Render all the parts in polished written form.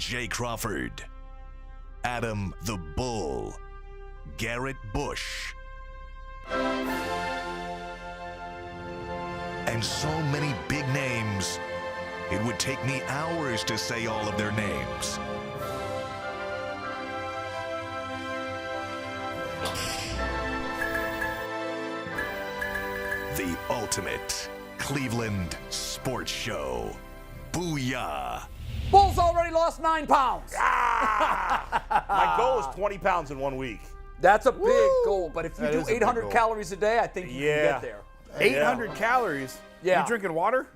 J. Crawford, Adam the Bull, Garrett Bush, and so many big names, it would take me hours to say all of their names. The ultimate Cleveland sports show. Booyah! Bulls already lost 9 pounds. My goal is 20 pounds in 1 week. That's a big goal, but if you do 800 calories a day, I think you can get there. 800 calories? Yeah. You drinking water?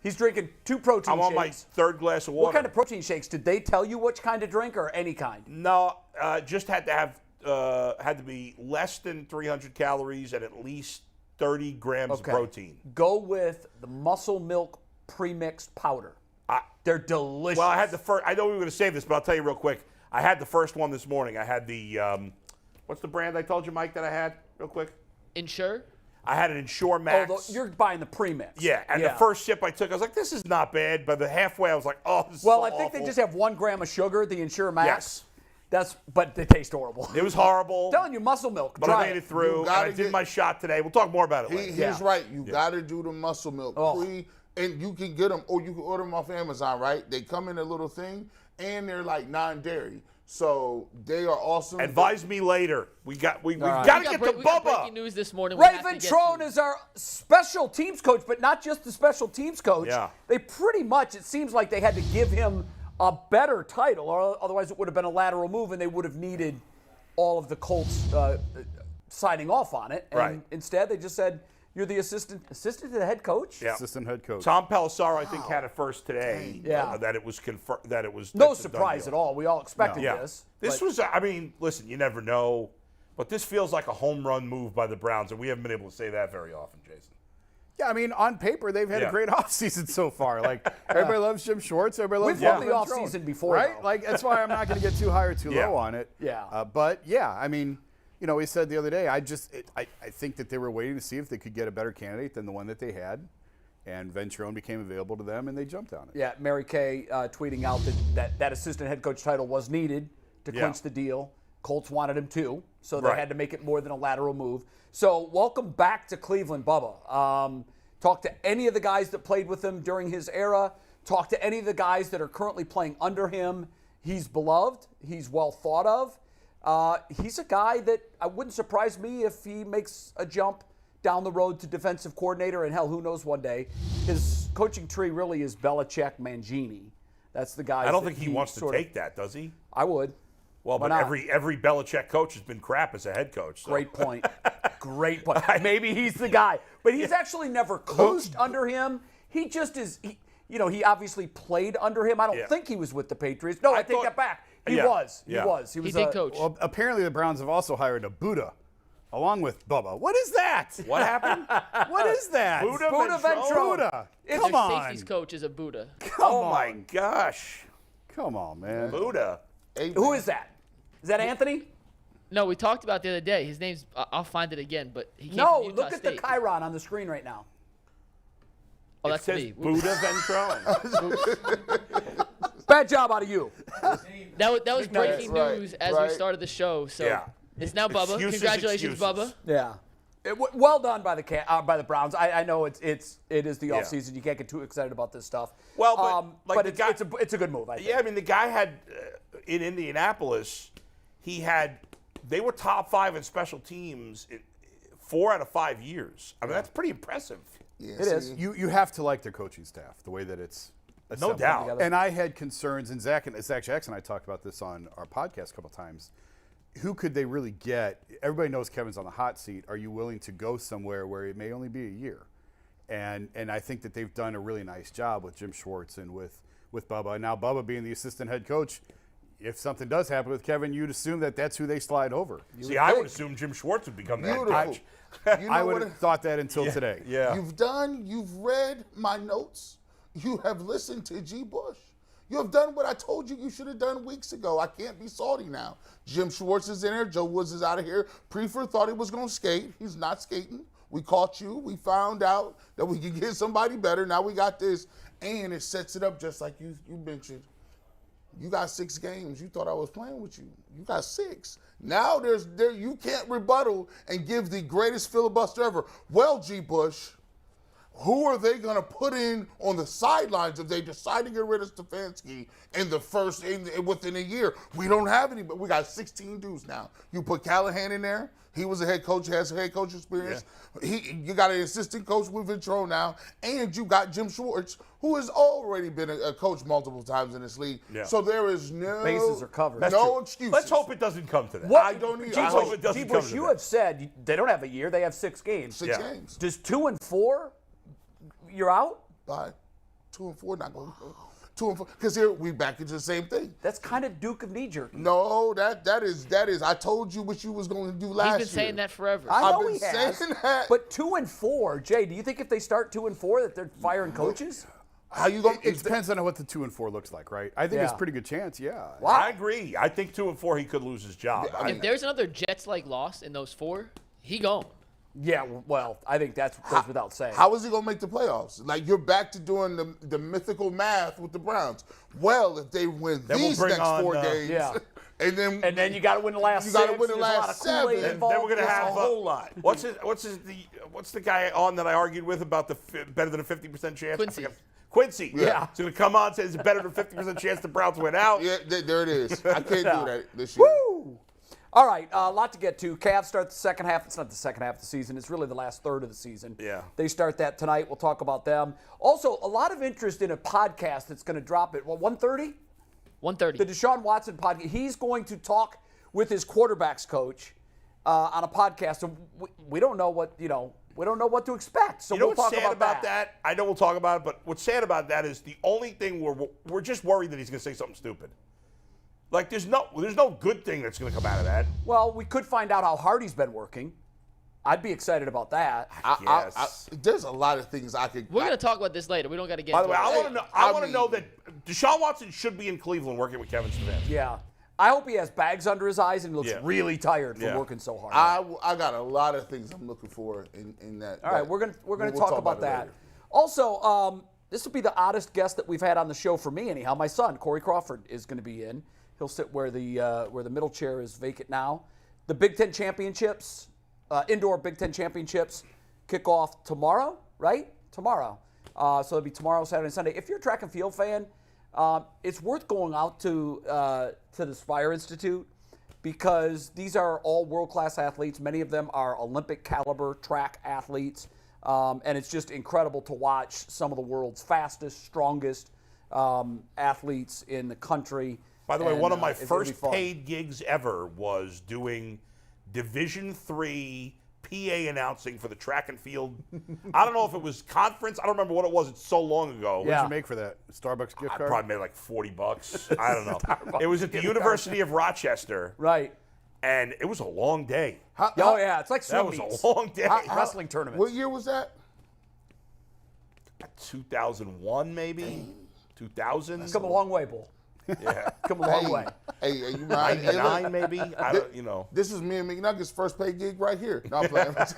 He's drinking 2 protein shakes. I'm on my 3rd glass of water. What kind of protein shakes? Did they tell you which kind to drink or any kind? No, just had to be less than 300 calories and at least 30 grams of protein. Go with the Muscle Milk Premixed Powder. They're delicious. Well, I had the first. I know we were going to save this, but I'll tell you real quick. I had the first one this morning. I had the what's the brand I told you, Mike, that I had real quick? Ensure? I had an Ensure Max. Oh, you're buying the premix. Yeah, and the first sip I took, I was like, this is not bad. But the halfway, I was like, oh, this is Well, so I think awful. they just have 1 gram of sugar, the Ensure Max. Yes. But they taste horrible. It was horrible. I'm telling you, muscle milk. But I made it through. And I did my shot today. We'll talk more about it later. He's right. You got to do the muscle milk and you can get them, or you can order them off Amazon, right? They come in a little thing, and they're like non-dairy. So they are awesome. Advise me later. We got to get to We got Bubba. breaking news this morning. Raven Trone is our special teams coach, but not just the special teams coach. Yeah. They pretty much, it seems like they had to give him a better title, or otherwise it would have been a lateral move, and they would have needed all of the Colts signing off on it. And instead, they just said, you're the assistant to the head coach? Yeah. Assistant head coach. Tom Pelissaro, I think, had it first today. Yeah. That it was confirmed. That it was No that's a done surprise deal. at all. We all expected Yeah. this. This was, I mean, listen, you never know, but this feels like a home run move by the Browns, and we haven't been able to say that very often, Jason. Yeah, I mean, on paper, they've had a great offseason so far. Like, everybody loves Jim Schwartz. Everybody loves We've won the Raven Trone, offseason before, right? though. Like, that's why I'm not going to get too high or too low on it. Yeah. But, yeah, I mean, you know, we said the other day, I think that they were waiting to see if they could get a better candidate than the one that they had. And Ventrone became available to them, and they jumped on it. Yeah, Mary Kay tweeting out that assistant head coach title was needed to clinch the deal. Colts wanted him too, so they had to make it more than a lateral move. So welcome back to Cleveland, Bubba. Talk to any of the guys that played with him during his era. Talk to any of the guys that are currently playing under him. He's beloved. He's well thought of. He's a guy that I wouldn't surprise me if he makes a jump down the road to defensive coordinator, and hell, who knows one day. His coaching tree really is Belichick, Mangini. That's the guy. I don't think he wants to take that, does he? I would. Well, but every Belichick coach has been crap as a head coach. So. Great point. Great point. Maybe he's the guy. But he's actually never coached under him. He just is, he obviously played under him. I don't think he was with the Patriots. No, I take that back. He was. He was. He did coach. Well, apparently the Browns have also hired a Buddha along with Bubba. What is that? What happened? What is that? Buddha Ventrone. Buddha. Their Come on. safeties coach is a Buddha. Oh, my gosh. Come on, man. Buddha. Who is that? Is that Anthony? No, we talked about the other day. His name's, I'll find it again, but he came No, from Utah look at State. the chyron on the screen right now. Oh, It that's says me. Buddha Ventrone. Bad job out of you. That was breaking Right, news as right. we started the show. So it's now Bubba. Excuses, Congratulations, excuses. Bubba. Yeah. Well done by the Browns. I know it is the offseason. You can't get too excited about this stuff. Well, but it's a good move. I think. Yeah, I mean, the guy had in Indianapolis, they were top 5 in special teams in 4 out of 5 years. I mean, that's pretty impressive. Yeah, It is. You have to like their coaching staff, the way that it's assembled. doubt. And I had concerns, and Zach Jackson and I talked about this on our podcast a couple times. Who could they really get? Everybody knows Kevin's on the hot seat. Are you willing to go somewhere where it may only be a year? And I think that they've done a really nice job with Jim Schwartz and with Bubba. And now Bubba being the assistant head coach, if something does happen with Kevin, you'd assume that that's who they slide over. See, I would assume Jim Schwartz would become the head coach. You know I would what have thought that until today. Yeah. you've read my notes. You have listened to G. Bush. You have done what I told you should have done weeks ago. I can't be salty now. Jim Schwartz is in there. Joe Woods is out of here. Prefer thought he was going to skate. He's not skating. We caught you. We found out that we could get somebody better. Now we got this. And it sets it up just like you mentioned. You got 6 games. You thought I was playing with you. You got 6. Now you can't rebuttal and give the greatest filibuster ever. Well, G. Bush, who are they going to put in on the sidelines if they decide to get rid of Stefanski within a year? We don't have any, but we got 16 dudes now. You put Callahan in there. He was a head coach, has head coach experience. Yeah. You got an assistant coach with Ventrone now, and you got Jim Schwartz, who has already been a coach multiple times in this league. Yeah. So there is no bases are covered. No excuses. Let's hope it doesn't come to that. I don't either. I hope it doesn't come to that. You have said they don't have a year; they have 6 games. 6 games. Does 2 and 4? You're out? Bye. 2 and 4 not going. 2 and 4 because here we back into the same thing. That's kind of Duke of knee-jerk. No, that is. I told you what you was going to do last year. He's been saying that forever. I know I've been saying that. But 2 and 4, Jay. Do you think if they start 2 and 4 that they're firing coaches? How you going? It depends on what the 2 and 4 looks like, right? I think it's a pretty good chance. Yeah. Wow. I agree. I think 2 and 4 he could lose his job. If there's another Jets-like loss in those 4, he gone. Yeah, well, I think that goes without saying. How is he going to make the playoffs? Like, you're back to doing the mythical math with the Browns. Well, if they win these next 4 games, and then you got to win the last 6. You got to win the last 7. And then we're going to have a whole lot. What's the guy on that I argued with about the better than a 50% chance? Quincy. Yeah. He's going to come on and say it's better than a 50% chance the Browns win out. Yeah, there it is. I can't do that this year. Woo! All right, a lot to get to. Cavs start the second half. It's not the second half of the season. It's really the last third of the season. Yeah. They start that tonight. We'll talk about them. Also, a lot of interest in a podcast that's going to drop at, 1:30? 1:30. The Deshaun Watson podcast. He's going to talk with his quarterbacks coach on a podcast. And we don't know what, we don't know what to expect. So we'll talk about that. I know we'll talk about it, but what's sad about that is the only thing we're just worried that he's going to say something stupid. Like, there's no good thing that's going to come out of that. Well, we could find out how hard he's been working. I'd be excited about that. There's a lot of things I could. We're going to talk about this later. We don't got to get By the into way, it. I want to know that Deshaun Watson should be in Cleveland working with Kevin Stefanski. Yeah. I hope he has bags under his eyes and he looks really tired from working so hard. I got a lot of things I'm looking for in that. All right, we're gonna talk about that. Later. Also, this will be the oddest guest that we've had on the show for me, anyhow. My son, Corey Crawford, is going to be in. He'll sit where the middle chair is vacant now. The Big Ten Championships, indoor Big Ten Championships, kick off tomorrow, right? Tomorrow. So it'll be tomorrow, Saturday, and Sunday. If you're a track and field fan, it's worth going out to the Spire Institute because these are all world-class athletes. Many of them are Olympic caliber track athletes, and it's just incredible to watch some of the world's fastest, strongest athletes in the country. By the way, one of my first paid gigs ever was doing Division III PA announcing for the track and field. I don't know if it was conference. I don't remember what it was. It's so long ago. What did you make for that? Starbucks gift card? I probably made like $40. I don't know. It was at the University of Rochester. Right. And it was a long day. Yeah. It's like swim That was meets. a long day. Wrestling tournament. What year was that? 2001, maybe? 2000? It's come a long way, Bull. Yeah. Come a long way. Hey, you mind? 99, maybe? I don't, This is me and McNugget's first paid gig right here. No, I'm playing. It's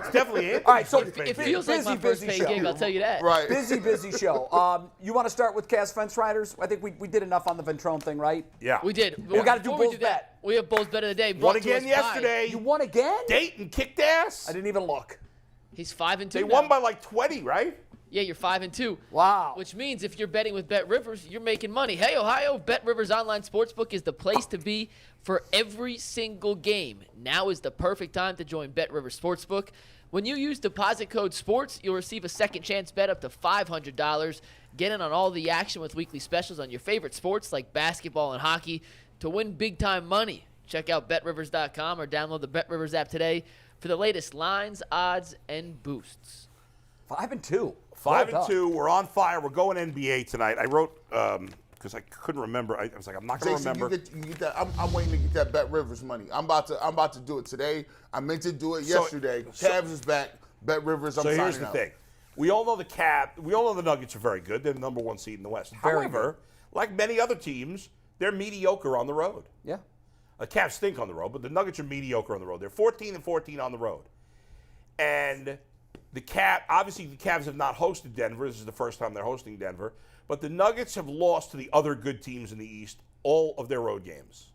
definitely it. All right, so it feels like my first paid gig, I'll tell you that. Right. Busy show. You want to start with Cavs Fence Riders? I think we did enough on the Ventrone thing, right? Yeah. We did. We got to do Before Bulls bet. We have Bulls bet of the day. Won again yesterday. You won again? Dayton kicked ass. I didn't even look. He's 5-2. They won by like 20, right? Yeah, you're 5-2. Wow. Which means if you're betting with Bet Rivers, you're making money. Hey, Ohio, Bet Rivers Online Sportsbook is the place to be for every single game. Now is the perfect time to join Bet Rivers Sportsbook. When you use deposit code SPORTS, you'll receive a second chance bet up to $500. Get in on all the action with weekly specials on your favorite sports like basketball and hockey to win big-time money. Check out BetRivers.com or download the Bet Rivers app today for the latest lines, odds, and boosts. 5-2. 5-2. We're on fire. We're going NBA tonight. I wrote because I couldn't remember. I was like, I'm not going to remember. You get that. I'm waiting to get that Bet Rivers money. I'm about to do it today. I meant to do it yesterday. Cavs is back. Bet Rivers. I'm signing out. So here's the thing. We all know the Nuggets are very good. They're the number 1 seed in the West. However, like many other teams, they're mediocre on the road. Yeah. The Cavs stink on the road, but the Nuggets are mediocre on the road. They're 14-14 on the road. And the Cavs have not hosted Denver. This is the first time they're hosting Denver. but the Nuggets have lost to the other good teams in the East all of their road games.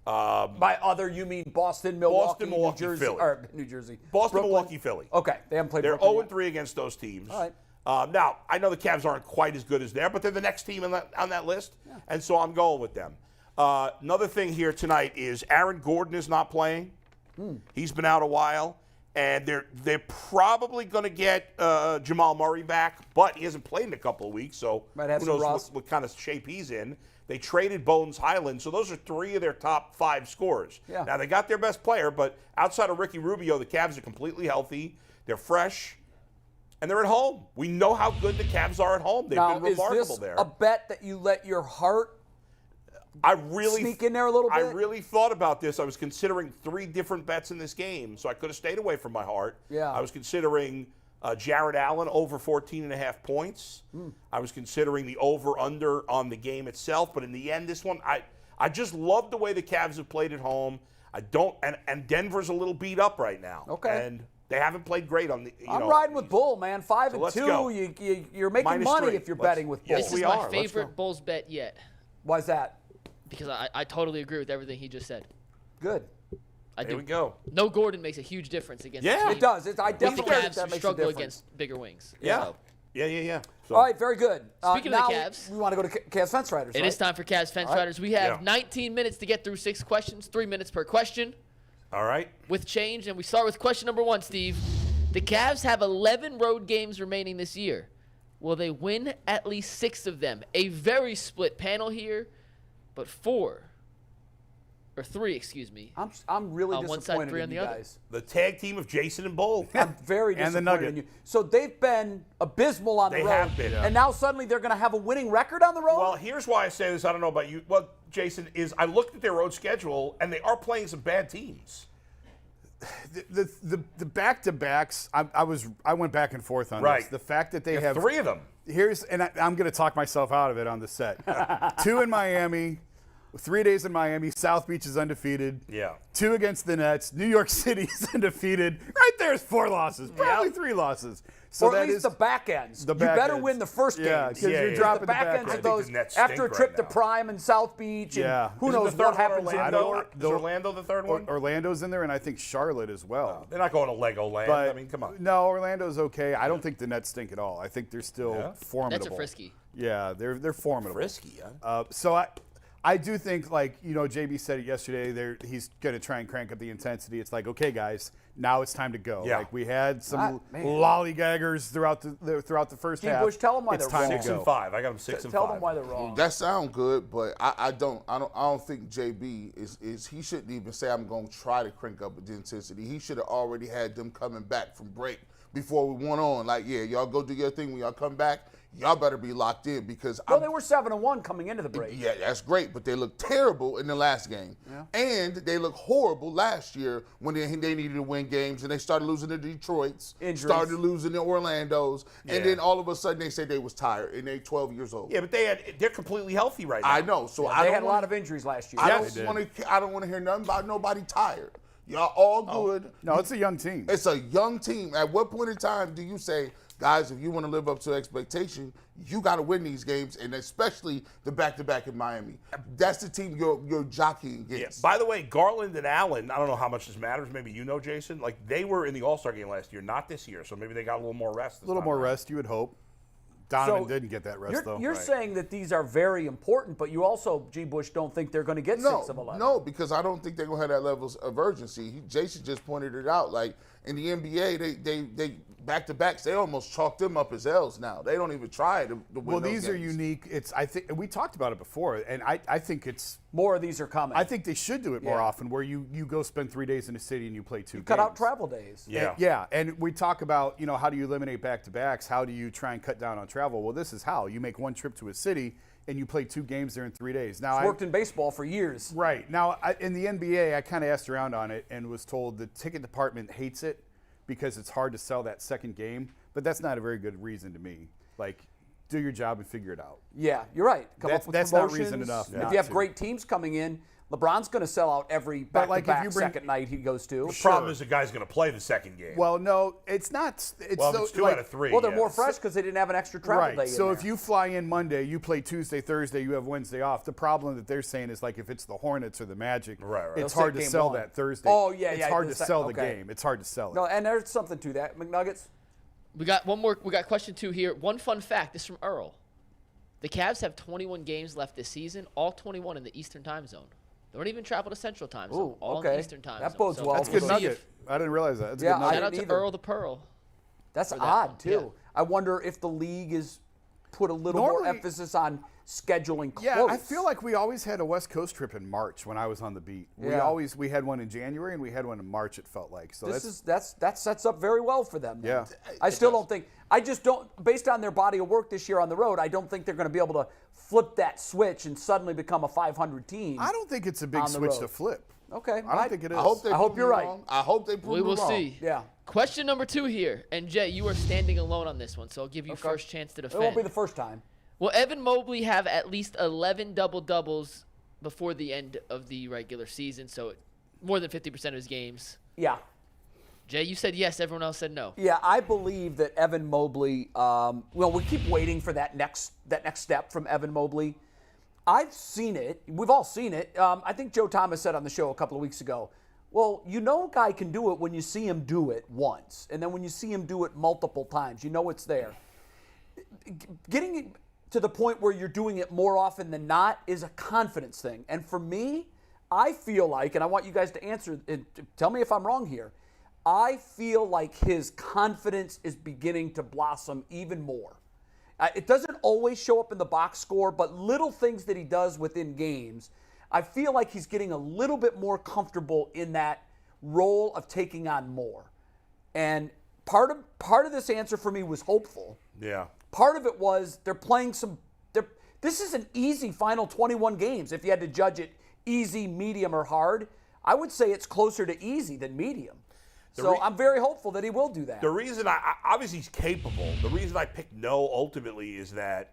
By other, you mean Boston, Milwaukee, New Jersey, Philly. Or New Jersey. Boston, Brooklyn? Milwaukee, Philly. Okay, they haven't played They're Brooklyn 0-3 against those teams. All right. Now, I know the Cavs aren't quite as good as them, but they're the next team on that list, and so I'm going with them. Another thing here tonight is Aaron Gordon is not playing. He's been out a while, and they're probably going to get Jamal Murray back, but he hasn't played in a couple of weeks, so Might have who some knows rust. what kind of shape he's in. They traded Bones Highland, so those are 3 of their top 5 scorers. Yeah. Now, they got their best player, but outside of Ricky Rubio, the Cavs are completely healthy. They're fresh, and they're at home. We know how good the Cavs are at home. They've been remarkable is this there. a bet that you let your heart sneak in there a little bit? I really thought about this. I was considering 3 different bets in this game, so I could have stayed away from my heart. Yeah. I was considering Jared Allen over 14.5 points. I was considering the over-under on the game itself, but in the end, this one, I just love the way the Cavs have played at home. And Denver's a little beat up right now. Okay. And they haven't played great on the. I'm riding with Bull, man. 5 and let's 2. go. You're making -3. money if you're betting with Bull. Yes, This we is my are. Let's favorite go. Bulls bet yet Why's that? because I totally agree with everything he just said. Good. I There do. we go. No Gordon makes a huge difference against Yeah. the team. It does. I With the definitely think Cavs that who makes a struggle difference. against bigger wings. Yeah. So, So, All right, very good. Speaking of now the Cavs, we want to go to Cavs Fence Riders, it right? is time for Cavs Fence All right. Riders. We have Yeah. 19 minutes to get through 6 questions, 3 minutes per question All right. with change. And we start with question number 1, Steve. The Cavs have 11 road games remaining this year. Will they win at least 6 of them? A very split panel here, but 3, excuse me. I'm really On one side, disappointed 3 in on the you other. guys. The tag team of Jason and Bull. I'm very And the disappointed Nugget. in you. So they've been abysmal on the They road. have been, yeah. And now suddenly they're going to have a winning record on the road? Well, here's why I say this. I don't know about you. Well, Jason, is I looked at their road schedule, and they are playing some bad teams. The back-to-backs, I went back and forth on Right. this. The fact that they They have 3 of them. I'm going to talk myself out of it on the set. 2 in Miami, 3 days in Miami. South Beach is undefeated. Yeah. 2 against the Nets. New York City is undefeated. Right there's 4 losses, probably 3 losses. So or that at least is the back ends. the You back better ends. win the first Yeah, games. 'cause you're dropping the the back back ends I of think those the Nets after a stink trip right to now. Prime and South Beach. Yeah. And who Isn't knows the third what one happens in Orlando? York. Is Orlando the third one? Orlando's in there, and I think Charlotte as well. They're not going to Legoland. But I mean, come on. No, Orlando's okay. I don't think the Nets stink at all. I think they're still Yeah? formidable. Nets are frisky. Yeah, they're formidable. Risky, huh? So I do think, like, JB said it yesterday, he's going to try and crank up the intensity. It's like, okay, guys, now it's time to go. Yeah. Like, we had some Man. lollygaggers throughout the first G. half. Bush, tell 'em why it's they're time wrong. to 6 go. and 5. I got them 6 and 5. Tell them why they're wrong. That sounds good, but I don't think JB is he shouldn't even say I'm going to try to crank up the intensity. He should have already had them coming back from break before we went on. Like, yeah, y'all go do your thing. When y'all come back, y'all better be locked in because Well, they were 7-1 coming into the break. yeah, that's great, but they looked terrible in the last game. And they looked horrible last year when they needed to win games and they started losing to Detroits, Injuries. started losing to Orlando's, Yeah. and then all of a sudden they said they was tired and they 12 years old. Yeah, but they're completely healthy right now. I know, so I They don't had a wanna- lot of injuries last year. I Yes. don't want to hear nothing about nobody tired. Y'all all good. No, it's a young team. It's a young team. At what point in time do you say, guys, if you want to live up to expectation, you got to win these games, and especially the back-to-back in Miami. That's the team you're jockeying Yeah. against. By the way, Garland and Allen, I don't know how much this matters. Maybe you know, Jason. Like, they were in the All-Star game last year, not this year. So maybe they got a little more rest. A little more rest, you would hope. Donovan So didn't get that rest, though. You're saying that these are very important, but you also, G. Bush, don't think they're going to get 6 of 11. No, because I don't think they're gonna have that level of urgency. Jason just pointed it out. Like in the NBA, they back to backs. They almost chalk them up as L's now. They don't even try to win. Well, those these are games. unique. I think we talked about it before, and I think it's. More of these are coming. I think they should do it more Yeah. often, where you go spend 3 days in a city and you play 2 games. Cut out travel days. Yeah. Yeah, and we talk about, how do you eliminate back-to-backs? How do you try and cut down on travel? Well, this is how. You make one trip to a city, and you play 2 games there in 3 days. Now, It's worked in baseball for years. Right. Now, in the NBA, I kind of asked around on it and was told the ticket department hates it because it's hard to sell that second game, but that's not a very good reason to me. Like, do your job and figure it out. Yeah, you're right. Come up with That's not promotions. reason enough If not you have to. great teams coming in, LeBron's going to sell out every back-to-back second night he goes to. The problem is the guy's going to play the second game. Well, no, it's not. It's 2 out of 3. Well, they're more fresh because they didn't have an extra travel day. So if you fly in Monday, you play Tuesday, Thursday, you have Wednesday off. The problem that they're saying is like if it's the Hornets or the Magic, it's hard to sell that Thursday. Oh, yeah, It's hard to sell the game. It's hard to sell it. No, and there's something to that. McNuggets? We got one more. We got question 2 here. One fun fact. This is from Earl. The Cavs have 21 games left this season, all 21 in the Eastern time zone. They don't even travel to Central time zone, all in the Eastern time zone. That bodes well. That's a good nugget. I didn't realize that. That's a good nugget. Shout out to Earl the Pearl. That's odd, too. Yeah. I wonder if the league is put a little more emphasis on scheduling close. Yeah, I feel like we always had a West Coast trip in March when I was on the beat. We had one in January and we had one in March, it felt like. So that sets up very well for them. Yeah. I still don't think based on their body of work this year on the road, I don't think they're going to be able to flip that switch and suddenly become a 500 team. I don't think it's a big switch to flip. Okay. I don't think it is. I hope you're right. I hope they prove me wrong. We will see. Yeah. Question number 2 here. And Jay, you are standing alone on this one, so I'll give you first chance to defend. It won't be the first time. Will Evan Mobley have at least 11 double-doubles before the end of the regular season? So more than 50% of his games. Yeah. Jay, you said yes. Everyone else said no. Yeah, I believe that Evan Mobley. We keep waiting for that next step from Evan Mobley. I've seen it. We've all seen it. I think Joe Thomas said on the show a couple of weeks ago, well, a guy can do it when you see him do it once. And then when you see him do it multiple times, it's there. Getting it to the point where you're doing it more often than not is a confidence thing. And for me, I feel like, and I want you guys to answer, and tell me if I'm wrong here, I feel like his confidence is beginning to blossom even more. It doesn't always show up in the box score, but little things that he does within games, I feel like he's getting a little bit more comfortable in that role of taking on more. And part of this answer for me was hopeful. Yeah. Part of it was they're playing this is an easy final 21 games. If you had to judge it easy, medium, or hard, I would say it's closer to easy than medium. So I'm very hopeful that he will do that. The reason obviously he's capable. The reason I picked no ultimately is that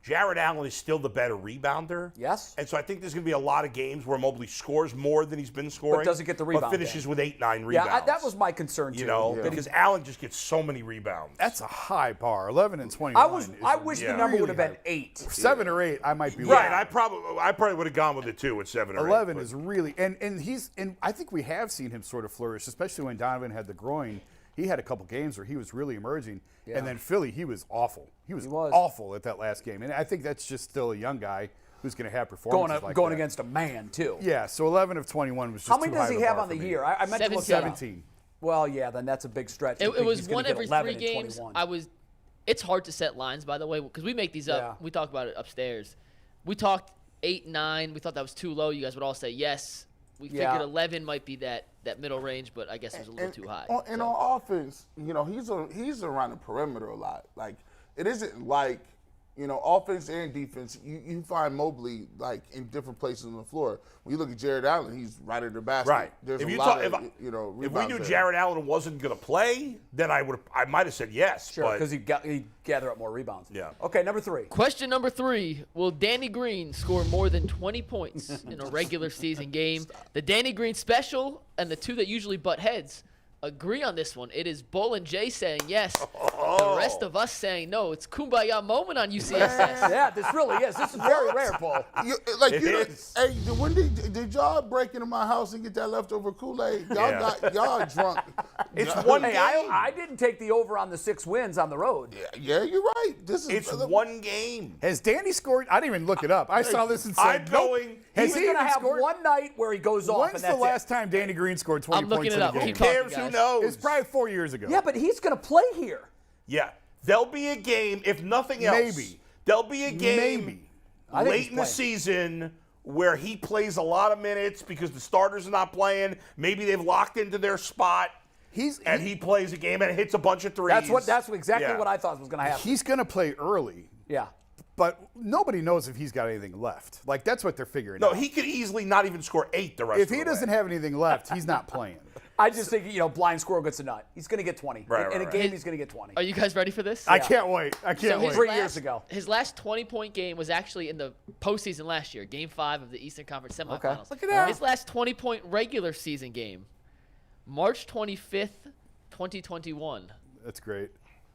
Jared Allen is still the better rebounder. Yes. And so I think there's going to be a lot of games where Mobley scores more than he's been scoring. But doesn't get the rebound. But finishes with 8-9 rebounds. Yeah, that was my concern, too. Because Allen just gets so many rebounds. That's a high bar. 11 and 21. I wish the number would have been 8. 7 or 8, I might be right. I probably would have gone with it, too, at 7 or 8. 11 is really – and I think we have seen him sort of flourish, especially when Donovan had the groin. He had a couple games where he was really emerging. Yeah. And then Philly, he was awful. He was awful at that last game. And I think that's just still a young guy who's going to have performances like going that. against a man, too. Yeah, so 11 of 21 was just How many does he have on the year? I meant to look 17. Well, yeah, then that's a big stretch. It was one every 3 games. It's hard to set lines, by the way, because we make these up. Yeah. We talk about it upstairs. We talked 8, 9. We thought that was too low. You guys would all say yes. We figured 11 might be that middle range, but I guess it was a little too high. On offense, he's around the perimeter a lot. Like, it isn't like, offense and defense, you find Mobley, like, in different places on the floor. When you look at Jared Allen, he's right at the basket. Right. There's if we knew there. Jared Allen wasn't going to play, then I might have said yes. Sure, because he'd gather up more rebounds. Yeah. Okay, number 3. Question number 3. Will Danny Green score more than 20 points in a regular season game? The Danny Green special and the 2 that usually butt heads agree on this one. It is Bull and Jay saying yes. The rest of us saying no. It's Kumbaya moment on UCSS. Yeah, this really is. This is very rare, Paul. Hey, when did y'all break into my house and get that leftover Kool-Aid? Y'all drunk. It's one game. I didn't take the over on the 6 wins on the road. Yeah, you're right. It's one game. Has Danny scored? I didn't even look it up. I saw this and said, He's going to have one night where he goes off. When's the last time Danny Green scored 20 points in a game? Who cares? Who knows? It's probably 4 years ago. Yeah, but he's going to play here. Yeah. There'll be a game, if nothing else. Maybe. There'll be a game late in the season where he plays a lot of minutes because the starters are not playing. Maybe they've locked into their spot. He plays a game and hits a bunch of threes. That's exactly what I thought was going to happen. He's going to play early. Yeah. But nobody knows if he's got anything left. Like, that's what they're figuring out. No, he could easily not even score 8 the rest of the way. If he doesn't have anything left, he's not playing. I just think, blind squirrel gets a nut. He's going to get 20. In a game, he's going to get 20. Are you guys ready for this? I can't wait. I can't wait. 3 years ago. His last 20-point game was actually in the postseason last year, Game 5 of the Eastern Conference semifinals. Okay. Look at that. His last 20-point regular season game, March 25th, 2021. That's great.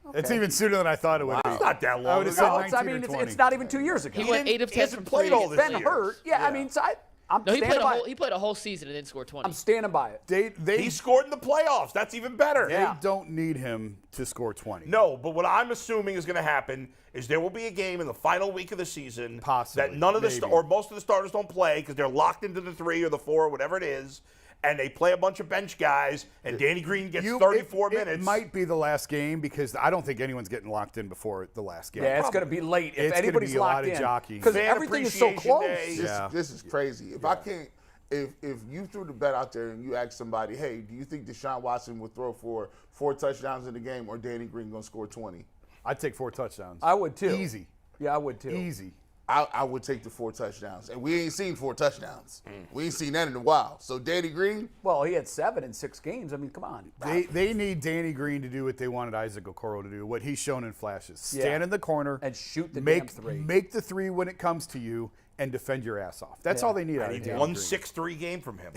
Okay. It's even sooner than I thought it would be. It's not that long. I would have said 19 or 20. It's not even 2 years ago. He went 8 of 10 from played 3. all this Been years. hurt. Yeah, I mean, so I'm No, standing by it. he played a whole season and didn't score 20. I'm standing by it. He scored in the playoffs. That's even better. They don't need him to score 20. No, but what I'm assuming is going to happen is there will be a game in the final week of the season Possibly, that none of the or most of the starters don't play because they're locked into the 3 or the 4 or whatever it is, and they play a bunch of bench guys, and Danny Green gets 34 minutes. It might be the last game because I don't think anyone's getting locked in before the last game. Yeah, it's going to be late. If It's gonna anybody's be a lot locked of in. jockeying. Because Fan everything is so appreciation close. day. This is crazy. If I can't, if you threw the bet out there and you asked somebody, hey, do you think Deshaun Watson would throw for 4 touchdowns in the game or Danny Green going to score 20? I'd take 4 touchdowns. I would too. Easy. Yeah, I would too. Easy. I would take the 4 touchdowns. And we ain't seen 4 touchdowns. We ain't seen that in a while. So Danny Green. Well, he had 7 in 6 games. I mean, come on. They need Danny Green to do what they wanted Isaac Okoro to do, what he's shown in flashes. Stand in the corner. And shoot the make, damn 3. Make the 3 when it comes to you and defend your ass off. That's all they need out of Danny One Green. 6-3 game from him.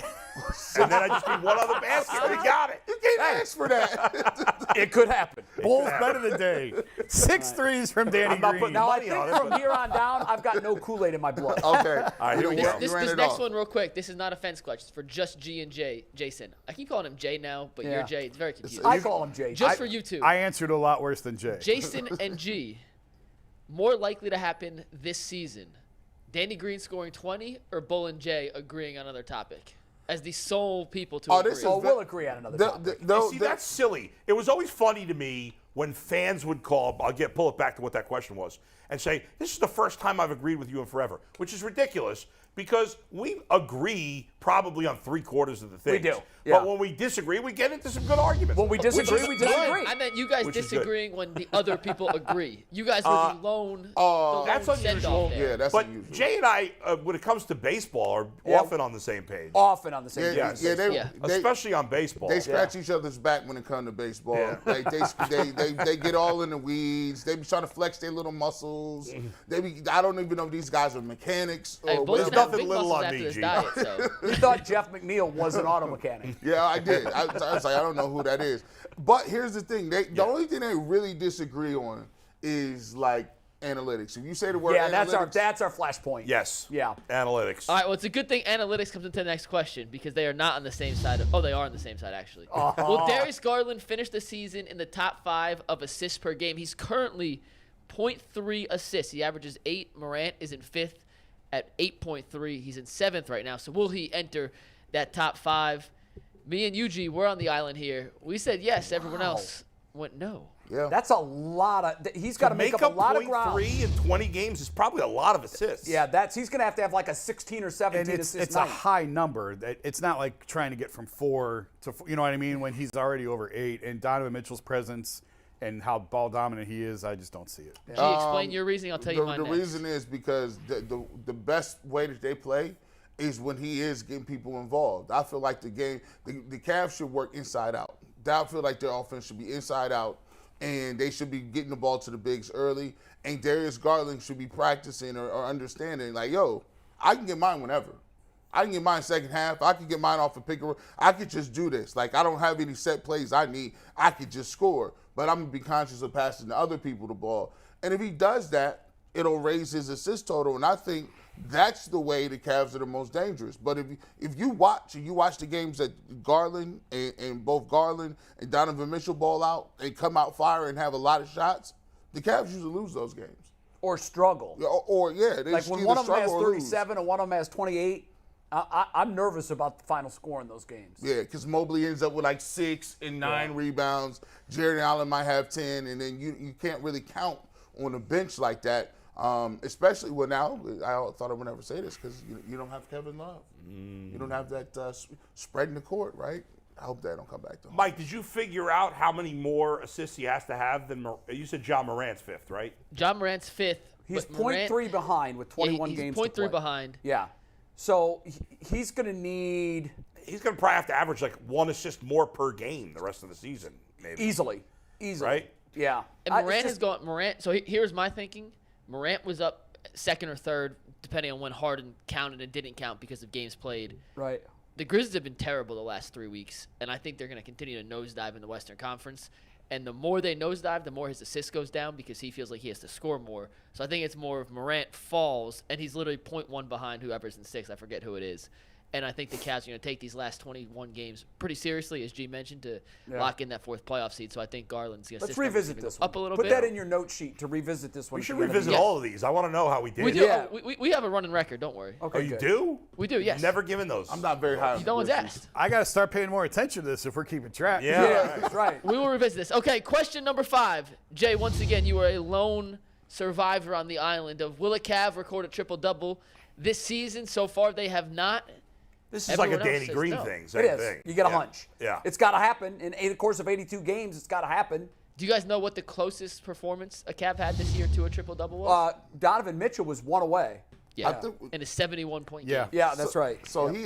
And then I just need one other basket. We got it. You can't ask for that. It could happen. Bulls bet of the day. 6 threes from Danny I'm not Green. putting Now, I money think on it, from here on down, I've got no Kool-Aid in my blood. Okay. All right, here we go. This next one real quick. This is not a fence clutch. It's for just G and J. Jason. I keep calling him Jay now, but you're Jay. It's very confusing. I call him Jay. Just for you two. I answered a lot worse than Jay. Jason and G, more likely to happen this season. Danny Green scoring 20 or Bull and Jay agreeing on another topic? As the sole people to agree. We'll agree on another topic. See, that's silly. It was always funny to me when fans would call, pull it back to what that question was, and say, this is the first time I've agreed with you in forever, which is ridiculous because we agree probably on 3/4 of the things. We do. Yeah. But when we disagree, we get into some good arguments. When we disagree, we disagree. I meant you guys Which is disagreeing when the other people agree. You guys were the lone. That's unusual. Yeah, that's But unusual. Jay and I, when it comes to baseball, are often on the same page. Often on the same Yeah, page. they Especially on baseball. They scratch each other's back when it comes to baseball. Yeah. Like they get all in the weeds. They be trying to flex their little muscles. I don't even know if these guys are mechanics Hey, or Bull's whatever. gonna have nothing big little muscles on after me, this G. diet, so. You thought Jeff McNeil was an auto mechanic. Yeah, I did. I was like, I don't know who that is. But here's the thing. The only thing they really disagree on is like analytics. If you say the word analytics. that's our flashpoint. Yes. Yeah. Analytics. All right, well, it's a good thing analytics comes into the next question because they are not on the same side. They are on the same side, actually. Will Darius Garland finish the season in the top 5 of assists per game? He's currently 0.3 assists. He averages 8. Morant is in 5th at 8.3. He's in 7th right now. So will he enter that top 5? Me and Yuji, we're on the island here. We said yes. Everyone else went no. Yeah. That's a lot of. He's got to make up a lot of ground. 0.3 in 20 games is probably a lot of assists. Yeah, he's going to have like a 16 or 17 and assist it's night. a high number. It's not like trying to get from 4 to 4, you know what I mean, when he's already over 8. And Donovan Mitchell's presence and how ball dominant he is, I just don't see it. G, explain your reasoning. I'll tell you mine The next. reason is because the best way that they play is when he is getting people involved. I feel like the Cavs should work inside out. I feel like their offense should be inside out, and they should be getting the ball to the bigs early. And Darius Garland should be practicing or understanding, like, yo, I can get mine whenever. I can get mine second half. I can get mine off a pick and roll. I could just do this. Like, I don't have any set plays I need. I could just score. But I'm going to be conscious of passing to other people the ball. And if he does that, it'll raise his assist total. And I think that's the way the Cavs are the most dangerous. But if you watch the games that Garland and both Garland and Donovan Mitchell ball out and come out fire and have a lot of shots, the Cavs usually lose those games. Or struggle. They Like when one of them has 37 and one of them has 28, I'm nervous about the final score in those games. Yeah, because Mobley ends up with like 6 and 9 rebounds. Jared Allen might have 10, and then you can't really count on a bench like that. Especially when now, I thought I would never say this because you don't have Kevin Love. You don't have that spreading the court, right? I hope that don't come back to him. Mike, did you figure out how many more assists he has to have than you said? John Morant's 5th, right? John Morant's 5th. He's 0.3 behind with 21 he's games 0.3 to play. behind. Yeah. So he's going to need he's going to probably have to average like 1 assist more per game the rest of the season, maybe. Easily. Right? Yeah. And Morant has gone. So here's my thinking. Morant was up second or third, depending on when Harden counted and didn't count because of games played. Right. The Grizzlies have been terrible the last 3 weeks, and I think they're going to continue to nosedive in the Western Conference. And the more they nosedive, the more his assist goes down because he feels like he has to score more. So I think it's more of Morant falls, and he's literally 0.1 behind whoever's in 6th. I forget who it is. And I think the Cavs are going to take these last 21 games pretty seriously, as G mentioned, to lock in that 4th playoff seed. So I think Garland's going to Let's revisit this up a little Put bit. that in your note sheet to revisit this one. We should revisit all of these. I want to know how we did. We do. Yeah. We have a running record. Don't worry. Okay, Oh, you good. do? We do. Yes. Never given those. I'm not very high on No one's Grizzlies. asked. I got to start paying more attention to this if we're keeping track. Yeah. Yeah, that's right. We will revisit this. Okay, question number 5. Jay, once again, you are a lone survivor on the island of will a Cav record a triple-double this season. So far, they have not. This is like a Everyone else Danny says Green no. thing. It Same is. thing. You get a Yeah. hunch. Yeah. It's got to happen. In the course of 82 games, it's got to happen. Do you guys know what the closest performance a Cav had this year to a triple-double was? Donovan Mitchell was 1 away. Yeah, I think- in a 71-point Yeah. game. Yeah, that's right. So he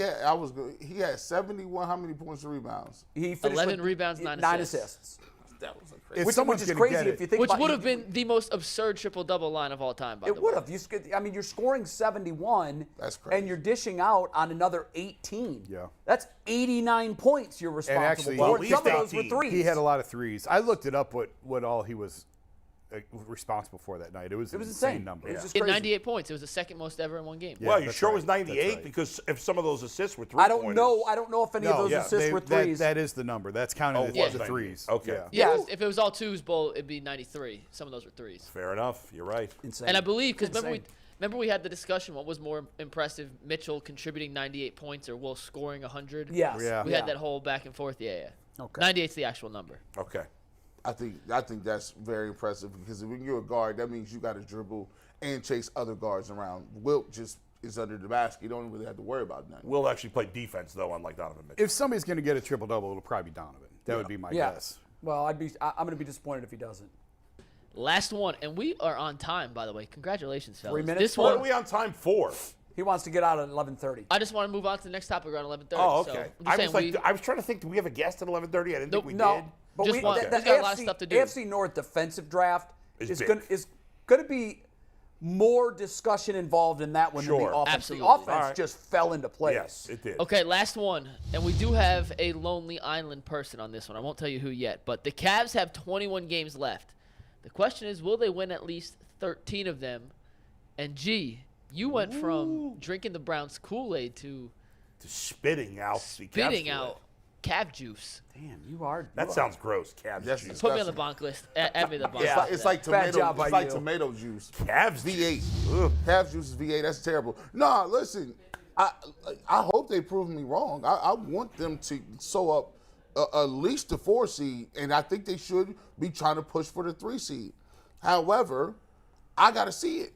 had 71. How many points and rebounds? He finished 11 with rebounds, 9 assists. That was a crazy. If Which someone's is gonna crazy get it, if you think Which about would have been the most absurd triple-double line of all time, by the It way. would have. You're scoring 71, That's crazy. and you're dishing out on another 18. Yeah. That's 89 points you're responsible actually, for. well, And at some of least those were 18. threes. He had a lot of threes. I looked it up what all he was responsible for that night. It was an insane. number. It was just In crazy. 98 points. It was the second most ever in one game. Yeah. Well, you that's sure it right. was 98? That's right. Because if some of those assists were I three-pointers. don't know if any of those assists were threes. That is the number. That's counting Oh, as was the 98. threes. Okay. Yeah, if it was all twos bowl, it'd be 93. Some of those were threes. Fair enough. You're right. Insane. And I believe, because Insane. remember we had the discussion, what was more impressive, Mitchell contributing 98 points or Will scoring 100? Yes. Yeah. We had that whole back and forth. Yeah. Okay. 98's the actual number. Okay. I think that's very impressive because when you're a guard, that means you got to dribble and chase other guards around. Wilt just is under the basket. You don't really have to worry about that. Will actually play defense, though, unlike Donovan Mitchell. If somebody's going to get a triple-double, it'll probably be Donovan. That would be my Yeah. guess. Well, I'm going to be disappointed if he doesn't. Last one, and we are on time, by the way. Congratulations, fellas. 3 minutes? This What one, are we on time for? He wants to get out at 11:30. I just want to move on to the next topic around 11:30. Oh, So okay. I'm just saying I was trying to think, do we have a guest at 11:30? I didn't think we No, did. but Just one. the He's got a lot of stuff to do. AFC North defensive draft Is is big. going to be more discussion involved in that one than Sure. the offense. Absolutely. The offense All right. just fell into place. Yes, it did. Okay, last one. And we do have a Lonely Island person on this one. I won't tell you who yet, but the Cavs have 21 games left. The question is, will they win at least 13 of them? And G, you went from drinking the Browns Kool-Aid to To spitting out the spitting Cavs out Cav juice. Damn, you are. That sounds gross. Cavs That's juice. Put me on the bonk list. Add me to the bonk Yeah. list. It's like Bad tomato. job by It's like you. tomato juice. Cavs V8. Ugh. Cavs juice is V8. That's terrible. No, listen. I hope they prove me wrong. I want them to sew up at least the 4 seed, and I think they should be trying to push for the 3 seed. However, I got to see it.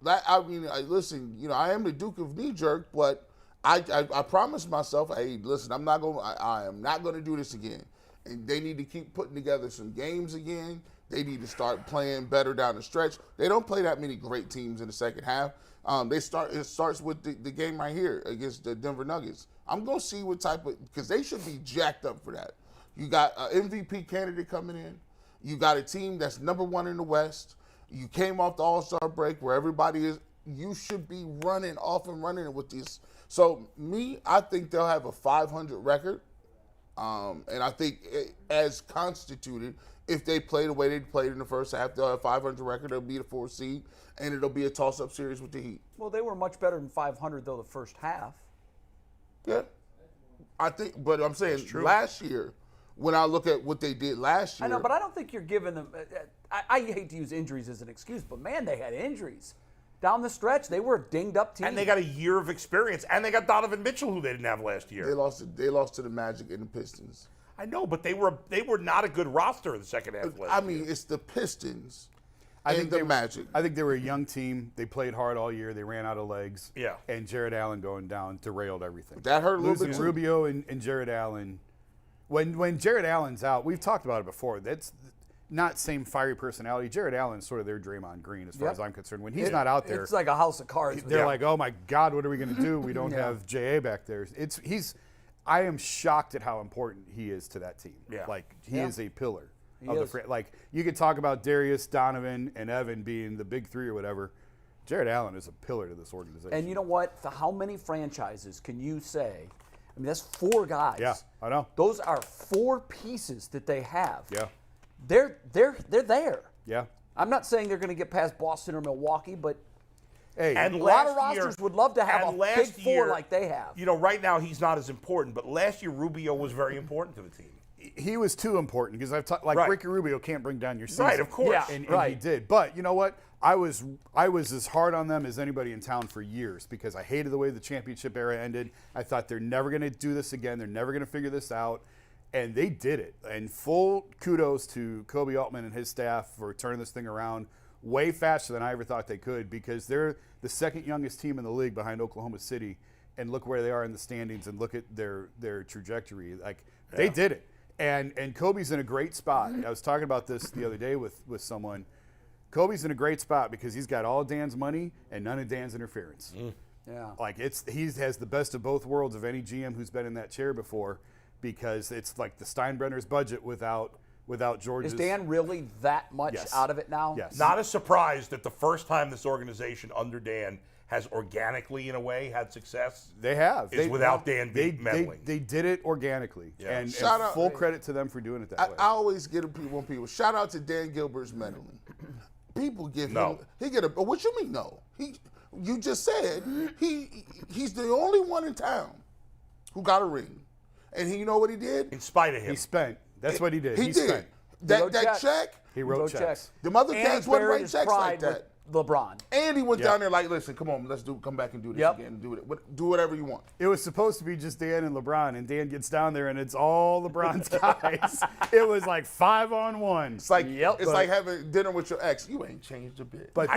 Listen. I am the Duke of Knee Jerk, but I promised myself, hey, listen, I am not going to do this again. And they need to keep putting together some games again. They need to start playing better down the stretch. They don't play that many great teams in the second half. It starts with the game right here against the Denver Nuggets. I'm going to see what type of, because they should be jacked up for that. You got an MVP candidate coming in. You got a team that's number 1 in the West. You came off the All-Star break where everybody is. You should be off and running with this. So I think they'll have a 500 record. And I think as constituted, if they play the way they played in the first half, they'll have a 500 record. They'll be the 4th seed, and it'll be a toss-up series with the Heat. Well, they were much better than 500 though the first half. Yeah, I think. But I'm saying last year, when I look at what they did last year, I know, but I don't think you're giving them. I hate to use injuries as an excuse, but man, they had injuries down the stretch. They were a dinged up team, And they got a year of experience, and they got Donovan Mitchell, who they didn't have last year. they lost to the Magic and the Pistons. I know, but they were not a good roster in the second half. I mean, it's the Pistons. And the Magic. I think they were a young team. They played hard all year. They ran out of legs. Yeah. And Jared Allen going down derailed everything. That hurt a little Losing bit too. Rubio and Jared Allen. When Jared Allen's out, we've talked about it before. That's not same fiery personality. Jared Allen's sort of their Draymond Green as far as I'm concerned. When he's not out there, It's like a house of cards. they're like, oh my God, what are we going to do? We don't have JA back there. I am shocked at how important he is to that team. Yeah. Like, he is a pillar. He is. Like, you could talk about Darius, Donovan, and Evan being the big three or whatever. Jared Allen is a pillar to this organization. And you know what? For how many franchises can you say? I mean, that's 4 guys. Yeah, I know. Those are 4 pieces that they have. Yeah. They're there. Yeah. I'm not saying they're going to get past Boston or Milwaukee, but Hey, And a lot of last year- rosters would love to have and a last big 4 year, like they have. You know, right now he's not as important, but last year Rubio was very important to the team. he was too important because I've talked like Right. Ricky Rubio can't bring down your season. Right, of course. Yeah. And Right. he did. But you know what? I was as hard on them as anybody in town for years because I hated the way the championship era ended. I thought they're never going to do this again. They're never going to figure this out. And they did it. And full kudos to Kobe Altman and his staff for turning this thing around way faster than I ever thought they could because they're the second youngest team in the league behind Oklahoma City. And look where they are in the standings and look at their trajectory. Like, they did it. And Kobe's in a great spot. I was talking about this the other day with someone. Kobe's in a great spot because he's got all Dan's money and none of Dan's interference. Yeah. Like he has the best of both worlds of any GM who's been in that chair before because it's like the Steinbrenner's budget without George's. Is Dan really that much Yes. out of it now? Yes. Not a surprise that the first time this organization under Dan has organically, in a way, had success. They have. Is without Dan meddling. They did it organically. Yeah. And Shout out- full credit to them for doing it that way. I always get when people shout out to Dan Gilbert's meddling. People give No. him he get a. What you mean no? You just said he's the only one in town who got a ring, and you know what he did? In spite of him. He spent. That's what he did. He He did spent. that checks. check. He wrote Wrote checks. checks. The mother And cats he wouldn't buried write his checks like pride that. with LeBron. And he went Yeah. down there like, listen, come on, come back and do this Yep. again. Do whatever you want. It was supposed to be just Dan and LeBron, and Dan gets down there, and it's all LeBron's guys. It was like 5-on-1. It's like Yep. it's like having dinner with your ex. You ain't changed a bit. But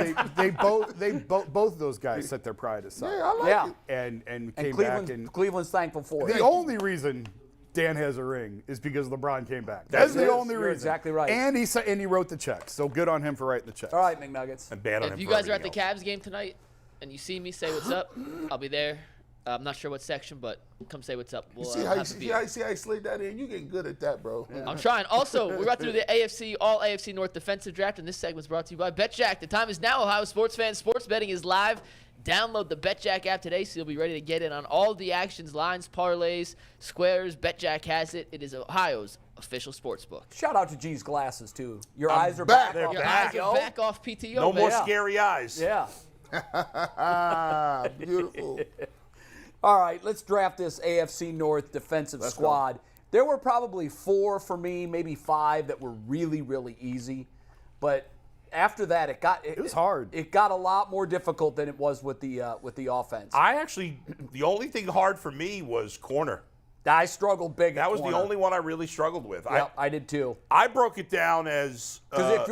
both of those guys set their pride aside. yeah, I like Yeah. it. And And came back Cleveland's and thankful for it. the only reason Dan has a ring is because LeBron came back. That's That's the it. only You're reason. exactly right. And he wrote the checks. So good on him for writing the checks. All right, McNuggets. And bad on him If you for guys are at the everything else. Cavs game tonight and you see me, say what's up. I'll be there. I'm not sure what section, but come say what's up. We'll See how have a beer. you slid that in? You getting good at that, bro. I'm trying. Also, we're about to do the AFC North defensive draft, and this segment's brought to you by BetJack. The time is now, Ohio sports fans. Sports betting is live. Download the BetJack app today so you'll be ready to get in on all the actions, lines, parlays, squares. BetJack has it. It is Ohio's official sports book. Shout out to G's glasses, too. Your I'm eyes are back. back. They're off Your that, eyes yo. are back off PTO. No more Yeah. scary eyes. Yeah. Ah, beautiful. All right, let's draft this AFC North defensive squad. There were probably 4 for me, maybe 5 that were really, really easy. But after that, it was hard. It got a lot more difficult than it was with the offense. The only thing hard for me was corner. I struggled big. That at was corner. the only one I really struggled with. Yep, I did too. I broke it down as Because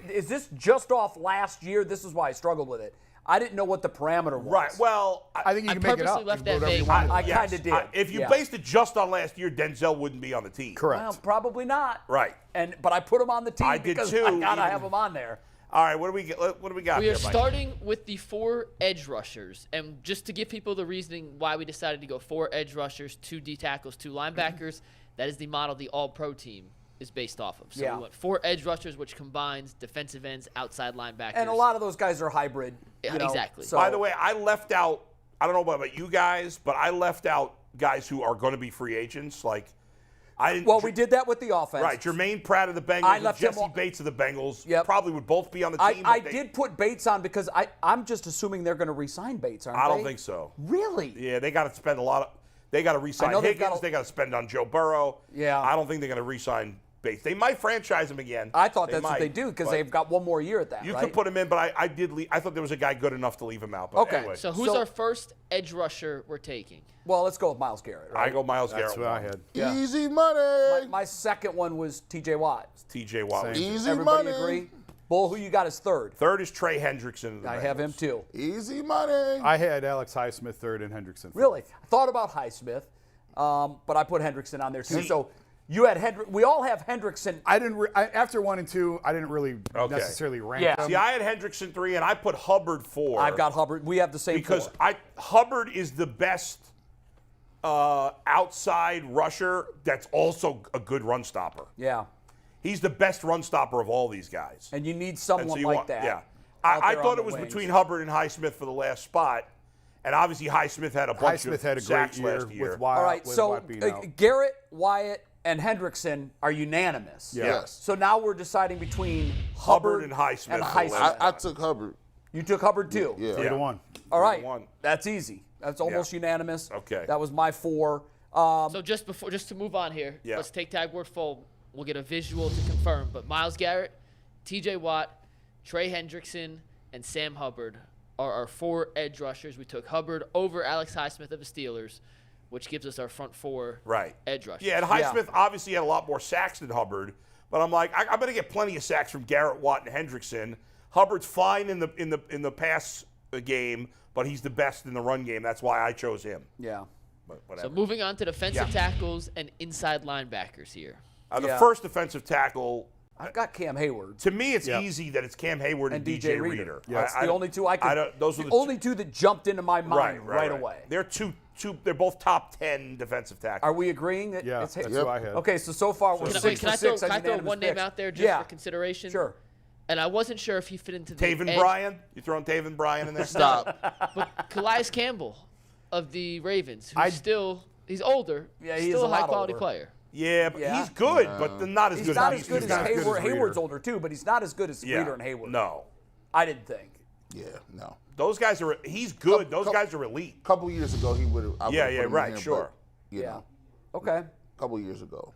is this just off last year? This is why I struggled with it. I didn't know what the parameter was. right. Well, I think you I can make it purposely up. left You that can put whatever you vague. want. I yes. kind of did. If you yeah. based it just on last year, Denzel wouldn't be on the team. Correct. Well, probably not. Right. But I put him on the team I did because too, I gotta even- have him on there. All right. What do we got? We are there, Mike? starting with the 4 edge rushers. And just to give people the reasoning why we decided to go 4 edge rushers, 2 D tackles, 2 linebackers, that is the model the All-Pro team is based off of. So Yeah. we went 4 edge rushers, which combines defensive ends, outside linebackers. And a lot of those guys are hybrid. Yeah, you know, exactly. So, By the way, I left out. I don't know about you guys, but I left out guys who are going to be free agents. Like I didn't. well, we did that with the offense. Right, Jermaine Pratt of the Bengals I and left him Jesse on- Bates of the Bengals Yep. probably would both be on the team. I but they- did put Bates on because I'm just assuming they're going to re-sign Bates, aren't they? I don't think so. Really? Yeah, they got to spend a lot of. They got to I re-sign know they've Higgins. got They got to spend on Joe Burrow. Yeah. I don't think they're going to re-sign Bates. They might franchise him again. I thought that's might, what they do because but they've got one more year at that. You right? could put him in, but I did. I thought there was a guy good enough to leave him out. But Okay. anyway, So who's So- our first edge rusher we're taking? Well, let's go with Myles Garrett. Right? I go Myles That's Garrett. what I had. Yeah. Easy money. My second one was T.J. Watt. T.J. Watt. Same. Easy Everybody money. agree? Bull, who you got as third? Third is Trey Hendrickson. of the I have him Bengals. too. Easy money. I had Alex Highsmith third and Hendrickson fourth. Really? I thought about Highsmith, but I put Hendrickson on there too. See- So you had We all have Hendrickson. I didn't. After 1 and 2, I didn't really Okay. necessarily rank Yeah. them. See, I had Hendrickson 3, and I put Hubbard 4. I've got Hubbard. We have the same because four. Hubbard is the best outside rusher that's also a good run stopper. Yeah. He's the best run stopper of all these guys. And you need someone like that. Yeah. I thought it was between Hubbard and Highsmith for the last spot. And obviously Highsmith had a bunch of sacks last year. With Wyatt. All right, so Garrett, Wyatt, and Hendrickson are unanimous. Yes. So now we're deciding between Hubbard and Highsmith. I took Hubbard. You took Hubbard too? Yeah. 3-1. All right. 3-1. That's easy. That's almost unanimous. Okay. That was my 4. So just to move on here, let's take tag word full. We'll get a visual to confirm. But Myles Garrett, T.J. Watt, Trey Hendrickson, and Sam Hubbard are our 4 edge rushers. We took Hubbard over Alex Highsmith of the Steelers, which gives us our front 4 edge rushers. Yeah, and Highsmith obviously had a lot more sacks than Hubbard. But I'm like, I'm going to get plenty of sacks from Garrett, Watt, and Hendrickson. Hubbard's fine in the pass game, but he's the best in the run game. That's why I chose him. Yeah. But whatever. So moving on to defensive tackles and inside linebackers here. The first defensive tackle. I've got Cam Hayward. To me, it's easy that it's Cam Hayward and DJ Reader. Yeah, that's the only two I could. Those are the only two that jumped into my mind right away. They're they're both top 10 defensive tackles. Are we agreeing that it's that's who I had. Okay, so far we're 6 for 6. Can I throw one name out there just for consideration? Sure. And I wasn't sure if he fit into the Taven Bryan? You throwing Taven Bryan in there? Stop. But Calais Campbell of the Ravens, who's he's older. Yeah, he's still a a high lot quality older. player. Yeah, but he's good, but not as He's good not as as good as Hayward. Hayward's older too, but he's not as good as Reader and Hayward. No. I didn't think. Yeah, no. Those guys are – he's good. Those guys are elite. A couple years ago, he would have. Yeah, right, sure. Okay. A couple years ago.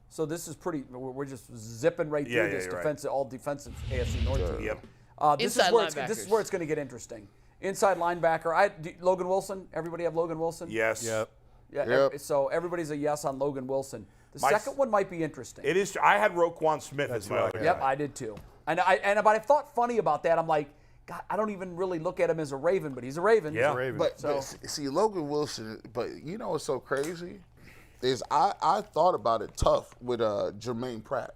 So this is pretty – we're just zipping right through this defensive, all defensive AFC North team. Yep. This is where it's going to get interesting. Inside linebacker, Logan Wilson. Everybody have Logan Wilson? Yes. Yep. Yeah. So everybody's a yes on Logan Wilson. The second one might be interesting. It is. I had Roquan Smith as my other guy. Yep, I did too. But I thought funny about that. I'm like, God, I don't even really look at him as a Raven, but he's a Raven. Yeah. He's a Raven. But see, Logan Wilson. But you know what's so crazy is I thought about it tough with Jermaine Pratt.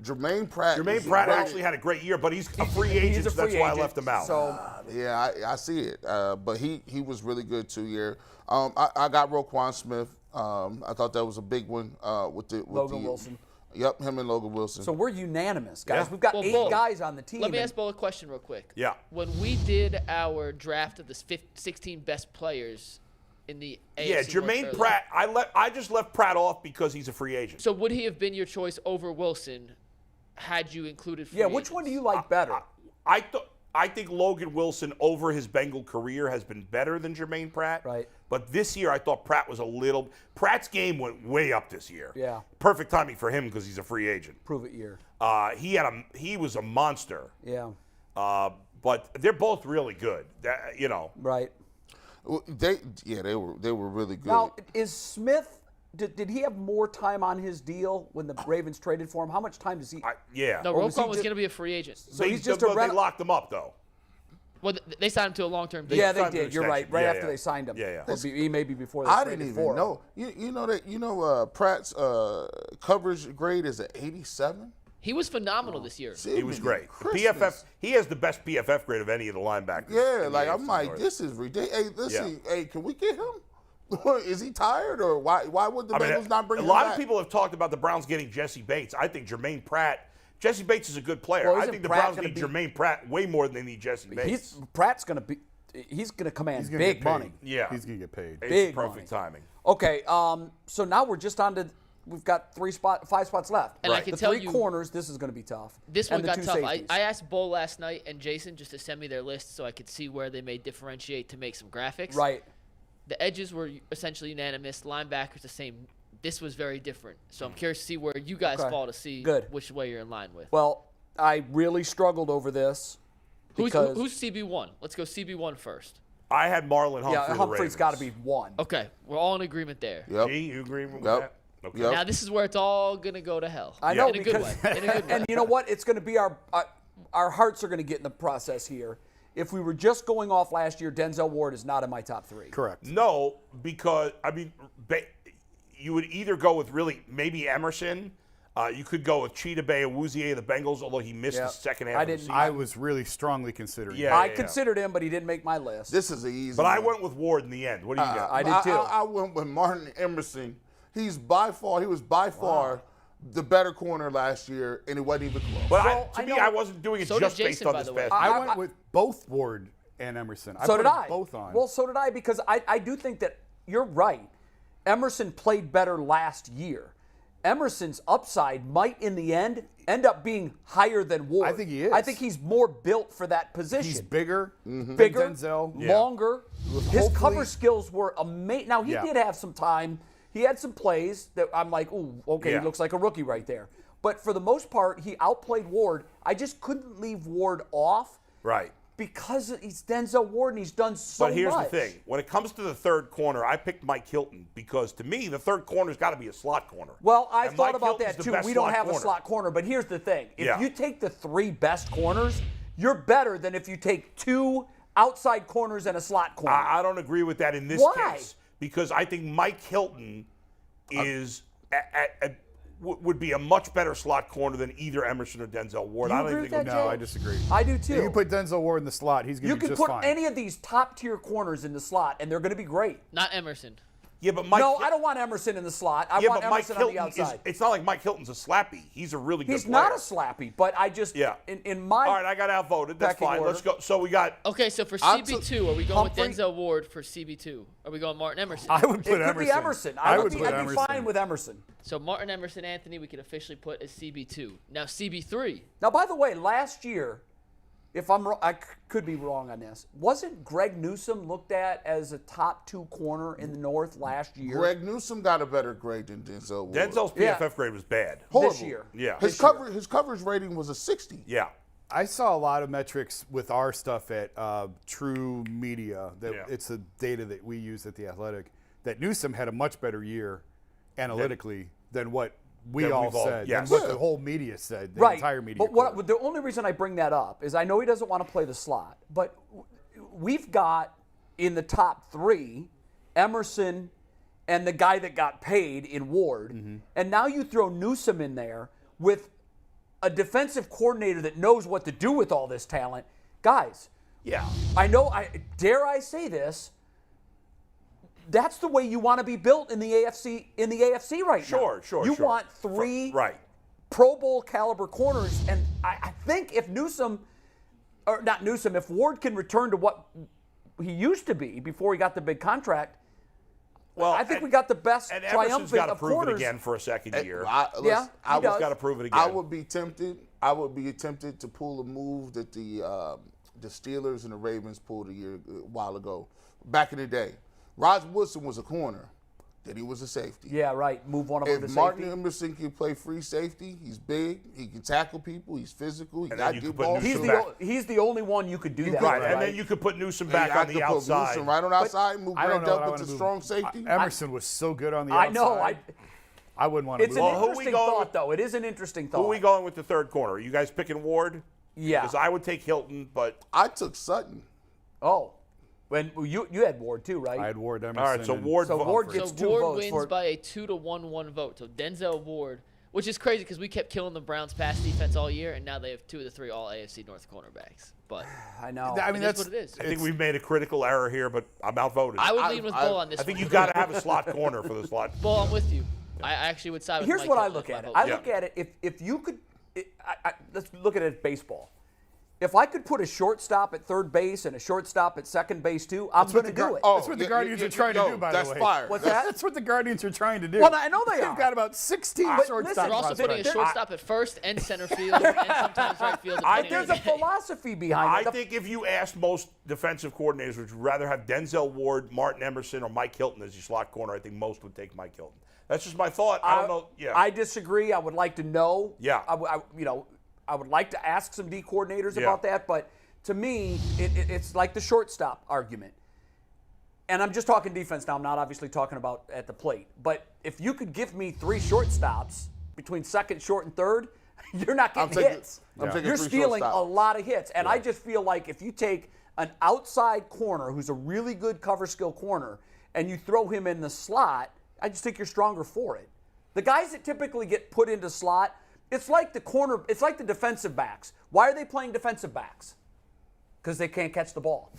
Jermaine Pratt actually had a great year, but he's a free agent, so that's why I left him out. So yeah, I see it. But he was really good 2 years. I got Roquan Smith. I thought that was a big one with Logan Wilson. Yep, him and Logan Wilson. So we're unanimous, guys. Yeah. We've got 8 guys on the team. Let me ask Bo a question real quick. Yeah. When we did our draft of the 16 best players in the AFC Jermaine North Pratt. I just left Pratt off because he's a free agent. So would he have been your choice over Wilson had you included free which one do you like better? I think Logan Wilson over his Bengal career has been better than Jermaine Pratt. Right. But this year I thought Pratt was Pratt's game went way up this year. Yeah. Perfect timing for him because he's a free agent. Prove it year. He was a monster. Yeah. But they're both really good. Right. They were really good. Now, is Smith? Did he have more time on his deal when the Ravens traded for him? How much time does he? No, Roquan was going to be a free agent. So he's just they locked him up though. Well, they signed him to a long-term deal. Yeah, they did. You're right. Right after they signed him. Yeah. He may be before they I traded didn't for even him. know. You know Pratt's coverage grade is an 87. He was phenomenal this year. He was great. PFF. He has the best PFF grade of any of the linebackers. Yeah, like I'm like, this is ridiculous. Hey, listen, can we get him? Is he tired, or why would the Bengals not bring him back? A lot of people have talked about the Browns getting Jesse Bates. I think Jermaine Pratt. Jesse Bates is a good player. Well, I think the Browns need Jermaine Pratt way more than they need Jesse Bates. Pratt's going to command big money. Yeah, he's going to get paid. Big perfect timing. Okay, so now we're just on to. We've got 5 spots left. And I can tell you, the 3 corners. This is going to be tough. This one got tough. Safeties. I asked Bo last night and Jason just to send me their list so I could see where they may differentiate to make some graphics. Right. The edges were essentially unanimous. Linebackers the same. This was very different. So I'm curious to see where you guys fall to see which way you're in line with. Well, I really struggled over this. Who's CB1? Let's go CB1 first. I had Marlon Humphrey. Yeah, Humphrey's got to be 1. Okay, we're all in agreement there. Yep. G, you agree with that? Okay. Yep. Now this is where it's all gonna go to hell. I know in a good way. In a good way. And you know what? It's going to be our hearts are going to get in the process here. If we were just going off last year, Denzel Ward is not in my top 3. Correct. No, because you would either go with maybe Emerson. You could go with Cheetah Bay and Wouzier of the Bengals, although he missed the second half of the season. I was really strongly considering him. I considered him, but he didn't make my list. This is an easy But one. I went with Ward in the end. What do you got? I did too. I went with Martin Emerson. He was by far the better corner last year, and it wasn't even close. But to me, I wasn't doing it So just did based Jason, on by this the way. past. I went with both Ward and Emerson. So put did them I. both on. Well, so did I, because I do think that you're right. Emerson played better last year. Emerson's upside might, in the end up being higher than Ward. I think he is. I think he's more built for that position. He's bigger, than Bigger, Denzel. longer. His Hopefully- cover skills were amazing. Now, he did have some time. He had some plays that I'm like, ooh, okay, he looks like a rookie right there. But for the most part, he outplayed Ward. I just couldn't leave Ward off. Right. Because he's Denzel Ward and he's done so much. But here's the thing. When it comes to the third corner, I picked Mike Hilton because, to me, the third corner's got to be a slot corner. Well, I And thought Mike about Hilton's that the too. best We don't slot have a corner. slot corner, but here's the thing. If Yeah. you take the 3 best corners, you're better than if you take 2 outside corners and a slot corner. I don't agree with that in this Why? case because I think Mike Hilton is would be a much better slot corner than either Emerson or Denzel Ward. You I don't agree even with think. that, No, Jay? I disagree. I do too. If you put Denzel Ward in the slot, he's going You to be can just put fine. any of these top tier corners in the slot, and they're going to be great. Not Emerson. Yeah, but Mike. No, I don't want Emerson in the slot. I Yeah, want but Mike Emerson on the Hilton outside. it's not like Mike Hilton's a slappy. He's a really good He's player. not a slappy, but I just in my All right, I got outvoted. That's pecking fine. order. Let's go. So we got. Okay, so for I'm CB2, are we going Humphrey- with Denzel Ward for CB2? Are we going Martin Emerson? I would it put could Emerson. be Emerson. I I'd would be put Emerson. fine with Emerson. So Martin Emerson, Anthony, we can officially put as CB2. Now CB3. Now, by the way, last year, if I'm wrong, I could be wrong on this. Wasn't Greg Newsome looked at as a top 2 corner in the North last year? Greg Newsome got a better grade than Denzel Ward. Denzel's PFF grade was bad. Horrible. This year. Yeah. His coverage rating was a 60. Yeah. I saw a lot of metrics with our stuff at True Media. It's the data that we use at The Athletic. That Newsome had a much better year analytically than what we Than all we've all- said, yes. than what the whole media said, the Right. entire media. But the only reason I bring that up is I know he doesn't want to play the slot, but we've got in the top 3 Emerson and the guy that got paid in Ward, and now you throw Newsome in there with a defensive coordinator that knows what to do with all this talent. Guys, Yeah. I know, dare I say this, that's the way you want to be built in the AFC right now. Sure. You want 3 Right. Pro Bowl caliber corners, and I think if if Ward can return to what he used to be before he got the big contract, Well, I think we got the best And Emerson's triumphant got to of prove corners. it again for a second year. Yeah, he He's does. got to prove it again. I would be tempted to pull a move that the Steelers and the Ravens pulled a while ago. Back in the day, Rod Woodson was a corner. Then he was a safety. Yeah, right. Move one of them to If Martin safety. Emerson can play free safety, he's big. He can tackle people. He's physical. He And got then you good could put ball. Newsome skills. back. He's the only one you could do that. Right, with, and then you could put Newsome back I on could the put outside. Newsome right on the outside. Move I don't Grant know. Delpit to strong safety. Emerson was so good on the I outside. know. I wouldn't want to It's move an him. who we interesting going thought, with? though. It is an interesting thought. Who are we going with the third corner? Are you guys picking Ward? Yeah. Because I would take Hilton, but I took Sutton. Oh, when you had Ward too, right? I had Ward, Emerson. all right. So and Ward. So Ward gets So 2 Ward votes wins for by a 2-1 vote. So Denzel Ward, which is crazy because we kept killing the Browns' pass defense all year, and now they have 2 of the 3 all AFC North cornerbacks. But I know. I mean, it is that's what it is. I think we've made a critical error here, but I'm outvoted. I would lean with Bull on this I think one. you got to have a slot corner for the slot. Bull, I'm with you. I actually would side with Here's Mike what I Hilton look as at my it. vote. I look at it if you could. Let's look at it as baseball. If I could put a shortstop at third base and a shortstop at second base too, I'm going to do it. That's what the Guardians are trying to do, by the way. That's fire. What's that? That's what the Guardians are trying to do. Well, I know they They've are. got about 16 But shortstop listen, They're also putting a prospects. shortstop at first and center field, and sometimes right field. depending There's on a the game. philosophy behind I it. think if you asked most defensive coordinators, would you rather have Denzel Ward, Martin Emerson, or Mike Hilton as your slot corner, I think most would take Mike Hilton. That's just my thought. I don't know. Yeah. I disagree. I would like to know. Yeah. I would like to ask some D coordinators Yeah. about that, but to me, it's like the shortstop argument. And I'm just talking defense now. I'm not obviously talking about at the plate. But if you could give me 3 shortstops between second, short, and third, you're not getting hits. I'm taking You're 3 stealing a shortstops. lot of hits. And I just feel like if you take an outside corner who's a really good cover skill corner and you throw him in the slot, I just think you're stronger for it. The guys that typically get put into slot, it's like the defensive backs. Why are they playing defensive backs? Because they can't catch the ball.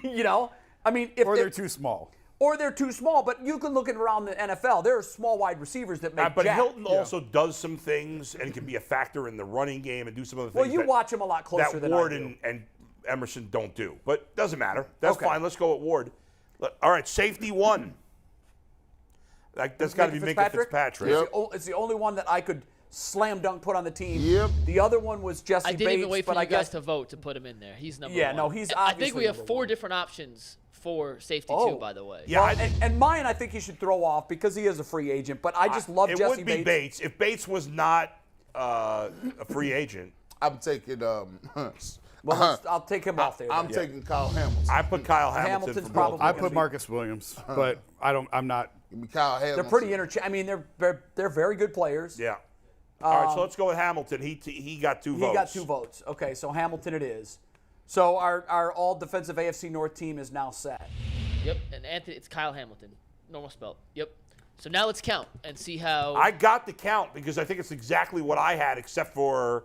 Yeah. I mean, or they're too small. Or they're too small, but you can look at around the NFL. There are small wide receivers that make But jack. Hilton also does some things and can be a factor in the running game and do some other things. Well, you watch him a lot closer than Ward I do. and Emerson don't do. But doesn't matter. That's Okay. fine. Let's go with Ward. All right, safety 1. That's got to be Minka Fitzpatrick. Yep. It's the only one that I could slam dunk put on the team. Yep. The other one was Jesse I Bates. didn't even wait for but you I guys guess to vote to put him in there. He's number one. Yeah, no, he's I think we have obviously 4 number one. different options for safety Oh. too, by the way. Yeah, Well, and mine I think you should throw off because he is a free agent. But I just love it Jesse would be Bates. If Bates was not a free agent, I'm taking. Well, I'll take him off there. I'm then. taking Kyle Hamilton. I put Kyle Hamilton Hamilton's for probably both. I gonna put be- Marcus Williams, but I'm not. Give me Kyle Hamilton. They're pretty interchangeable. I mean, they're very good players. Yeah. All right, so let's go with Hamilton. He got 2 votes. He got 2 votes. Okay, so Hamilton it is. So our all defensive AFC North team is now set. Yep. And Anthony, it's Kyle Hamilton. Normal spell. Yep. So now let's count and see how. I got the count because I think it's exactly what I had, except for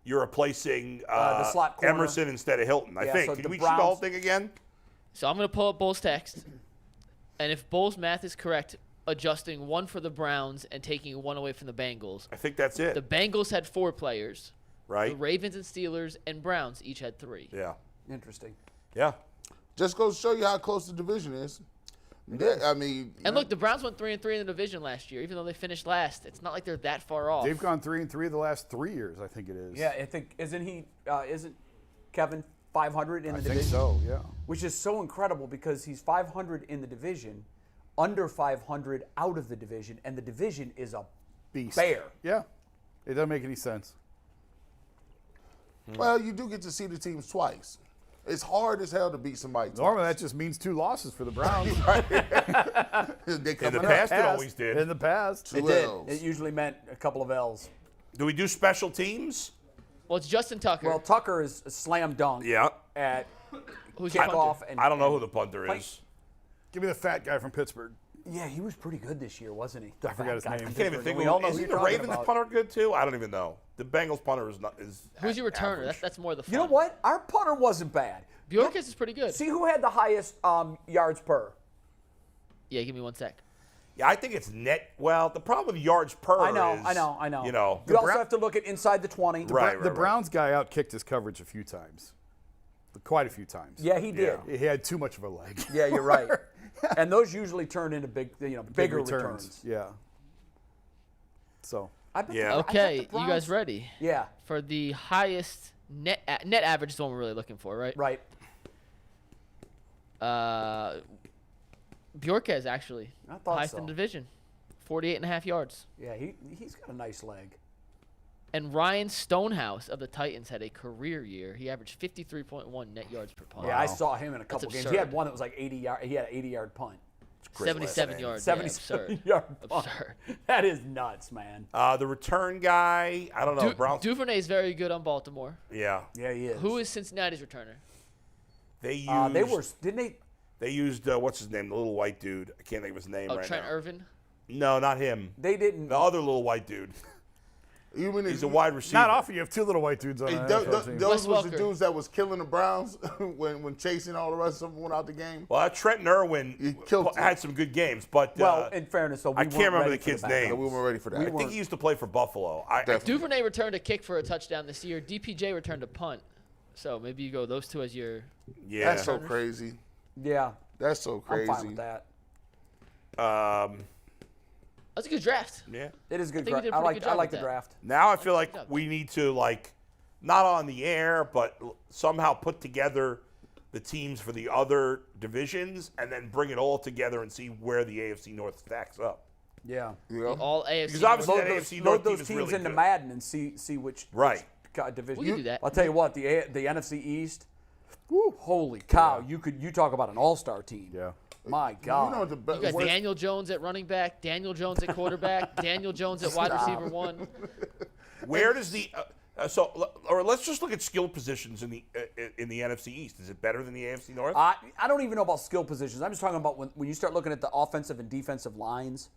you're replacing The slot corner. Emerson instead of Hilton. I Yeah, think. so Can the we see the whole Browns- thing again? So I'm going to pull up Bull's text. And if Bull's math is correct, adjusting 1 for the Browns and taking 1 away from the Bengals. I think that's it. The Bengals had 4 players. Right? The Ravens and Steelers and Browns each had 3. Yeah. Interesting. Yeah. Just goes to show you how close the division is. I mean, And look, the Browns went 3-3 in the division last year, even though they finished last. It's not like they're that far off. They've gone 3-3 the last 3 years. I think it is. Yeah, I think isn't Kevin 500 in the I division? think so. Yeah. Which is so incredible because he's 500 in the division, under 500 out of the division, and the division is a Beast. bear. Yeah. It doesn't make any sense. well, you do get to see the teams twice. It's hard as hell to beat somebody twice. Normally, that just means 2 losses for the Browns. They In the coming up. past, it always did. In the past. It Two did. L's. It usually meant a couple of L's. Do we do special teams? Well, it's Justin Tucker. Well, Tucker is a slam dunk Yeah. at who's your kickoff. punter? And I don't know who the punter Play- is. Give me the fat guy from Pittsburgh. Yeah, he was pretty good this year, wasn't he? I forgot his name. I can't even think. We all know Is who he you're the talking Ravens about. punter good too? I don't even know. The Bengals punter is not. Who's your returner? average. That's more the fun. You know what? Our punter wasn't bad. Bjorkes is pretty good. See who had the highest yards per? Yeah, give me 1 sec. Yeah, I think it's net. Well, the problem with yards per I know. is, You know, You also have to look at inside the 20. Right. The Browns guy outkicked his coverage a few times. Quite a few times. Yeah, he did. Yeah. He had too much of a leg. Yeah, you're right. And those usually turn into bigger returns. Yeah. So. I bet Yeah. I bet Okay, the you Browns- guys ready Yeah, for the highest net average is the one we're really looking for, right? right. Bjorkes actually I thought highest so. in the division, 48.5 yards. Yeah, he's got a nice leg. And Ryan Stonehouse of the Titans had a career year. He averaged 53.1 net yards per punt. Yeah, I saw him in a couple games. He had absurd. one that was like 80 yard. He had an 80-yard punt. 77 yards. 77 Yeah, yard punt. absurd. That is nuts, man. the return guy. I don't know. Browns. Duvernay is very good on Baltimore. Yeah. Yeah, he is. Who is Cincinnati's returner? They used. They were, didn't they? They used what's his name? The little white dude. I can't think of his name Oh, right Trent now. Irvin. No, not him. They didn't. The other little white dude. You mean He's a wide receiver. Not often you have 2 little white dudes on Hey, an those NFL team. was Wes the Welker. dudes that was killing the Browns when chasing all the rest of them went out the game. Well, Trent Irwin He killed him. had some good games, but Well, in fairness, though, we I can't weren't remember ready the for kid's backup. name. We weren't ready for that. I think he used to play for Buffalo. Definitely. Duvernay returned a kick for a touchdown this year. DPJ returned a punt. So maybe you go those two as your. Yeah. That's so crazy. Yeah, That's so I'm crazy. fine with that. That's a good draft. Yeah. It is a good I think we draft. did a I pretty like good job with the that. draft. Now I feel like job. we need to not on the air, but somehow put together the teams for the other divisions and then bring it all together and see where the AFC North stacks up. Yeah. You know? All AFC. Because obviously North. that Load AFC those, North load those team is teams really into good. Madden and see which Right. division. We can do that. I'll tell you what, the NFC East. Woo, holy cow! You talk about an all-star team. Yeah. My You God. know the You got worst- Daniel Jones at running back, Daniel Jones at quarterback, Daniel Jones at wide receiver 1. Where does the or let's just look at skill positions in the NFC East. Is it better than the AFC North? I don't even know about skill positions. I'm just talking about when you start looking at the offensive and defensive lines.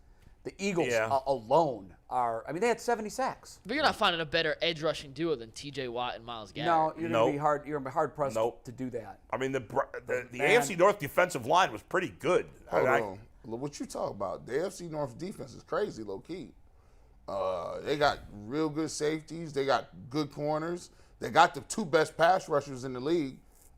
The Eagles alone are. I mean, they had 70 sacks. But you're not finding a better edge rushing duo than T.J. Watt and Myles Garrett. No, you're gonna be hard. You're gonna be hard pressed to do that. I mean, the AFC North defensive line was pretty good. Hold on. What you talk about? The AFC North defense is crazy, low key. They got real good safeties. They got good corners. They got the 2 best pass rushers in the league,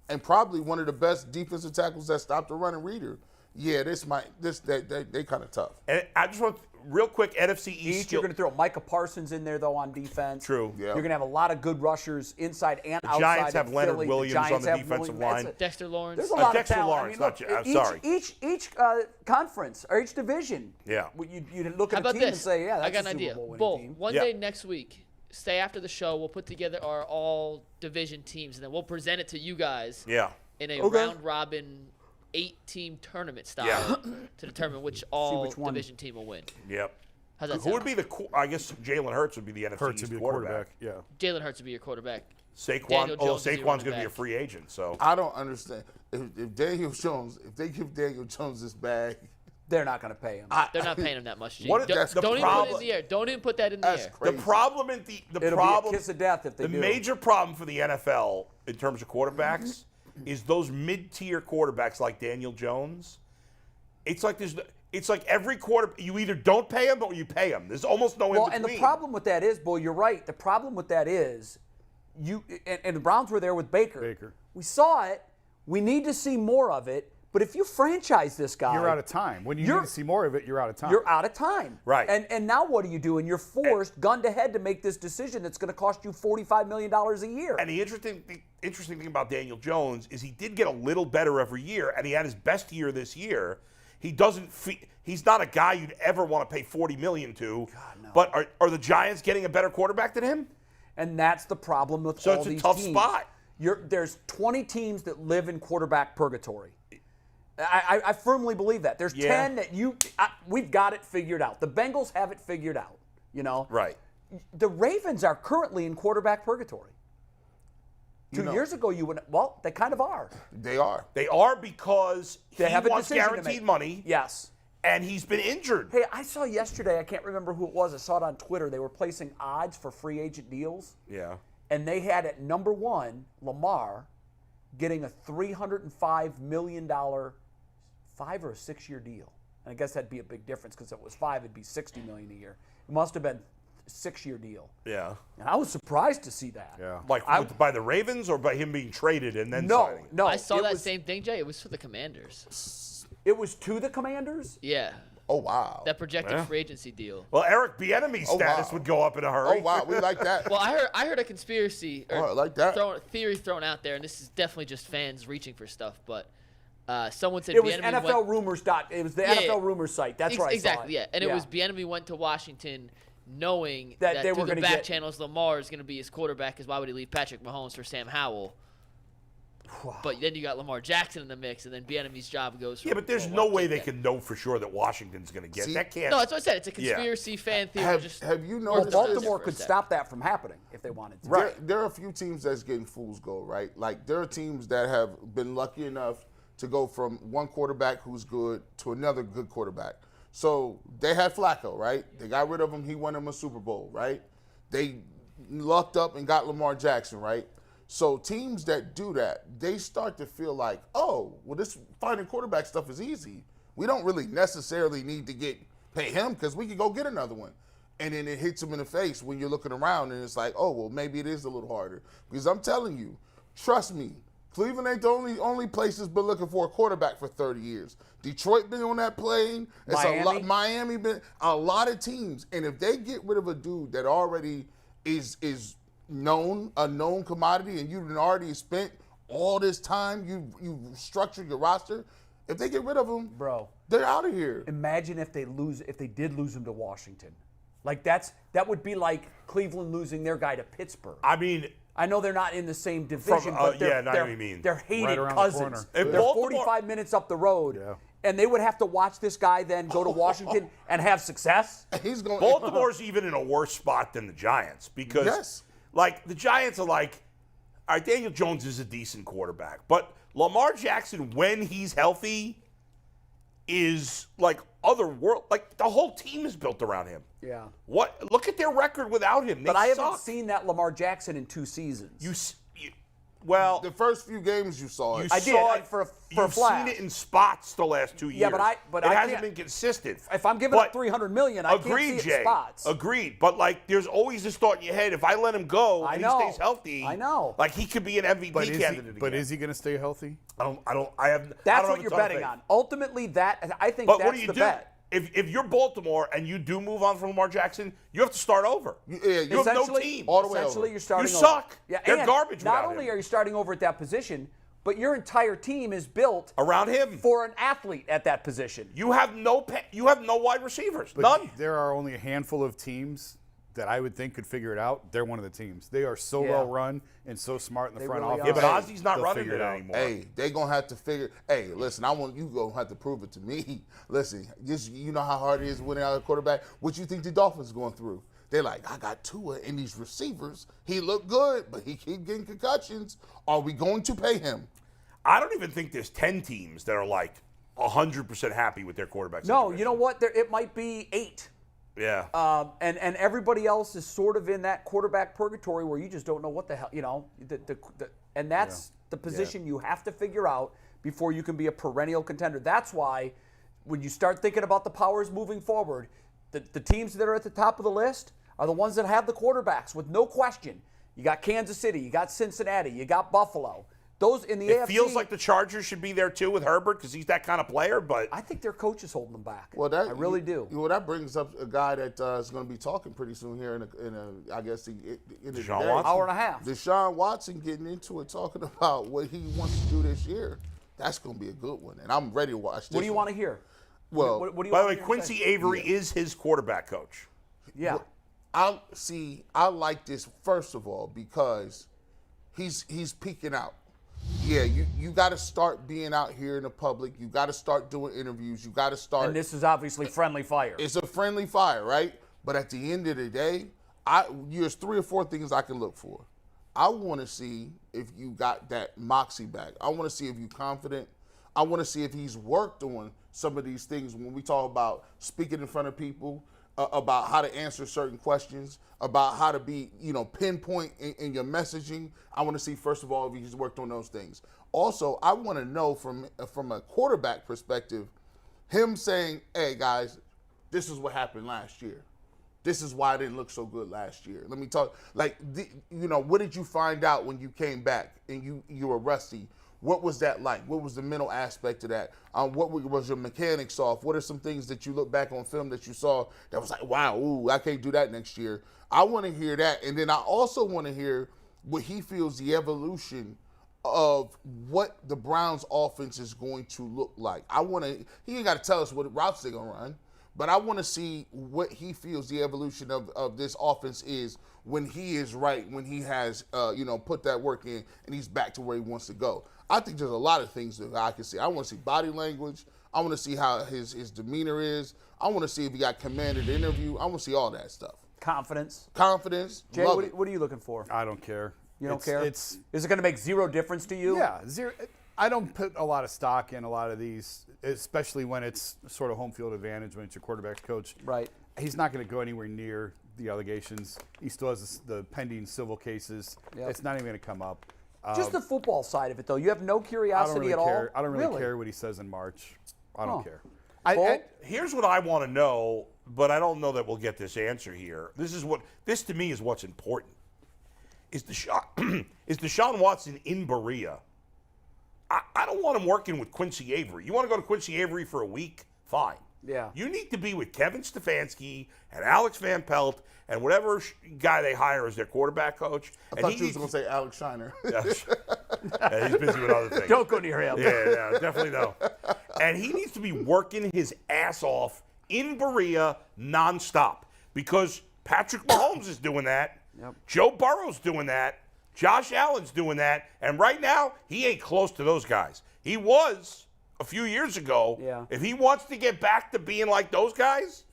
and probably one of the best defensive tackles that stopped the running reader. Yeah, they kind of tough. And I just want real quick NFC East. You're going to throw Micah Parsons in there though on defense. True. Yeah. You're going to have a lot of good rushers inside and outside. The Giants have Leonard Philly. Williams on the defensive line. Dexter Lawrence. There's a lot Dexter of talent. Lawrence, I mean, sorry. Each conference or each division. Yeah. You look How at a about team this? and say, yeah, that's I got a an Super idea. Bowl winning Bull, team. one day next week, stay after the show. We'll put together our all division teams, and then we'll present it to you guys. Yeah. In a round robin 8-team tournament style to determine which division team will win. Yep. How's that Who sound? would be I guess Jalen Hurts would be the NFC East quarterback. Yeah. Jalen Hurts would be your quarterback. Saquon. Jones is your Saquon's running going to be a back. free agent. So I don't understand. If Daniel Jones, if they give Daniel Jones this bag, They're not going to pay him. They're not paying him that much. G. What- Don't, that's the don't even put it in problem. the air. Don't even put that in the That's air. crazy. the problem in the It'll problem be a kiss of death if they the do. major problem for the NFL in terms of quarterbacks is those mid-tier quarterbacks like Daniel Jones. It's like every quarter you either don't pay him or you pay him. There's almost no in between. And the problem with that is, Bull, you're right. The problem with that is, and the Browns were there with Baker. We saw it. We need to see more of it. But if you franchise this guy, You're out of time. When you need to see more of it, you're out of time. You're out of time. Right. And now what are you doing? You're forced, gun to head, to make this decision that's going to cost you $45 million a year. And the interesting thing about Daniel Jones is he did get a little better every year, and he had his best year this year. He's not a guy you'd ever want to pay $40 million to. God, no. But are the Giants getting a better quarterback than him? And that's the problem with So all it's a these tough teams. spot. There's 20 teams that live in quarterback purgatory. I firmly believe that. There's 10 that we've got it figured out. The Bengals have it figured out, Right. The Ravens are currently in quarterback purgatory. 2 years ago, they kind of are. They are. They are because They he have a wants decision to guaranteed make. money. Yes. And he's been injured. Hey, I saw yesterday, I can't remember who it was. I saw it on Twitter. They were placing odds for free agent deals. Yeah. And they had at number 1, Lamar, getting a $305 million 5 or 6 year deal. And I guess that'd be a big difference because if it was 5, it'd be $60 million a year. It must have been a 6-year deal. Yeah. And I was surprised to see that. Yeah. Like by the Ravens or by him being traded and then signing? No. I saw it that was, same thing, Jay. It was for the Commanders. It was to the Commanders? Yeah. Oh, wow. That projected free agency deal. Well, Eric Bieniemy's status would go up in a hurry. Oh, wow. We like that. Well, I heard a conspiracy I like that. theory thrown out there, and this is definitely just fans reaching for stuff, but someone said It was Bieniemy NFL Rumors. It was the NFL Rumors site. That's right. Exactly, yeah. And it was Bieniemy went to Washington knowing that they through were the gonna back get- channels Lamar is going to be his quarterback, because why would he leave Patrick Mahomes for Sam Howell? But then you got Lamar Jackson in the mix, and then Bieniemy's job goes for Yeah, but there's no way they can know for sure that Washington's going to get. See, That can't. No, that's what I said. It's a conspiracy fan theory. Have you Well, noticed Baltimore this? could stop that from happening if they wanted to. There are a few teams that's getting fool's gold, right? Like, there are teams that have been lucky enough to go from one quarterback who's good to another good quarterback. So they had Flacco, right? They got rid of him. He won them a Super Bowl, right? They lucked up and got Lamar Jackson, right? So teams that do that, they start to feel like, oh, well, this finding quarterback stuff is easy. We don't really necessarily need to pay him because we can go get another one. And then it hits them in the face when you're looking around and it's like, oh, well, maybe it is a little harder. Because I'm telling you, trust me, Cleveland ain't the only place that's been looking for a quarterback for 30 years. Detroit been on that plane. Miami been a lot of teams. And if they get rid of a dude that already is a known commodity, and you've already spent all this time, you structured your roster. If they get rid of him, Bro, they're out of here. imagine if they did lose him to Washington. Like that would be like Cleveland losing their guy to Pittsburgh. I mean, I know they're not in the same division, but yeah, I know what you mean. they're hated Right around the cousins. corner. If They're Baltimore- 45 minutes up the road, Yeah. and they would have to watch this guy then go to Washington and have success. He's going. Baltimore's even in a worse spot than the Giants because, Yes. like, the Giants are like, all right, Daniel Jones is a decent quarterback, but Lamar Jackson, when he's healthy, is like otherworld. Like the whole team is built around him. Yeah. What? Look at their record without him. But I haven't suck. seen that Lamar Jackson in 2 seasons. Well, The first few games you saw it. I did, for a You've flash. seen it in spots the last 2 years. Yeah, but it I hasn't can't- been consistent. If I'm giving up $300 million, I can't see it Jay. in spots. Agreed. But like, there's always this thought in your head: if I let him go I and know. he stays healthy, I know. like he could be an MVP candidate. But again. is he going to stay healthy? I have. I don't That's have what a you're ton of betting faith. on. Ultimately, I think But that's what do you the do? bet. If you're Baltimore and you do move on from Lamar Jackson, you have to start over. Yeah, You have no Essentially- team. all the way Essentially, over. you're starting You over. suck. Yeah, They're and garbage Not without only him. are you starting over at that position, but your entire team is built Around him. for an athlete at that position. You have no wide receivers. But None. There are only a handful of teams that I would think could figure it out. They're one of the teams. They are so Yeah. well run and so smart in the They front really office. Yeah, but Hey, Ozzy's not they'll running figure it it out. anymore. Hey, they gonna have to figure. Hey, listen, I want you gonna have to prove it to me. Listen, you know how hard it is winning out a quarterback. What you think the Dolphins going through? They're like, I got Tua and these receivers. He looked good, but he keep getting concussions. Are we going to pay him? I don't even think there's 10 teams that are like 100% happy with their quarterback No, situation. you know what? It might be 8. Yeah. And everybody else is sort of in that quarterback purgatory where you just don't know what the hell, and that's the position you have to figure out before you can be a perennial contender. That's why when you start thinking about the powers moving forward, the teams that are at the top of the list are the ones that have the quarterbacks with no question. You got Kansas City, you got Cincinnati, you got Buffalo. Those in the AFC. It feels like the Chargers should be there too with Herbert because he's that kind of player, but I think their coach is holding them back. Well, I really do. Well, that brings up a guy that is going to be talking pretty soon here in I guess, in the Deshaun day. Watson? Hour and a half. Deshaun Watson getting into it, talking about what he wants to do this year. That's going to be a good one, and I'm ready to watch this. What do you one. want to hear? Well, what do you by the want way, to hear him Quincy say? Avery is his quarterback coach. Yeah. I like this first of all because he's peeking out. Yeah, you got to start being out here in the public. You got to start doing interviews. You got to start. And this is obviously friendly fire. It's a friendly fire, right? But at the end of the day, there's 3 or 4 things I can look for. I want to see if you got that moxie back. I want to see if you're confident. I want to see if he's worked on some of these things when we talk about speaking in front of people, about how to answer certain questions, about how to be, pinpoint in your messaging. I want to see, first of all, if he's worked on those things. Also, I want to know from a quarterback perspective, him saying, hey, guys, this is what happened last year. This is why I didn't look so good last year. Let me talk. What did you find out when you came back and you were rusty? What was that like? What was the mental aspect of that? What was your mechanics off? What are some things that you look back on film that you saw that was like, wow, ooh, I can't do that next year? I want to hear that. And then I also want to hear what he feels the evolution of what the Browns offense is going to look like. He ain't got to tell us what routes they're going to run, but I want to see what he feels the evolution of this offense is when he is right, when he has, put that work in and he's back to where he wants to go. I think there's a lot of things that I can see. I want to see body language. I want to see how his demeanor is. I want to see if he got commanded the interview. I want to see all that stuff. Confidence. Jay, What are you looking for? I don't care. You don't care? Is it going to make zero difference to you? Yeah, zero. I don't put a lot of stock in a lot of these, especially when it's sort of home field advantage when it's your quarterback coach. Right. He's not going to go anywhere near the allegations. He still has the pending civil cases. Yep. It's not even going to come up. Just the football side of it, though. You have no curiosity at all? I don't really care what he says in March. I don't care. Here's what I want to know, but I don't know that we'll get this answer here. This to me is what's important. Is Deshaun Watson in Berea? I don't want him working with Quincy Avery. You want to go to Quincy Avery for a week? Fine. Yeah. You need to be with Kevin Stefanski and Alex Van Pelt and whatever guy they hire as their quarterback coach. I thought you was going to say Alex Shiner. Yeah, he's busy with other things. Don't go near him. Yeah, definitely no. And he needs to be working his ass off in Berea nonstop because Patrick Mahomes is doing that. Yep. Joe Burrow's doing that. Josh Allen's doing that. And right now, he ain't close to those guys. He was a few years ago. Yeah. If he wants to get back to being like those guys,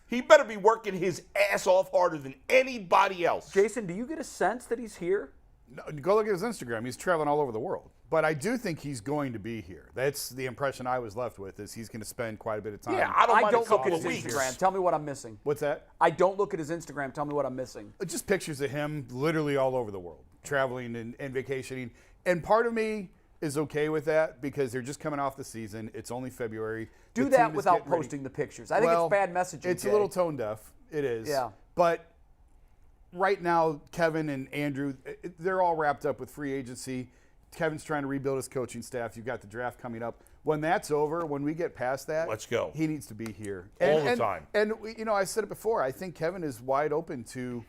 he better be working his ass off harder than anybody else. Jason, do you get a sense that he's here? No, go look at his Instagram. He's traveling all over the world. But I do think he's going to be here. That's the impression I was left with, is he's going to spend quite a bit of time. Yeah, I don't look at mind his a Instagram. Tell me what I'm missing. What's that? I don't look at his Instagram. Tell me what I'm missing. Just pictures of him literally all over the world, traveling and vacationing. And part of me is okay with that because they're just coming off the season. It's only February. Do that without posting the pictures. I think it's bad messaging. It's a little tone deaf. It is. Yeah. But right now, Kevin and Andrew, they're all wrapped up with free agency. Kevin's trying to rebuild his coaching staff. You've got the draft coming up. When that's over, when we get past that, let's go. He needs to be here all the time. And I said it before. I think Kevin is wide open to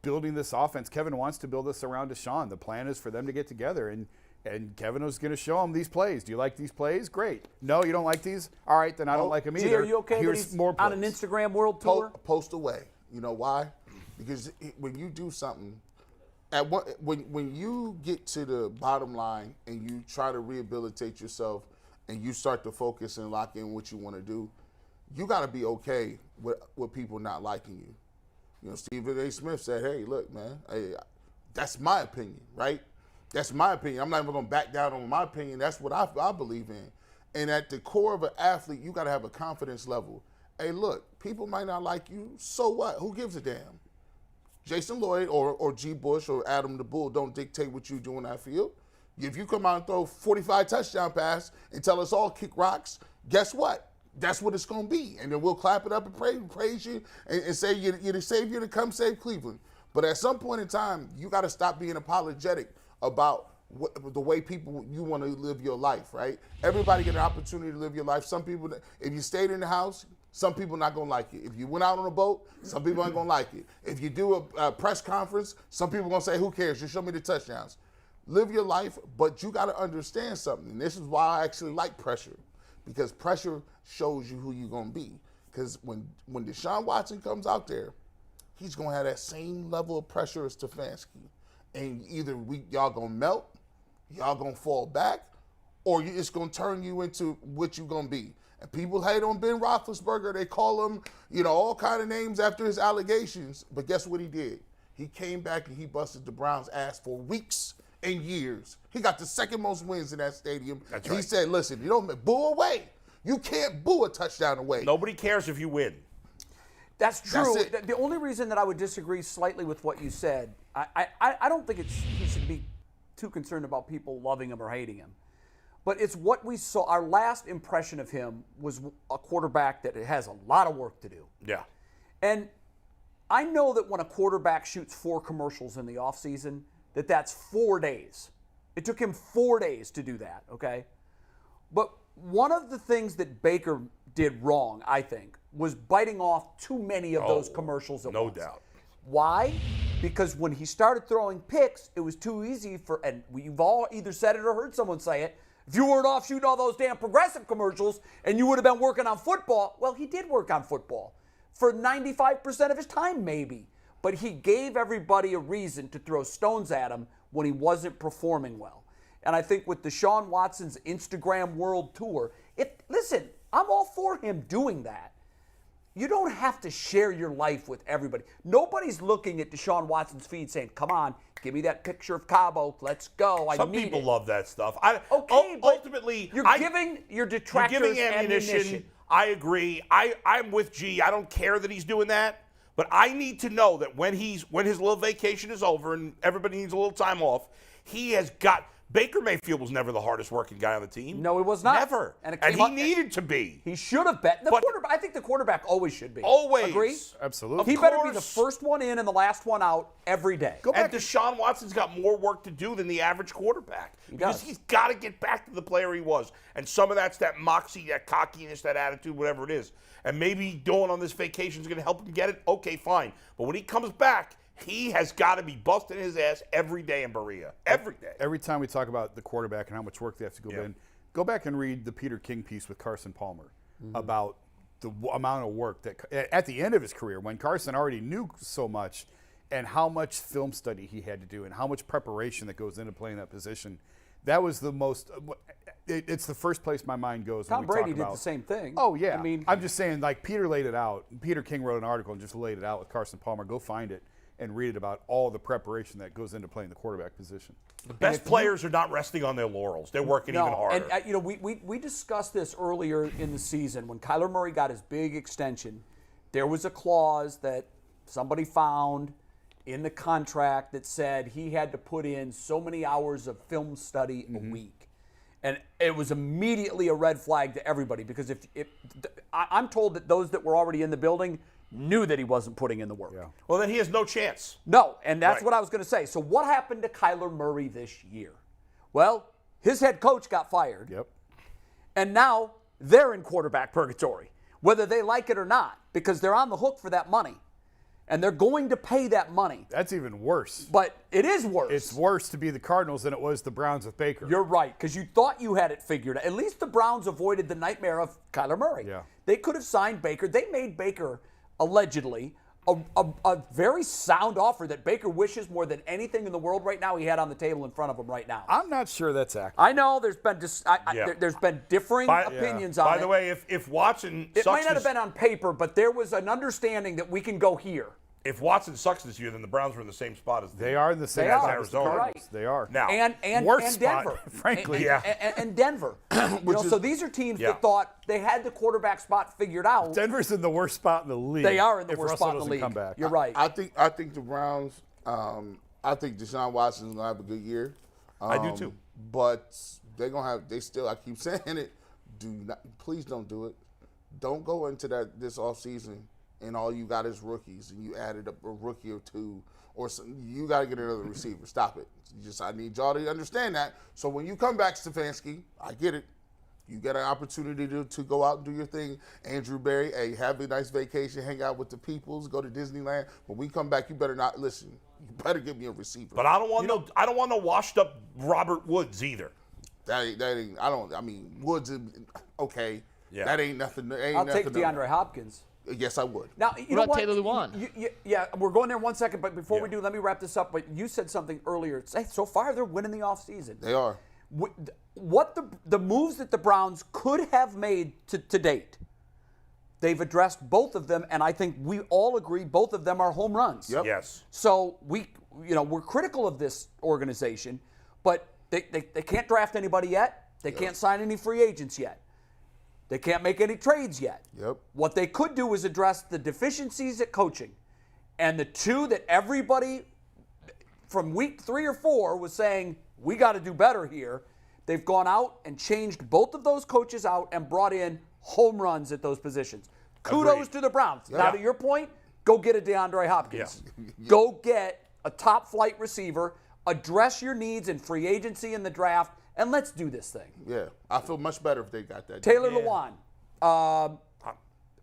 building this offense. Kevin wants to build this around Deshaun. The plan is for them to get together, and Kevin was going to show him these plays. Do you like these plays? Great. No, you don't like these? All right, then I don't like them either. Gee, are you okay Here's that he's more plays. on an Instagram world tour? Post away. You know why? Because when you do something, when you get to the bottom line and you try to rehabilitate yourself and you start to focus and lock in what you want to do, you got to be okay with people not liking you. You know, Stephen A. Smith said, hey, look, man, that's my opinion, right? That's my opinion. I'm not even going to back down on my opinion. That's what I believe in. And at the core of an athlete, you got to have a confidence level. Hey, look, people might not like you. So what? Who gives a damn? Jason Lloyd or G. Bush or Adam the Bull don't dictate what you do in that field. If you come out and throw 45 touchdown pass and tell us all kick rocks, guess what? That's what it's going to be. And then we'll clap it up and praise you and say you're the savior to come save Cleveland. But at some point in time, you got to stop being apologetic about the way you want to live your life, right? Everybody get an opportunity to live your life. Some people, if you stayed in the house, some people not going to like it. If you went out on a boat, some people ain't going to like it. If you do a press conference, some people going to say, who cares? Just show me the touchdowns. Live your life, but you got to understand something. And this is why I actually like pressure, because pressure shows you who you're going to be. Because when Deshaun Watson comes out there, he's going to have that same level of pressure as Stefanski. And either y'all going to melt, y'all going to fall back, or it's going to turn you into what you're going to be. And people hate on Ben Roethlisberger. They call him, all kind of names after his allegations. But guess what he did? He came back and he busted the Browns' ass for weeks and years. He got the second most wins in that stadium. That's right. He said, listen, you don't boo away. You can't boo a touchdown away. Nobody cares if you win. That's true. That's the only reason that I would disagree slightly with what you said, I don't think he should be too concerned about people loving him or hating him. But it's what we saw. Our last impression of him was a quarterback that has a lot of work to do. Yeah. And I know that when a quarterback shoots 4 commercials in the offseason, that's 4 days. It took him 4 days to do that, okay? But one of the things that Baker did wrong, I think, was biting off too many of those commercials at once. No doubt. Why? Because when he started throwing picks, it was too easy and we've all either said it or heard someone say it, if you weren't off shooting all those damn Progressive commercials and you would have been working on football, well, he did work on football for 95% of his time maybe. But he gave everybody a reason to throw stones at him when he wasn't performing well. And I think with Deshaun Watson's Instagram World Tour, listen, I'm all for him doing that. You don't have to share your life with everybody. Nobody's looking at Deshaun Watson's feed saying, come on, give me that picture of Cabo. Let's go. Some people love that stuff. Ultimately, you're giving your detractors ammunition. I agree. I'm with G. I don't care that he's doing that. But I need to know that when his little vacation is over and everybody needs a little time off, he has got – Baker Mayfield was never the hardest working guy on the team. No, he was not. Never. And he needed to be. He should have been. I think the quarterback always should be. Always. Agree? Absolutely. He better be the first one in and the last one out every day. And Deshaun Watson's got more work to do than the average quarterback. Because he's got to get back to the player he was. And some of that's that moxie, that cockiness, that attitude, whatever it is. And maybe going on this vacation is going to help him get it. Okay, fine. But when he comes back, he has got to be busting his ass every day in Berea. Every day. Every time we talk about the quarterback and how much work they have to go in, go back and read the Peter King piece with Carson Palmer about the amount of work that at the end of his career, when Carson already knew so much, and how much film study he had to do and how much preparation that goes into playing that position. That was the most it's the first place my mind goes when Tom we talk Brady about. did the same thing. Oh, yeah. I mean, I'm just saying, like, Peter laid it out. Peter King wrote an article and just laid it out with Carson Palmer. Go find it. and read about all the preparation that goes into playing the quarterback position. The best players are not resting on their laurels. They're working even harder. And we discussed this earlier in the season when Kyler Murray got his big extension. There was a clause that somebody found in the contract that said he had to put in so many hours of film study a week. And it was immediately a red flag to everybody because if I'm told that those that were already in the building knew that he wasn't putting in the work. Yeah. Well, then he has no chance. No, and that's Right. what I was going to say. So what happened to Kyler Murray this year? Well, his head coach got fired. Yep. And now they're in quarterback purgatory, whether they like it or not, because they're on the hook for that money. And they're going to pay that money. That's even worse. But it is worse. It's worse to be the Cardinals than it was the Browns with Baker. You're right, because you thought you had it figured out. At least the Browns avoided the nightmare of Kyler Murray. Yeah. They could have signed Baker. They made Baker, allegedly, a very sound offer that Baker wishes more than anything in the world right now he had on the table in front of him right now. I'm not sure that's accurate. I know there's been there's been differing opinions on it. By the way, if Watson it sucks might not have been on paper, but there was an understanding that we can go here. if Watson sucks this year, then the Browns are in the same spot as They are in the same They spot are. as the Arizona. Cardinals. Right. They are. Now, And Worst spot, Denver, frankly. and Denver. So these are teams Yeah. that thought they had the quarterback spot figured out. Denver's in the worst spot in the league. They are in the if worst Russell spot in the doesn't league. Come back. You're right. I think the Browns. I think Deshaun Watson is gonna have a good year. I do too. But they're gonna have. They still. I keep saying it. Please don't do it. Don't go into this offseason and all you got is rookies and you added up a rookie or two or some, you got to get another receiver. Stop it. I need y'all to understand that. So when you come back, Stefanski, I get it. You get an opportunity to go out and do your thing. Andrew Berry, hey, have a nice vacation, hang out with the peoples, go to Disneyland. When we come back, you better not listen. You better give me a receiver. But I don't want no washed up Robert Woods either. That ain't. I mean, Woods. Okay. Yeah. That ain't nothing. I'll take DeAndre Hopkins. Yes, I would. Now, you know What about what? Taylor Lewan? Yeah, we're going there in 1 second, but before we do, let me wrap this up. But you said something earlier. Hey, so far, they're winning the offseason. They are. What the moves that the Browns could have made to date, they've addressed both of them, and I think we all agree both of them are home runs. Yep. Yes. So we're critical of this organization, but they can't draft anybody yet. They can't sign any free agents yet. They can't make any trades yet. Yep. What they could do is address the deficiencies at coaching. And the two that everybody from week 3 or 4 was saying, we got to do better here. They've gone out and changed both of those coaches out and brought in home runs at those positions. Kudos Agreed. to the Browns. Yeah. Now, to your point, go get a DeAndre Hopkins. Go get a top flight receiver. Address your needs in free agency in the draft. And let's do this thing. Yeah, I feel much better if they got that. Taylor Lewan.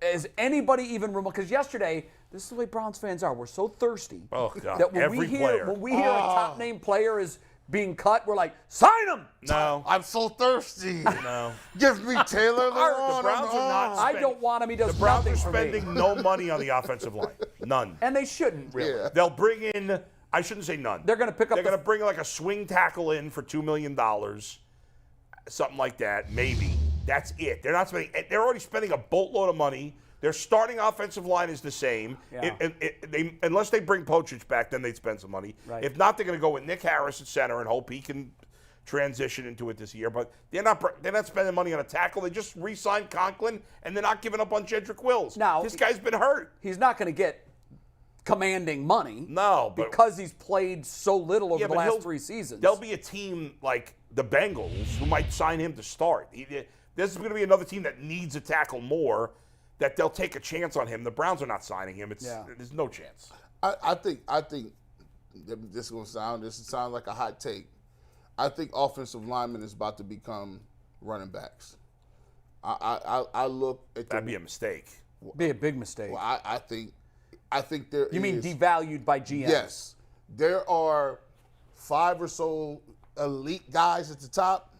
Is anybody even remote? Because yesterday, this is the way Browns fans are. We're so thirsty Oh, God. that when Every we hear player. a top name player is being cut, we're like, sign him. No. I'm so thirsty. No. Give me Taylor Lewan. The Browns are not. I don't want him. He does The Browns nothing are for me. spending no money on the offensive line. None. And they shouldn't really. Yeah. They'll bring in. I shouldn't say none. They're gonna pick up They're the- going to bring like a swing tackle in for $2 million, something like that. Maybe that's it. They're not spending. They're already spending a boatload of money. Their starting offensive line is the same. Yeah. Unless they bring Pochich back, then they'd spend some money. Right. If not, they're going to go with Nick Harris at center and hope he can transition into it this year. But they're not spending money on a tackle. They just re-signed Conklin, and they're not giving up on Jedrick Wills. Now, this guy's been hurt. He's not going to get commanding money. No, but because he's played so little over Yeah, the but last 3 seasons. There'll be a team like the Bengals who might sign him to start. There's going to be another team that needs a tackle more that they'll take a chance on him. The Browns are not signing him. There's no chance. I think this sounds like a hot take. I think offensive lineman is about to become running backs. I look at That'd be a mistake. be a big mistake. Well, I think there You mean is- devalued by GMs? Yes. There are 5 or so elite guys at the top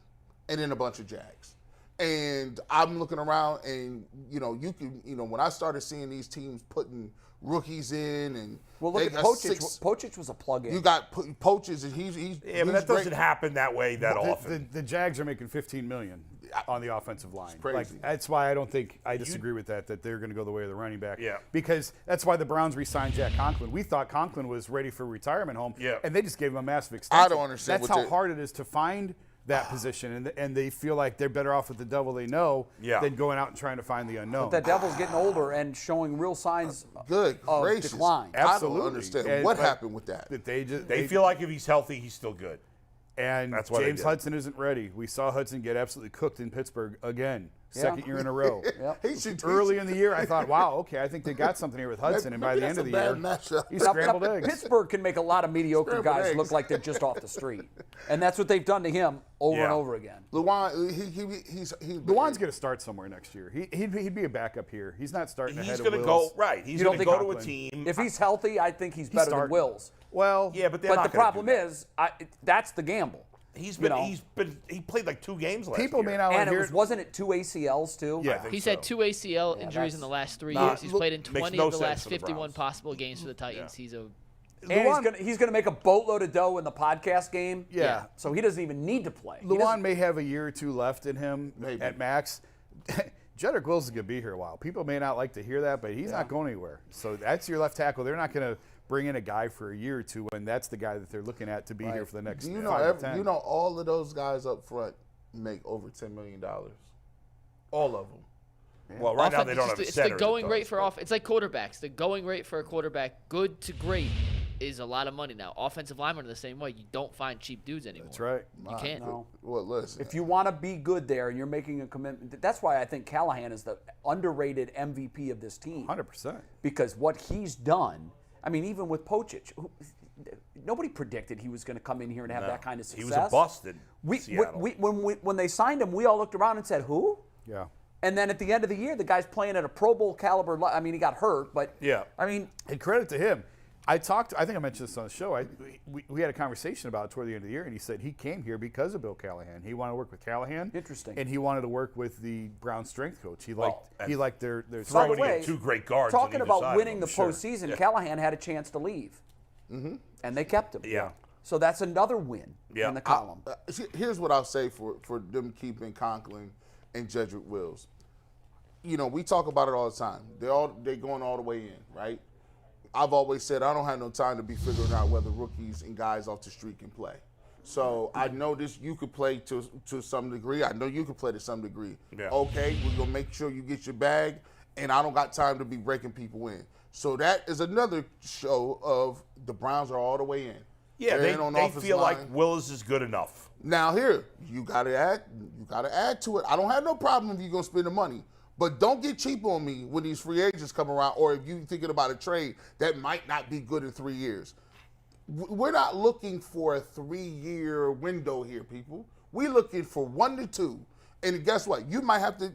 and then a bunch of Jags. And I'm looking around, and when I started seeing these teams putting rookies in, and look at Pochich. Pochich was a plug-in. You got Pochich, and he's but that doesn't happen that way that often. The Jags are making $15 million on the offensive line. It's crazy. That's why I disagree with that they're going to go the way of the running back. Yeah. Because that's why the Browns re-signed Jack Conklin. We thought Conklin was ready for retirement home. Yeah. And they just gave him a massive extension. I don't understand. That's how hard it is to find that position, and they feel like they're better off with the devil they know than going out and trying to find the unknown. But that devil's getting older and showing real signs of decline. Absolutely. I don't understand what happened with that. They feel like if he's healthy, he's still good. And that's why James Hudson isn't ready. We saw Hudson get absolutely cooked in Pittsburgh again, second year in a row. Early in the year, I thought, wow, okay, I think they got something here with Hudson. And by the end of the year, he's scrambled eggs. Pittsburgh can make a lot of mediocre guys look like they're just off the street. And that's what they've done to him over and over again. Lewan, Lewan's going to start somewhere next year. He'd be a backup here. He's not starting ahead of Wills. He's going to go, right. He's going to go to a team. If he's healthy, I think he's better than Wills. Well, yeah, but the problem is, that's the gamble. He played like 2 games last year. People may not want to hear wasn't it 2 ACLs too? Yeah, he's had 2 ACL injuries in the last 3 years. He's played in 20 of the last 51 possible games for the Titans. And he's going to make a boatload of dough in the podcast game. Yeah. So he doesn't even need to play. Lewan may have a year or 2 left in him at max. Jedrick Wills is going to be here a while. People may not like to hear that, but he's not going anywhere. So that's your left tackle. They're not going to bring in a guy for a year or 2 when that's the guy that they're looking at to be here for the next 5 to 10. All of those guys up front make over $10 million. All of them. Yeah. Well, right now they don't have a center. It's the going rate for off. It's like quarterbacks. The going rate for a quarterback, good to great, is a lot of money now. Offensive linemen are the same way. You don't find cheap dudes anymore. That's right. You can't. No. Well, listen. If you want to be good there and you're making a commitment, that's why I think Callahan is the underrated MVP of this team. 100%. Because what he's done, I mean, even with Pochich, nobody predicted he was going to come in here and have that kind of success. He was a bust in Seattle. When they signed him, we all looked around and said, who? Yeah. And then at the end of the year, the guy's playing at a Pro Bowl caliber. I mean, he got hurt, but I mean, and credit to him. I think I mentioned this on the show. We had a conversation about it toward the end of the year, and he said he came here because of Bill Callahan. He wanted to work with Callahan. Interesting. And he wanted to work with the Brown strength coach. He liked their throwing By the way, 2 great guards. Talking about winning the postseason, Callahan had a chance to leave, and they kept him. Yeah. So that's another win in the column. Here's what I'll say for them keeping Conklin and Jedrick Wills. We talk about it all the time. They're going all the way in, right? I've always said I don't have no time to be figuring out whether rookies and guys off the street can play. So I know you could play to some degree. I know you can play to some degree. Yeah. Okay, we're going to make sure you get your bag, and I don't got time to be breaking people in. So that is another show of the Browns are all the way in. Yeah, they feel like Willis is good enough. Now here, you got to add to it. I don't have no problem if you're going to spend the money. But don't get cheap on me when these free agents come around, or if you're thinking about a trade that might not be good in 3 years. We're not looking for a 3-year window here, people. We're looking for 1 to 2. And guess what? You might have to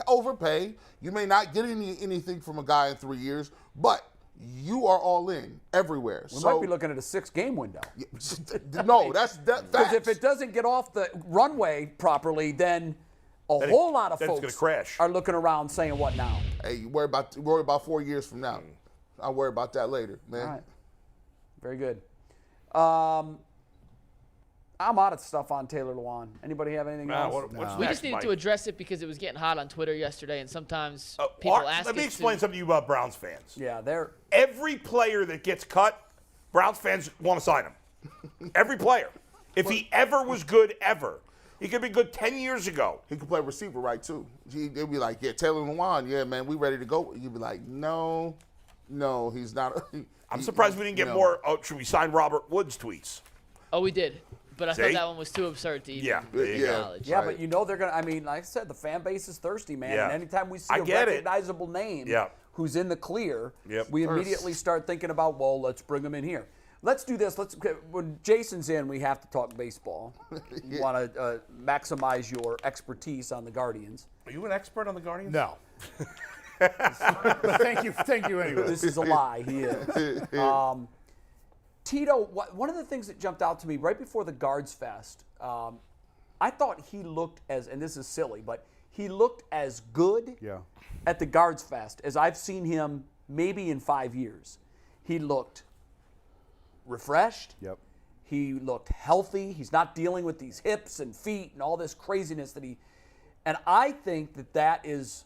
overpay. You may not get anything from a guy in 3 years, but you are all in everywhere. We might be looking at a 6-game window. No, that's because if it doesn't get off the runway properly, then a whole lot of folks are looking around saying, what now? Hey, you worry about 4 years from now. I'll worry about that later, man. All right. Very good. I'm out of stuff on Taylor Lewan. Anybody have anything else? We just needed to address it because it was getting hot on Twitter yesterday, and sometimes people ask us Let me explain something to you about Browns fans. Yeah, every player that gets cut, Browns fans want to sign him. Every player. If he ever was good, ever. He could be good 10 years ago. He could play receiver right, too. They'd be like, yeah, Taylor Lewan, yeah, man, we ready to go. You'd be like, no, he's not. I'm surprised we didn't get more, should we sign Robert Woods tweets? Oh, we did. But I thought that one was too absurd to even acknowledge. Yeah, but they're going to, I mean, like I said, the fan base is thirsty, man. Yeah. And anytime we see a recognizable name who's in the clear, we immediately start thinking about, well, let's bring him in here. Let's do this. When Jason's in, we have to talk baseball. You want to maximize your expertise on the Guardians. Are you an expert on the Guardians? No. Thank you anyway. This is a lie. He is. Tito, one of the things that jumped out to me right before the Guards Fest, I thought he looked and this is silly, but he looked as good at the Guards Fest as I've seen him maybe in 5 years. He looked refreshed. Yep. He looked healthy. He's not dealing with these hips and feet and all this craziness that he. And I think that is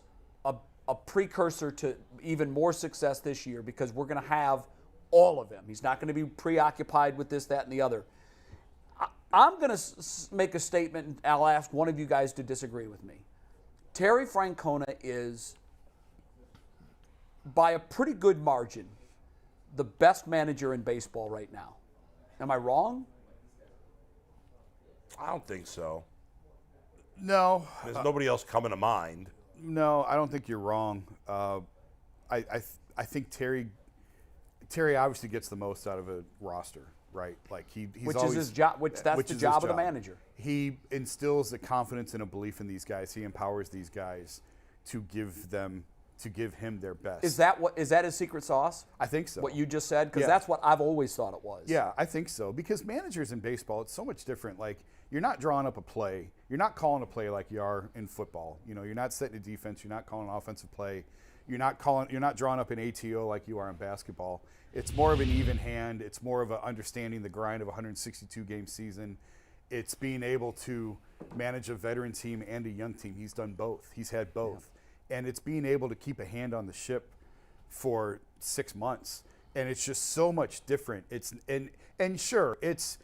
a precursor to even more success this year because we're going to have all of him. He's not going to be preoccupied with this, that, and the other. I'm going to make a statement, and I'll ask one of you guys to disagree with me. Terry Francona is, by a pretty good margin, the best manager in baseball right now. Am I wrong? I don't think so. No. There's nobody else coming to mind. No, I don't think you're wrong. I think Terry obviously gets the most out of a roster, right? Like he's which always, is his job. That's the job of the manager. He instills the confidence and a belief in these guys. He empowers these guys to give him their best. Is that his secret sauce? I think so. What you just said, because that's what I've always thought it was. Yeah, I think so. Because managers in baseball, it's so much different. Like you're not drawing up a play. You're not calling a play like you are in football. You know, you're not setting a defense. You're not calling an offensive play. You're not drawing up an ATO like you are in basketball. It's more of an even hand. It's more of a understanding the grind of a 162-game season. It's being able to manage a veteran team and a young team. He's done both. He's had both. Yeah. And it's being able to keep a hand on the ship for 6 months. And it's just so much different. And sure, it's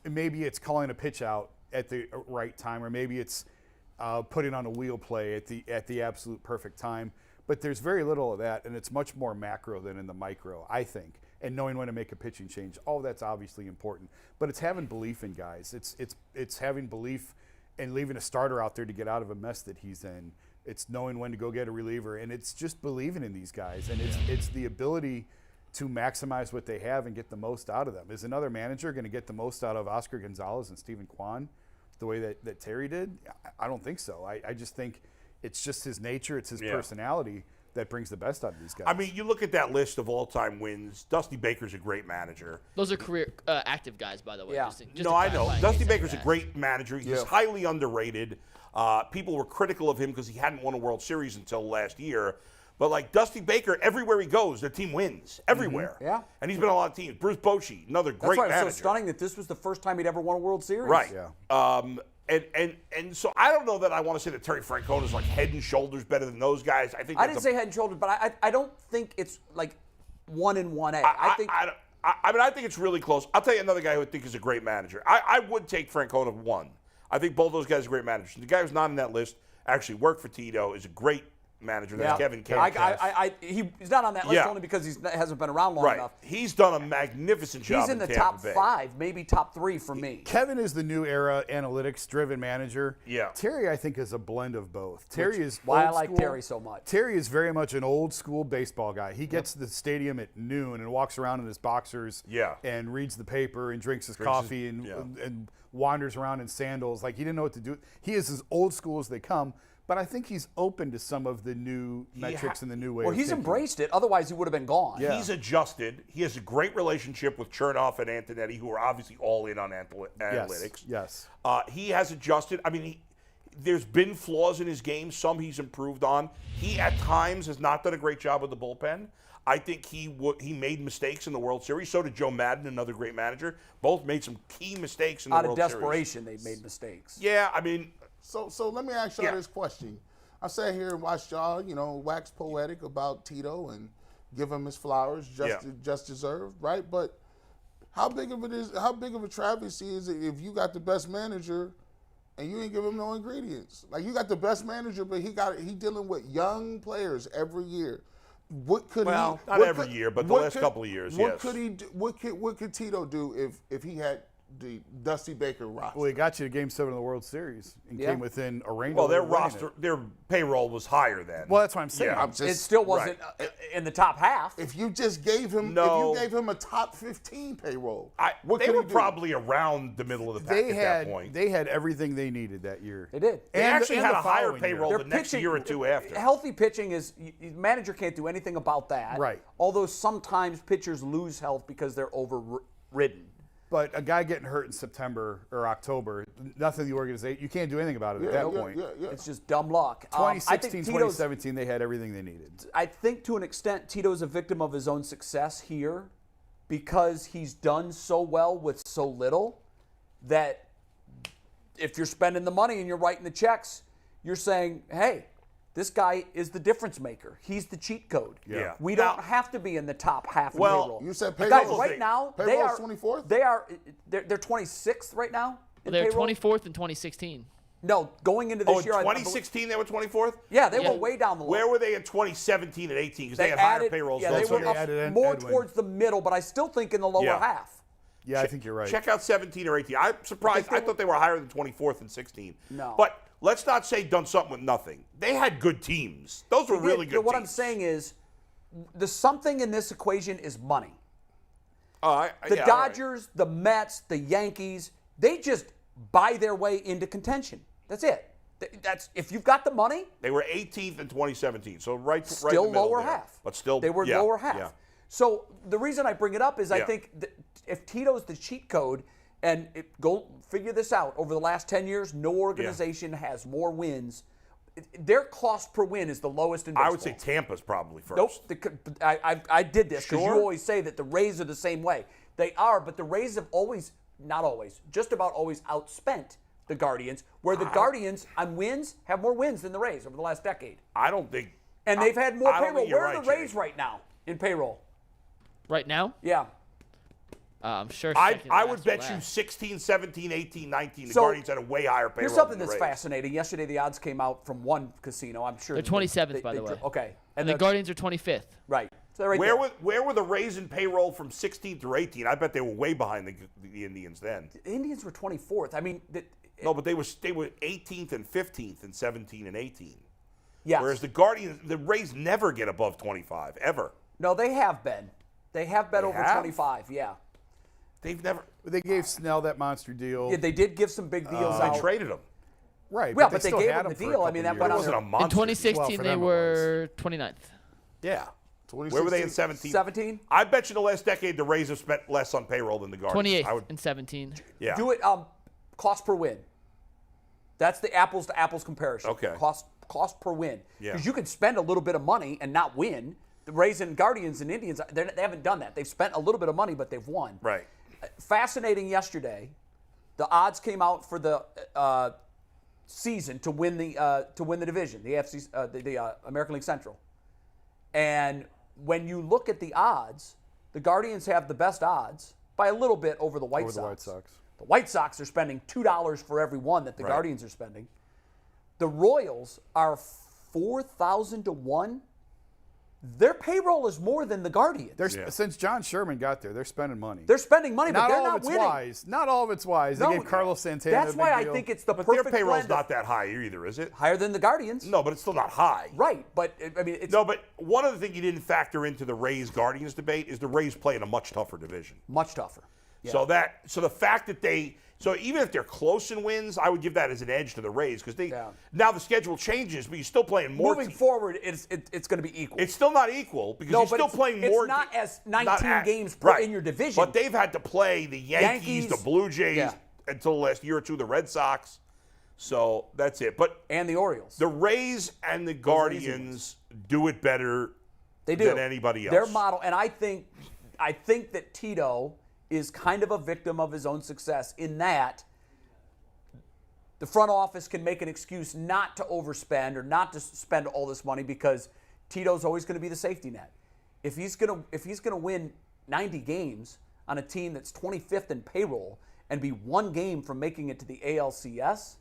maybe it's calling a pitch out at the right time, or maybe it's putting on a wheel play at the absolute perfect time. But there's very little of that, and it's much more macro than in the micro, I think. And knowing when to make a pitching change, all that's obviously important. But it's having belief in guys. It's having belief and leaving a starter out there to get out of a mess that he's in. It's knowing when to go get a reliever, and it's just believing in these guys. And it's the ability to maximize what they have and get the most out of them. Is another manager going to get the most out of Oscar Gonzalez and Stephen Kwan the way that Terry did? I don't think so. I just think it's just his nature, it's his personality that brings the best out of these guys. I mean, you look at that list of all-time wins. Dusty Baker's a great manager. Those are career active guys, by the way. Yeah. Just I know. Dusty Baker's a great manager. He's highly underrated. People were critical of him because he hadn't won a World Series until last year. But like Dusty Baker, everywhere he goes, their team wins. Everywhere. Mm-hmm. Yeah. And he's been on a lot of teams. Bruce Bochy, another great manager. That's why it's so stunning that this was the first time he'd ever won a World Series. Right. Yeah. And so I don't know that I want to say that Terry Francona is like head and shoulders better than those guys. I didn't say head and shoulders, but I don't think it's like 1 and 1A. I think it's really close. I'll tell you another guy who I think is a great manager. I would take Francona 1. I think both those guys are great managers. The guy who's not in that list actually worked for Tito, is a great manager. That's Kevin Cash. He's not on that list only because he hasn't been around long enough. He's done a magnificent job. He's in the top 5, maybe top 3 for me. Kevin is the new era analytics-driven manager. Yeah. Terry, I think, is a blend of both. Terry is why I old like school. Terry so much. Terry is very much an old-school baseball guy. He gets to the stadium at noon and walks around in his boxers and reads the paper and drinks his coffee and wanders around in sandals. Like, he didn't know what to do. He is as old school as they come. But I think he's open to some of the new metrics and the new way of he's thinking. embraced it. Otherwise, he would have been gone. Yeah. He's adjusted. He has a great relationship with Chernoff and Antonetti, who are obviously all in on analytics. Yes. He has adjusted. I mean, there's been flaws in his game. Some he's improved on. He, at times, has not done a great job with the bullpen. I think he made mistakes in the World Series. So did Joe Madden, another great manager. Both made some key mistakes in the World Series. Out of desperation, they made mistakes. Yeah, I mean... So let me ask y'all this question. I sat here and watched y'all, wax poetic about Tito and give him his flowers, just deserved, right? But how big of a travesty is it if you got the best manager and you ain't give him no ingredients? Like, you got the best manager, but he dealing with young players every year. What could not every year, but the last couple of years, what could he do? What could Tito do if he had the Dusty Baker roster? Well, he got you to Game 7 of the World Series and came within a range. Well, their payroll was higher then. Well, that's what I'm saying. Yeah. It still wasn't in the top half. If you just gave him, a top 15 payroll, they were probably around the middle of the pack at that point. They had everything they needed that year. They did. They actually had a higher following year. payroll the next year or two after. Healthy pitching is manager can't do anything about that. Right. Although sometimes pitchers lose health because they're overridden. But a guy getting hurt in September or October, nothing the organization, you can't do anything about it at that point. It's just dumb luck. 2016, 2017, they had everything they needed. I think to an extent, Tito's a victim of his own success here because he's done so well with so little that if you're spending the money and you're writing the checks, you're saying, hey, this guy is the difference maker. He's the cheat code. Yeah. We don't have to be in the top half of Well, payroll. You said Guys, payroll. right now, they Payroll's are 24th? They're 26th right now in They're payroll? 24th in 2016. No, going into this in year. 2016 they were 24th? Yeah, they were way down the line. Where were they in 2017 and 18? Because they had higher payrolls. Yeah, than they us. were up more towards the middle, but I still think in the lower half. Yeah, I think you're right. Check out 17 or 18. I'm surprised. I thought they were higher than 24th and 16. No. But let's not say done something with nothing. They had good teams. Those were really good What teams. I'm saying is the something in this equation is money. The Dodgers, the Mets, the Yankees, they just buy their way into contention. That's it. That's if you've got the money. They were 18th in 2017, so right in Still the middle lower there. half. But still, they were lower half. Yeah. So the reason I bring it up is I think that if Tito's the cheat code, and go figure this out, over the last 10 years, no organization has more wins. Their cost per win is the lowest in baseball. I would say Tampa's probably first. Nope. I did this because you always say that the Rays are the same way. They are, but the Rays have always, not always, just about always outspent the Guardians, where the Guardians on wins have more wins than the Rays over the last decade. I don't think. And they've had more I don't payroll. think you're Where are right, the Rays Jay. right now in payroll? Right now? Yeah. I'm sure. I would bet you 16, 17, 18, 19. The So, Guardians had a way higher payroll. Here's something than the that's Rays. fascinating. Yesterday, the odds came out from one casino. I'm sure They're 27th, by the way. Okay. And the Guardians are 25th. Right. So they're right Where there. where were the Rays in payroll from 16 through 18? I bet they were way behind the Indians then. The Indians were 24th. I mean, No, but they were 18th and 15th in 17 and 18. yes. Whereas the Rays never get above 25 ever. No, they have been. They have been over have? 25. Yeah. They've never. They gave Snell that monster deal. Yeah, they did give some big deals out. They traded him. Right. Well, but they still gave had him the for a deal. I couple mean, that years. went It on wasn't a In monster. 2016, for they them it were 29th. Yeah. Where were they in 17? 17? I bet you the last decade the Rays have spent less on payroll than the Guardians. 28th in 17. Yeah. Do it cost per win. That's the apples to apples comparison. Okay. Cost per win. Yeah. Because you could spend a little bit of money and not win. The Rays and Guardians and Indians, they haven't done that. They've spent a little bit of money, but they've won. Right. Fascinating yesterday. The odds came out for the season to win the division, the AFC, the American League Central. And when you look at the odds, the Guardians have the best odds by a little bit over the White Sox. The White Sox are spending $2 for every one that the Guardians are spending. The Royals are 4,000 to 1. Their payroll is more than the Guardians. Since John Sherman got there, they're spending money. They're spending money, but they're all of not it's winning. wise. Not all of it's wise. No, They gave Carlos Santana That's a big why I deal. think it's the But perfect their payroll's blend not that high either, is it? higher than the Guardians. No, but it's still not high. Right, but I mean, it's No, but one other thing you didn't factor into the Rays-Guardians debate is the Rays play in a much tougher division. much tougher. Yeah. So the fact that so even if they're close in wins, I would give that as an edge to the Rays because now the schedule changes, but you're still playing more. Moving forward, it's going to be equal. It's still not equal because No, you're but still it's- playing it's more. not as 19 games in your division. But they've had to play the Yankees, the Blue Jays until the last year or two, the Red Sox. So that's it. But and the Orioles. the Rays and the Guardians do it better than anybody else. Their model, and I think that Tito is kind of a victim of his own success in that the front office can make an excuse not to overspend or not to spend all this money because Tito's always going to be the safety net. If he's going to win 90 games on a team that's 25th in payroll and be one game from making it to the ALCS,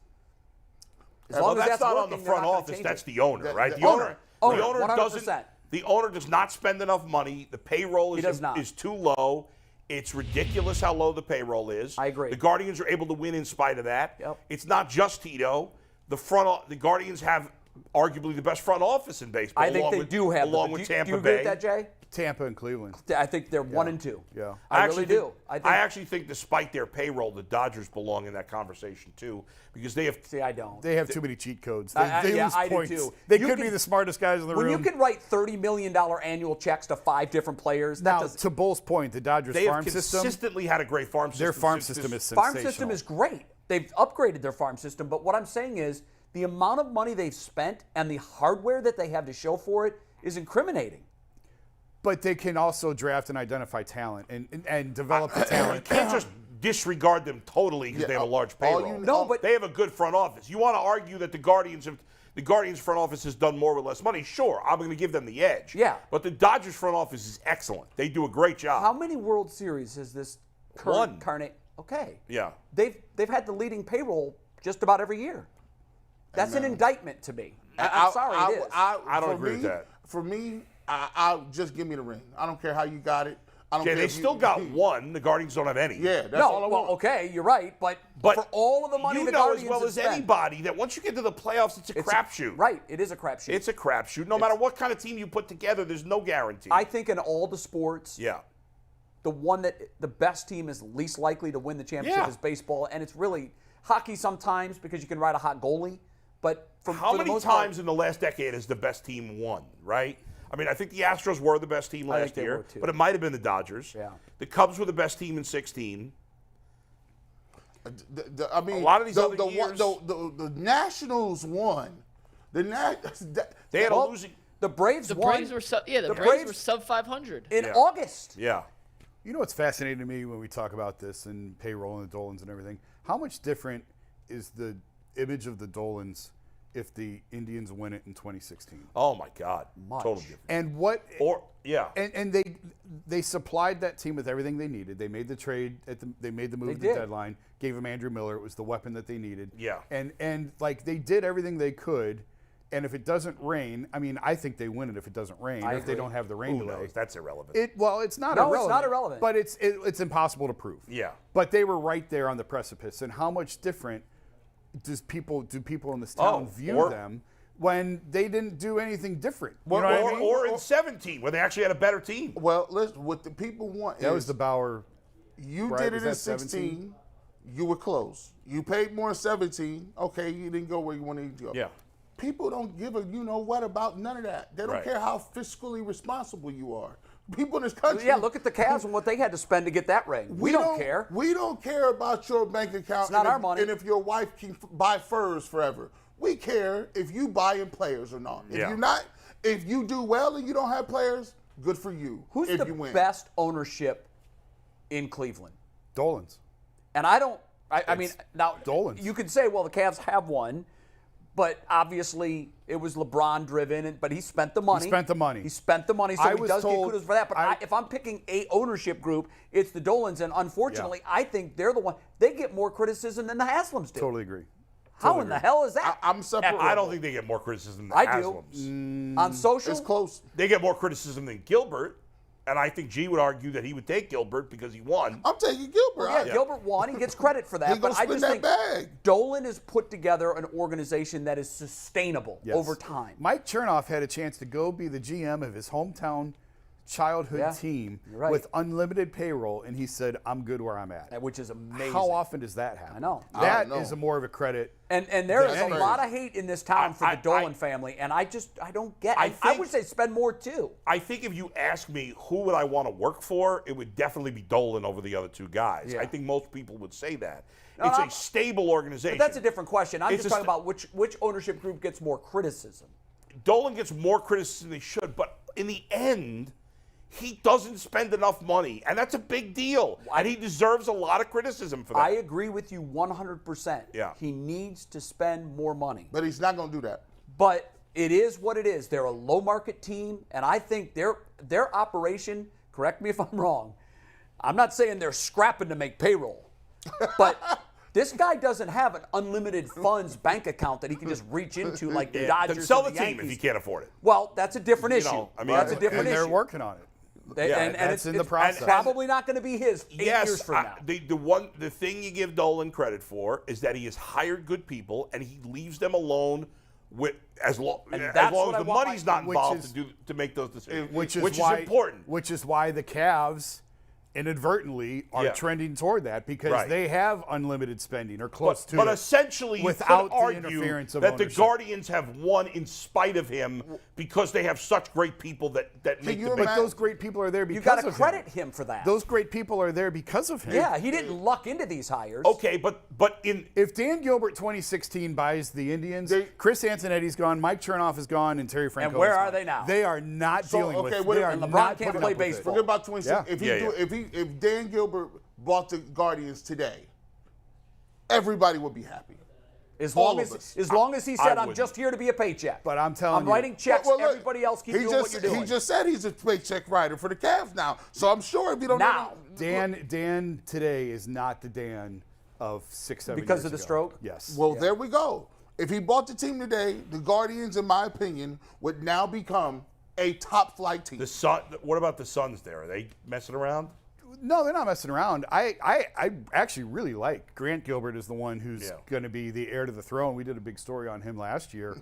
as long as that's not on working, the they're front not gonna office. change That's it. the owner, right? the The owner 100%. The owner does not spend enough money. The payroll is too low. It's ridiculous how low the payroll is. I agree. The Guardians are able to win in spite of that. Yep. It's not just Tito. The Guardians have arguably the best front office in baseball. I think they do have. along with do Tampa you agree Bay. with that, Jay? Tampa and Cleveland. I think they're 1 and 2. Yeah. I really do. I actually think, despite their payroll, the Dodgers belong in that conversation too, because they have. See, I don't. They have too many cheat codes. I Lose do points. too. They could be the smartest guys in the room. When you can write $30 million annual checks to 5 different players, now, to Bull's point, the Dodgers They have farm system. consistently had a great farm system. Their farm system is sensational. farm system is great. They've upgraded their farm system, but what I'm saying is the amount of money they've spent and the hardware that they have to show for it is incriminating. But they can also draft and identify talent and develop the You talent. can't just disregard them totally because they have a large payroll. No, but they have a good front office. You want to argue that the Guardians front office has done more with less money? Sure, I'm going to give them the edge. Yeah. But the Dodgers front office is excellent. They do a great job. how many World Series has this One. Okay. Yeah. They've had the leading payroll just about every year. That's an indictment to me. I'm sorry, it is. I don't for agree me, with that. For me, I'll just give me the ring. I don't care how you got it. I don't Okay, care they if you- still got one. The Guardians don't have any. Yeah, that's all I well, want. okay, you're right, but for all of the money you the know Guardians as well have as spent, anybody that once you get to the playoffs, it's a crapshoot. Right, it is a crapshoot. It's a crapshoot. No matter what kind of team you put together, there's no guarantee. I think in all the sports, yeah. the best team is least likely to win the championship Yeah. is baseball, and it's really hockey sometimes because you can ride a hot goalie. But How for the many most times part, in the last decade has the best team won, right? I mean, I think the Astros were the best team I think last they year, were, too. but it might have been the Dodgers. Yeah. The Cubs were the best team in 16. I mean, A lot of these other years- the Nationals won. They had well, a losing. the Braves The won Braves were the Braves Braves were sub 500. in Yeah. August. Yeah. You know what's fascinating to me when we talk about this and payroll and the Dolans and everything? How much different is the image of the Dolans if the Indians win it in 2016? Oh my God. Much. Totally different. And what? Yeah. And they supplied that team with everything they needed. They made the trade they made the move at the did. deadline. Gave them Andrew Miller. It was the weapon that they needed. Yeah. And like they did everything they could. And if it doesn't rain, I mean, I think they win it if it doesn't rain. I If they agree. don't have the rain Who delay. knows? That's irrelevant. It's not No, it's irrelevant. not irrelevant. But it's impossible to prove. Yeah. But they were right there on the precipice. And how much different do people in this town view them when they didn't do anything different? You know what I mean? or in 17, where they actually had a better team. Well, listen, what the people want That is was the Bauer. you right? did Was it in that 16. 17? You were close. You paid more in 17. Okay, you didn't go where you wanted to go. Yeah. People don't give a you know what about none of that. They don't Right. care how fiscally responsible you are. People in this country. Yeah, look at the Cavs and what they had to spend to get that ring. We don't care. We don't care about your bank account. It's not and our if, money. And if your wife can buy furs forever. We care if you buying players or not. If Yeah. you're not, if you do well and you don't have players, good for you. Who's if the you win. best ownership in Cleveland? Dolans. And I mean, now Dolans. you could say, well, the Cavs have one, but obviously it was LeBron driven, but he spent the money. He spent the money. He spent the money, so I he was does get told- kudos for that. But if I'm picking a ownership group, it's the Dolans, and unfortunately, I think they're the one. They get more criticism than the Haslams do. Totally agree. How in the hell is that? I'm separate. I don't think they get more criticism than I Haslams. do. On social, It's close. They get more criticism than Gilbert, and I think G would argue that he would take Gilbert because he won. I'm taking Gilbert. yeah, Gilbert won. He gets credit for that. He but gonna I spin just that think bag. Dolan has put together an organization that is sustainable Yes. over time. Mike Chernoff had a chance to go be the GM of his hometown childhood Yeah, team you're right. with unlimited payroll, and he said, "I'm good where I'm at." Which is amazing. How often does that happen? I know. That I don't is know. a more of a credit. And there is a That's lot of hate in this town for the Dolan I- family, and I don't get. I I think- would say spend more too. I think if you ask me who would I want to work for, it would definitely be Dolan over the other two guys. Yeah. I think most people would say that. No, It's no, a stable organization. But that's a different question. I'm It's just a talking about which ownership group gets more criticism. Dolan gets more criticism than he should, but in the end, he doesn't spend enough money, and that's a big deal. And he deserves a lot of criticism for that. I agree with you 100%. Yeah. He needs to spend more money. But he's not going to do that. But it is what it is. They're a low market team, and I think their operation, correct me if I'm wrong, I'm not saying they're scrapping to make payroll, but this guy doesn't have an unlimited funds bank account that he can just reach into like the Dodgers Then sell or the team Yankees. if he can't afford it. Well, that's a different issue. know, I mean, that's a different and issue. they're working on it. And that's it's, in the it's process. probably not going to be his 8 years from now. The thing you give Dolan credit for is that he has hired good people and he leaves them alone as long as what I the want money's my- not involved to make those decisions, which is important. Which is why the Cavs inadvertently are trending toward that because they have unlimited spending or close to it. But essentially, without you could the argue interference of that ownership. the Guardians have won in spite of him because they have such great people that make the But those great people are there because You got to of credit him for that. Those great people are there because of him. Yeah, he didn't luck into these hires. Okay, but if Dan Gilbert 2016 buys the Indians, Chris Antonetti's gone, Mike Chernoff is gone, and Terry Francona. And where are they now? They are not dealing with. They are and LeBron not can't putting play up with it. baseball. Forget about 26. Yeah. If Dan Gilbert bought the Guardians today, everybody would be happy. As All long of us. as he said, I'm wouldn't. just here to be a paycheck. But I'm telling I'm you. writing checks. Well, look, Everybody else keep doing what you're doing. He just said he's a paycheck writer for the Cavs now. So I'm sure if you don't Now. Dan today is not the Dan of 6-7 years Because of the ago. stroke? Yes. Well, there we go. If he bought the team today, the Guardians, in my opinion, would now become a top flight team. what about the Suns there? Are they messing around? No, they're not messing around. I actually really like Grant Gilbert is the one who's going to be the heir to the throne. We did a big story on him last year.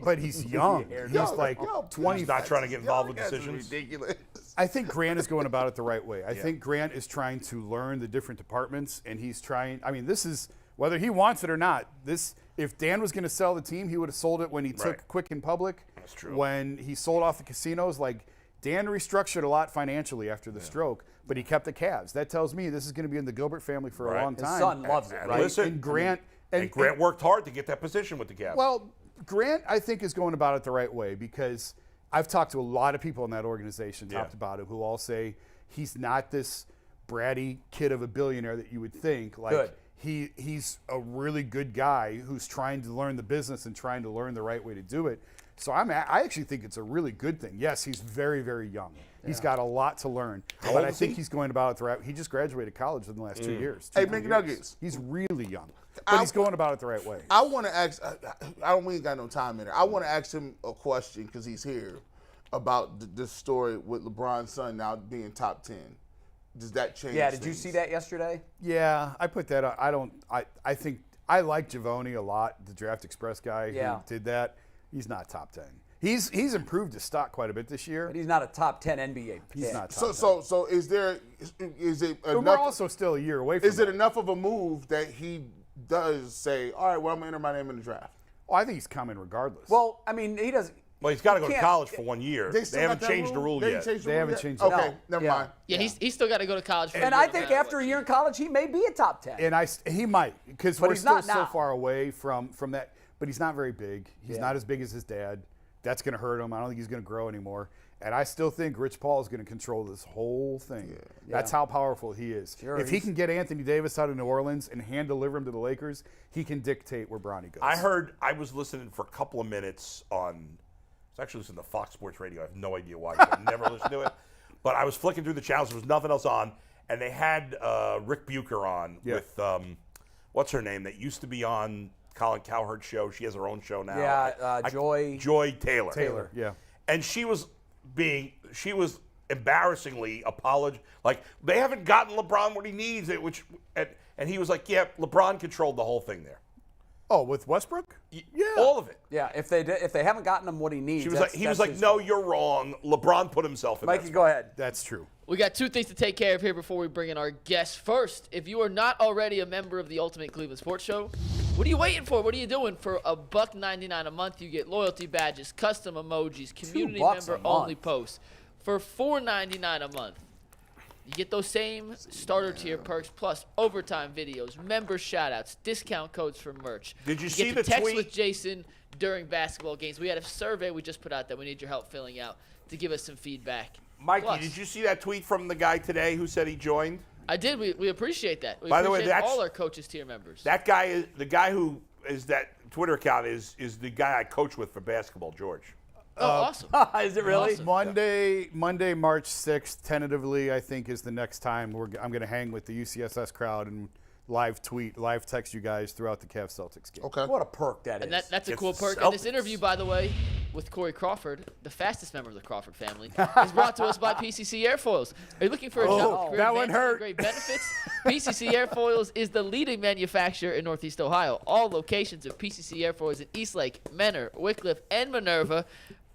But he's young. He's like 20. He's not trying to get involved with decisions. Ridiculous. I think Grant is going about it the right way. I think Grant is trying to learn the different departments, and he's trying. I mean, this is whether he wants it or not. If Dan was going to sell the team, he would have sold it when he took Quicken public. That's true. When he sold off the casinos, Dan restructured a lot financially after the stroke, but he kept the Cavs. That tells me this is going to be in the Gilbert family for a long time. His son loves it, And right? listen, And Grant and Grant worked hard to get that position with the Cavs. Well, Grant, I think, is going about it the right way because I've talked to a lot of people in that organization, talked about him, who all say he's not this bratty kid of a billionaire that you would think. Good. He's a really good guy who's trying to learn the business and trying to learn the right way to do it. So I actually think it's a really good thing. Yes, he's very, very young. He's got a lot to learn. But I think he's going about it the right way. He just graduated college in the last 2 years. Hey, McNuggets. He's really young. But he's going about it the right way. I want to ask. We ain't got no time in there. I want to ask him a question because he's here about this story with LeBron's son now being top 10. Does that change? Yeah. Did you see that yesterday? Yeah, I put that up. I think I like Giovanni a lot, the Draft Express guy who did that. He's not top 10. He's improved his stock quite a bit this year. But he's not a top 10 NBA. He's not top 10. So is it But we're enough? also still a year away from Is it enough of a move that he does say, all right, well, I'm going to enter my name in the draft? Oh, I think he's coming regardless. Well, I mean, he doesn't. Well, he's got to go to can't- college for 1 year. still They haven't got that changed the rule They yet. haven't changed the They rule haven't yet? changed it. Okay, No. never Yeah. mind. Yeah, he's still got to go to college. For And a I year think now. after a year in college, he may be a top 10. and he might because But we're he's still not so now. far away from that. But he's not very big. He's not as big as his dad. That's going to hurt him. I don't think he's going to grow anymore. And I still think Rich Paul is going to control this whole thing. That's how powerful he is. Sure, if he can get Anthony Davis out of New Orleans and hand deliver him to the Lakers, he can dictate where Bronny goes. I was listening for a couple of minutes on, I was actually listening to Fox Sports Radio. I have no idea why, 'cause I've never listened to it. But I was flicking through the channels. There was nothing else on. And they had Rick Bucher on with, what's her name, that used to be on Colin Cowherd's show. She has her own show now. Yeah, Joy Taylor. Taylor, yeah. And she was embarrassingly apologetic. Like, they haven't gotten LeBron what he needs, and he was like, yeah, LeBron controlled the whole thing there. Oh, with Westbrook? Yeah. All of it. Yeah, if they haven't gotten him what he needs, He was like, no, you're wrong. LeBron put himself in that Mikey, spot. go ahead. That's true. We got two things to take care of here before we bring in our guests. First, if you are not already a member of the Ultimate Cleveland Sports Show, what are you waiting for? What are you doing? For $1.99 a month, you get loyalty badges, custom emojis, community $2 a member-only month. posts. For $4.99 a month, you get those same starter tier perks plus overtime videos, member shoutouts, discount codes for merch. Did you You see get the to text tweet? with Jason during basketball games. We had a survey we just put out that we need your help filling out to give us some feedback. Mikey, Plus, did you see that tweet from the guy today who said he joined? I did. We appreciate that. We By the way, appreciate that's- all our coaches tier members. That guy is the guy who is that Twitter account is the guy I coach with for basketball, George. awesome. Is it really? Awesome. Monday, March 6th, tentatively, I think, is the next time I'm going to hang with the UCSS crowd and live text you guys throughout the Cavs Celtics game. Okay. What a perk that is. And that's a It's cool the perk. And this Celtics. interview, by the way, with Corey Crawford, the fastest member of the Crawford family, is brought to us by PCC Airfoils. Are you looking for a job with that one hurt. great benefits? PCC Airfoils is the leading manufacturer in Northeast Ohio. All locations of PCC Airfoils in Eastlake, Menor, Wickliffe, and Minerva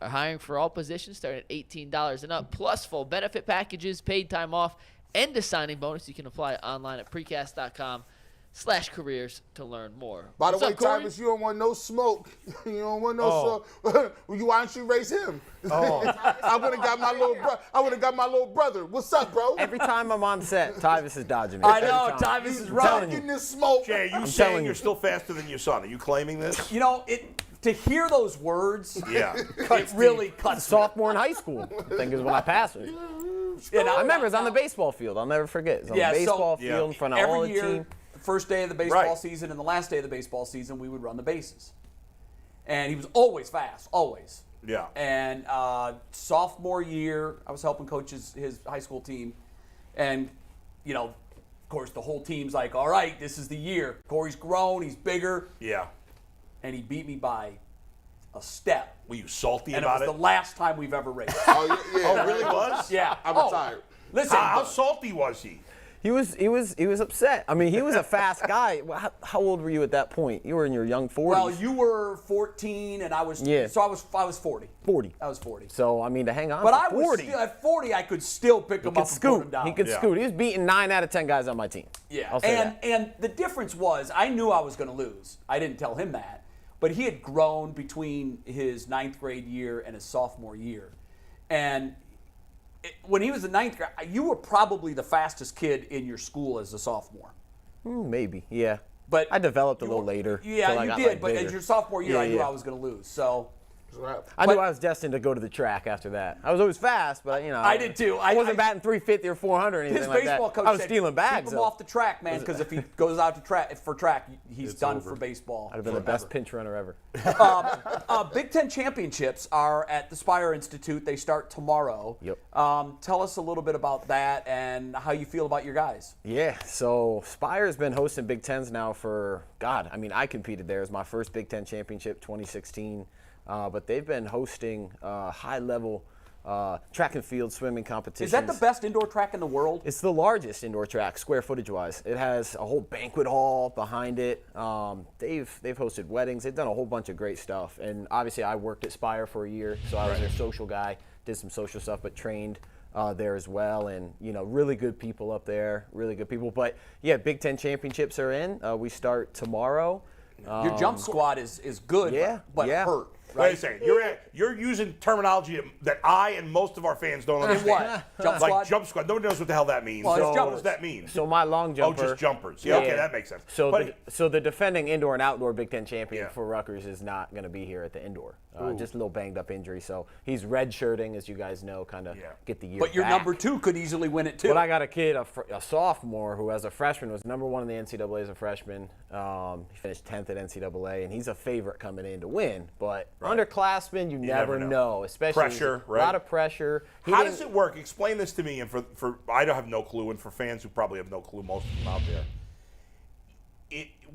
are hiring for all positions starting at $18 and up, plus full benefit packages, paid time off, and a signing bonus. You can apply online at precast.com/careers to learn more. By the What's way, up, Corey? Thomas, you don't want no smoke. You don't want no smoke. Why don't you raise him? I would have got my little brother. I would have got my little brother. What's up, bro? Every time I'm on set, Tyvis is dodging me. I know, Tyvis is right. Getting this smoke. Jay, are you saying you're still faster than your son? Are you claiming this? You know, to hear those words, Yeah. it really cuts me. Sophomore in high school, I think is when I passed it. You know, I remember it's on the baseball field. I'll never forget. It's on the baseball field in front of all every the year, team. the first day of the baseball Right. season and the last day of the baseball season, we would run the bases. And he was always fast, always. Yeah. And sophomore year, I was helping coach his high school team. And, you know, of course, the whole team's like, all right, this is the year. Corey's grown, he's bigger. Yeah. And he beat me by a step. Were you salty And it about was it? the last time we've ever raced. Oh, yeah. Oh, really was? Yeah. I'm retired. Listen, How salty was he? He was upset. I mean, he was a fast guy. How old were you at that point? You were in your young 40s. well, you were 14 and I was so I was 40. 40. I was 40. So I mean, to hang on. But for I was 40. still, at 40, I could still pick him He up could and put him scoot. down. He could Yeah. scoot. He was beating 9 out of 10 guys on my team. Yeah. I'll say that. And the difference was I knew I was going to lose. I didn't tell him that. But he had grown between his 9th grade year and his sophomore year. And when he was in 9th grade, you were probably the fastest kid in your school as a sophomore. Maybe, yeah. But I developed a little later. Yeah, till I you got, did. like, But bigger. as your sophomore year, Yeah, I knew yeah. I was going to lose. So I knew I was destined to go to the track after that. I was always fast, but I did too. I wasn't batting 350 or 400 or anything his like baseball that. coach I was said, stealing bags. keep him though. off the track, man, because if he goes out to track, he's It's done over. for baseball. I'd have been the best pinch runner ever. Big Ten championships are at the Spire Institute. They start tomorrow. Yep. Tell us a little bit about that and how you feel about your guys. Yeah, so Spire's been hosting Big Tens now for, God, I mean, I competed there. It was my first Big Ten championship, 2016. But they've been hosting high-level track and field swimming competitions. Is that the best indoor track in the world? It's the largest indoor track, square footage-wise. It has a whole banquet hall behind it. They've hosted weddings. They've done a whole bunch of great stuff. And obviously, I worked at Spire for a year, so I was their social guy. Did some social stuff, but trained there as well. And really good people up there. Really good people. But yeah, Big Ten championships are in. We start tomorrow. Your jump squad is good, but hurt. Right? Wait a second. You're using terminology that I and most of our fans don't understand. what? Jump like squad? jump squad. Nobody knows what the hell that means. Well, it's So what jumpers. does that mean? So my long jumper. Oh, just jumpers. Yeah, okay, that makes sense. So But- the defending indoor and outdoor Big Ten champion Yeah. for Rutgers is not going to be here at the indoor. Just a little banged up injury. So he's redshirting, as you guys know, kind of get the year But your back. number 2 could easily win it too. But I got a kid, a sophomore, who as a freshman was number 1 in the NCAA as a freshman. He finished 10th at NCAA, and he's a favorite coming in to win. But underclassmen, you never know. Especially Pressure, a lot of pressure. How does it work? Explain this to me, and for I don't have no clue, and for fans who probably have no clue, most of them out there.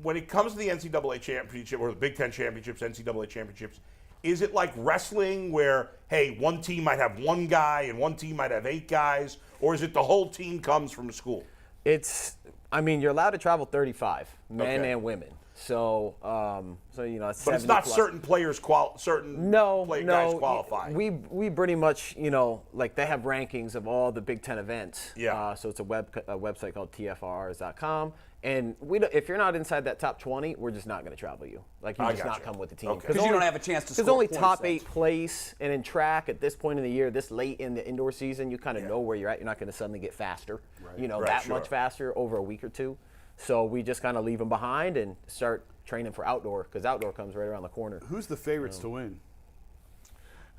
When it comes to the NCAA championship or the Big Ten championships, NCAA championships, is it like wrestling where, hey, one team might have one guy and one team might have 8 guys, or is it the whole team comes from the school? You're allowed to travel 35, men Okay. and women. So, it's But it's 70 not plus. certain players guys qualify. We pretty much, like they have rankings of all the Big Ten events. Yeah. So it's a website called tfrs.com. And if you're not inside that top 20, we're just not going to travel you. Like, you I just gotcha. not come with the team. Okay. because you don't have a chance to score There's only points top then. 8 place, and in track at this point in the year, this late in the indoor season, you kind of know where you're at. You're not going to suddenly get faster, much faster over a week or two. So we just kind of leave them behind and start training for outdoor, because outdoor comes right around the corner. Who's the favorites to win?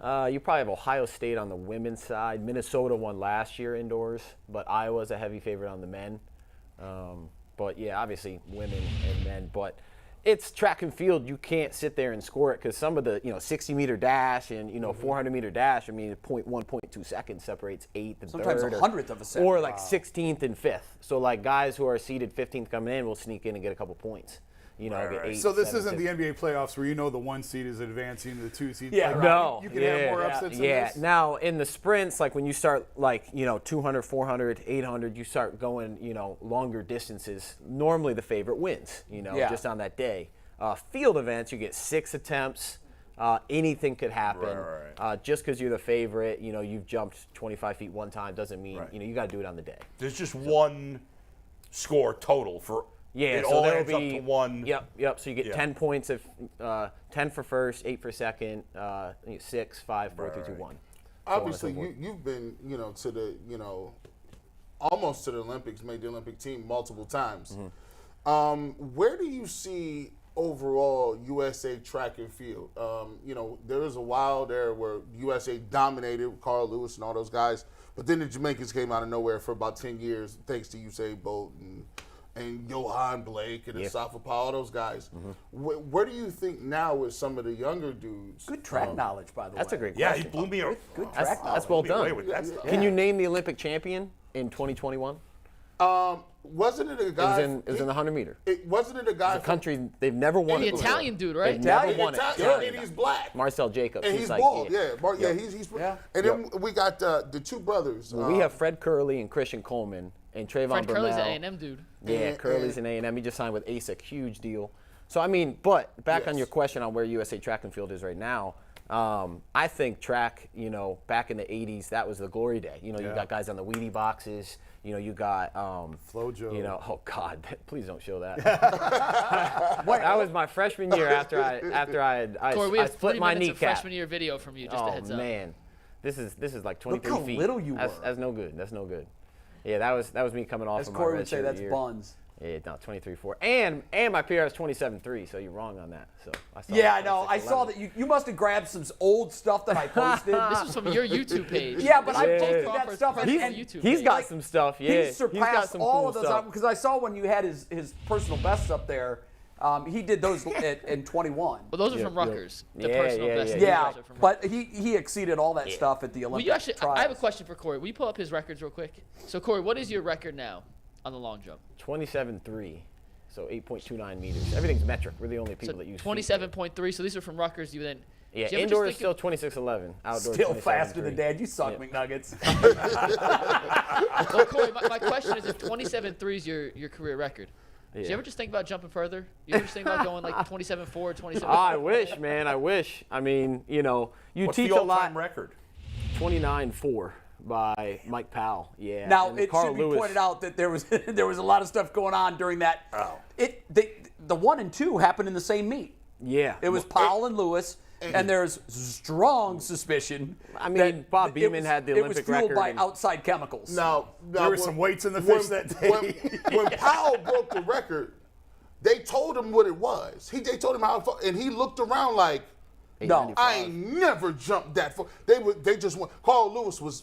You probably have Ohio State on the women's side. Minnesota won last year indoors, but Iowa's a heavy favorite on the men. But yeah, obviously women and men. But it's track and field. You can't sit there and score it, because some of the 60-meter dash and 400-meter dash. 0.1, 0.2 seconds separates 8th and Sometimes 3rd, a hundredth of a second. or like 16th and 5th. So like guys who are seeded 15th coming in will sneak in and get a couple points. you know, get 8. So this 7, isn't 6. the NBA playoffs where you know the 1 seed is advancing to the 2 seed. Yeah, Like, No, you can have more upsets than yeah. this. Now in the sprints, like when you start like 200, 400, 800, you start going longer distances. Normally the favorite wins. Just on that day. Field events, you get 6 attempts. Anything could happen. Right. Just because you're the favorite, you've jumped 25 feet one time doesn't mean you got to do it on the day. There's just one score total for. Yeah, it so all there'll adds up be to one. Yep. So you get 10 points if 10 for first, 8 for second, 6, 5, 4, 3, 2, 1. Obviously, you've been to the almost to the Olympics, made the Olympic team multiple times. Where do you see overall USA track and field? There was a while there where USA dominated with Carl Lewis and all those guys, but then the Jamaicans came out of nowhere for about 10 years, thanks to Usain Bolt and Johan Blake and Asafa Powell, all those guys. Where do you think now with some of the younger dudes? Good track knowledge, by the way. That's a great Yeah, question. he blew me away. Good track knowledge. That's well done. With that stuff. Can you name the Olympic champion in 2021? Wasn't it a guy? It was in the 100 meter. Wasn't it a guy? The country, they've never won The it before. Italian dude, right? They've never won it. And he's black. Marcel Jacobs. And he's like, bald, yeah. He's And then we got the two brothers. Well, we have Fred Curley and Christian Coleman and Trayvon Fred Curley's Burnell. an A&M dude. Yeah, Curley's an A&M. He just signed with ASIC, huge deal. So, I mean, but back on your question on where USA track and field is right now, I think track, back in the 80s, that was the glory day. You got guys on the Wheatie boxes. You got Flojo. Oh God, please don't show that. That was my freshman year after I Corey, we have split 3 my minutes of kneecap. freshman year video from you. Just a heads Oh up. man, this is like 23 Look how feet. little you were. That's no good. That's no good. Yeah, that was me coming off As of my Corey red would say, shirt that's year. buns. Yeah, no, 23-4. And my PR is 27-3, so you're wrong on that. So Yeah, I know. I saw that you must have grabbed some old stuff that I posted. This was from your YouTube page. Yeah, but I This is posted Corey that Crawford's stuff, and personal he's- YouTube He's page. got some stuff, yeah. He He's surpassed got some all cool of those stuff. because I saw when you had his personal bests up there. He did those in 21. Well, those are from Rutgers. The Yeah, personal yeah, best. yeah. Yeah, Those are from but he exceeded all that stuff at the Will Olympic you actually? trials. I have a question for Corey. Will you pull up his records real quick? So, Corey, what is your record now on the long jump? 27-3, so 8.29 meters. Everything's metric. We're the only people that use feet. 27.3. So these are from Rutgers. You then. Yeah, do you ever indoor just is still 26-11. Outdoor Still 27-3. faster than Dad. You suck, McNuggets. Well, Corey, my question is, if 27.3 is your career record, do you ever just think about jumping further? You ever just think about going like 27.4 or 27? I wish, man. I wish. I mean, you What's teach the a all-time lot. record? 29-4 by Mike Powell. Yeah. Now and it Carl should be Lewis. pointed out that there was there was a lot of stuff going on during that. Oh. The 1 and 2 happened in the same meet. Yeah. It was Powell and Lewis, and there's strong suspicion. I mean, that Bob it Beamon was- had the It Olympic was fueled record by and- outside chemicals. Now There were some weights in the fish that day. When Powell broke the record, they told him what it was. They told him how, and he looked around like, No. I ain't never jumped that far. They just went. Carl Lewis was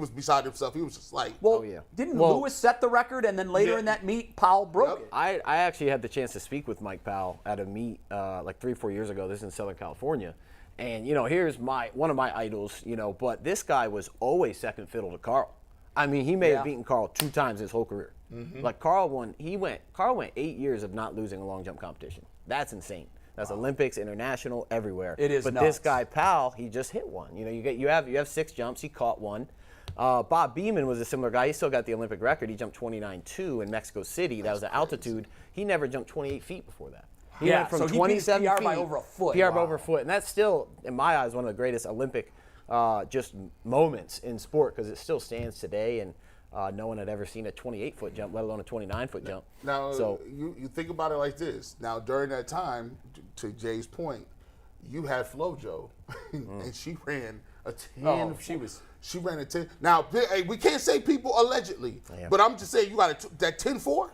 beside himself. He was just like, Well, yeah. didn't Well- Lewis set the record, and then later in that meet, Powell broke it? I actually had the chance to speak with Mike Powell at a meet like 3 or 4 years ago. This is in Southern California. And, here's one of my idols, but this guy was always second fiddle to Carl. I mean, he may have beaten Carl 2 times his whole career. Like Carl went 8 years of not losing a long jump competition. That's insane. That's Olympics, international, everywhere. It is But nuts. this guy Powell, he just hit one. You have 6 jumps. He caught one. Bob Beamon was a similar guy. He still got the Olympic record. He jumped 29.2 in Mexico City. That was the altitude. He never jumped 28 feet before that. He Yeah, went from so he beat his 27 PR feet, by over a foot. PR by Wow. over a foot, and that's still, in my eyes, one of the greatest Olympic just moments in sport because it still stands today, and no one had ever seen a 28-foot jump, let alone a 29-foot jump. now so you think about it like this. Now during that time, to Jay's point, you had FloJo, and she ran a 10. Oh, She ran a 10. Now hey, we can't say people allegedly, but I'm just saying you got that 10-4.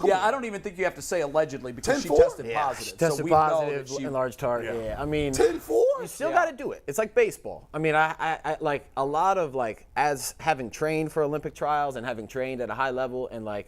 Yeah, I don't even think you have to say allegedly because she 10-4? tested yeah, positive. she tested so we know positive, that she, enlarged heart. Yeah. I mean, 10-4? you still got to do it. It's like baseball. I mean, I like a lot of as having trained for Olympic trials and having trained at a high level, and I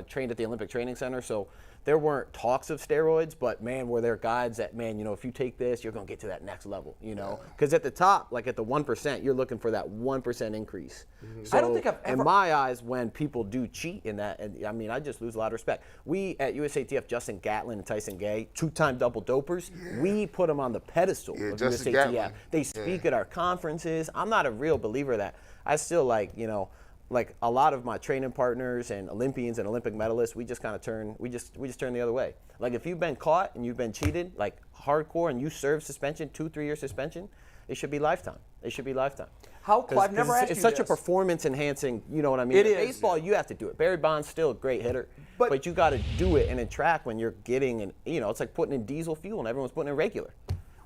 trained at the Olympic Training Center, so there weren't talks of steroids, but man, were there guides that, man, you know, if you take this, you're going to get to that next level, you know? Because at the top, like at the 1%, you're looking for that 1% increase. So I don't think I've ever. in my eyes, when people do cheat in that, and I mean, I just lose a lot of respect. We at USATF, Justin Gatlin and Tyson Gay, 2-time double dopers, we put them on the pedestal of Justin USATF. Gatlin. They speak at our conferences. I'm not a real believer of that. I still like, you know, like a lot of my training partners and Olympians and Olympic medalists, we just kind of turn, we just turn the other way. Like if you've been caught and you've been cheated, like hardcore, and you serve suspension, 2-3 year suspension, it should be lifetime. It should be lifetime. I've never asked you It's such a this. performance enhancing, you know what I mean? It In is. baseball, you have to do it. Barry Bonds still a great hitter, but you got to do it. And in track, when you're getting, and you know, it's like putting in diesel fuel and everyone's putting in regular.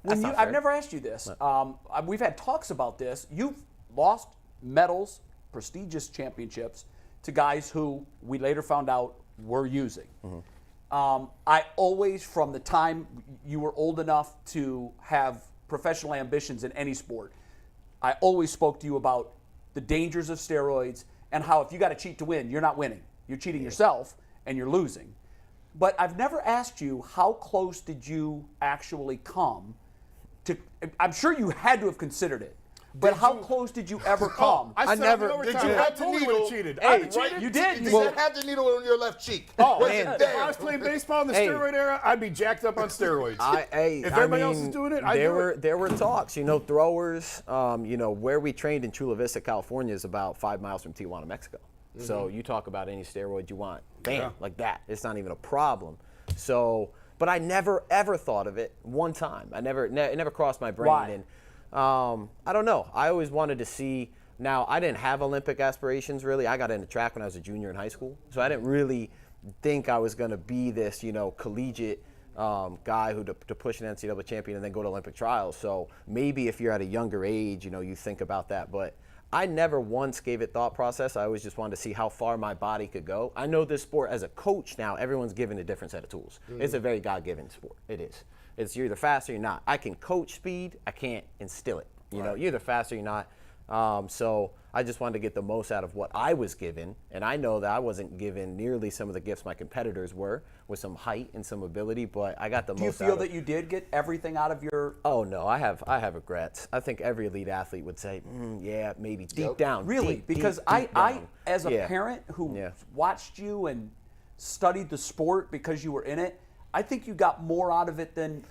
I've never asked you this. We've had talks about this. You've lost medals, prestigious championships, to guys who we later found out were using. I always, from the time you were old enough to have professional ambitions in any sport, I always spoke to you about the dangers of steroids and how if you got to cheat to win, you're not winning. You're cheating yourself and you're losing. But I've never asked you, how close did you actually come to, I'm sure you had to have considered it. But how close did you ever come? I never. Did you have the needle? Cheated. Hey, I cheated. you did. Did you have the needle on your left cheek? Oh, Was man. it If there? I was playing baseball in the steroid era, I'd be jacked up on steroids. If everybody else is doing it, I'd do it. There were talks, you know, throwers, you know, where we trained in Chula Vista, California is about 5 miles from Tijuana, Mexico. So you talk about any steroid you want, bam, like that. It's not even a problem. So, but I never ever thought of it one time. It never crossed my brain. Why? And I don't know. I always wanted to see. Now, I didn't have Olympic aspirations, really. I got into track when I was a junior in high school. So I didn't really think I was going to be this, you know, collegiate guy who to push an NCAA champion and then go to Olympic trials. So maybe if you're at a younger age, you know, you think about that. But I never once gave it thought process. I always just wanted to see how far my body could go. I know this sport as a coach now, everyone's given a different set of tools. It's a very God-given sport. It is. It's you're either fast or you're not. I can coach speed. I can't instill it. You know, you're either fast or you're not. So I just wanted to get the most out of what I was given, and I know that I wasn't given nearly some of the gifts my competitors were, with some height and some ability, but I got the most out of it. Do you feel that you did get everything out of your... Oh, no, I have regrets. I think every elite athlete would say, yeah, maybe deep down. Really? Deep, because deep I, down. as a parent who watched you and studied the sport because you were in it, I think you got more out of it than...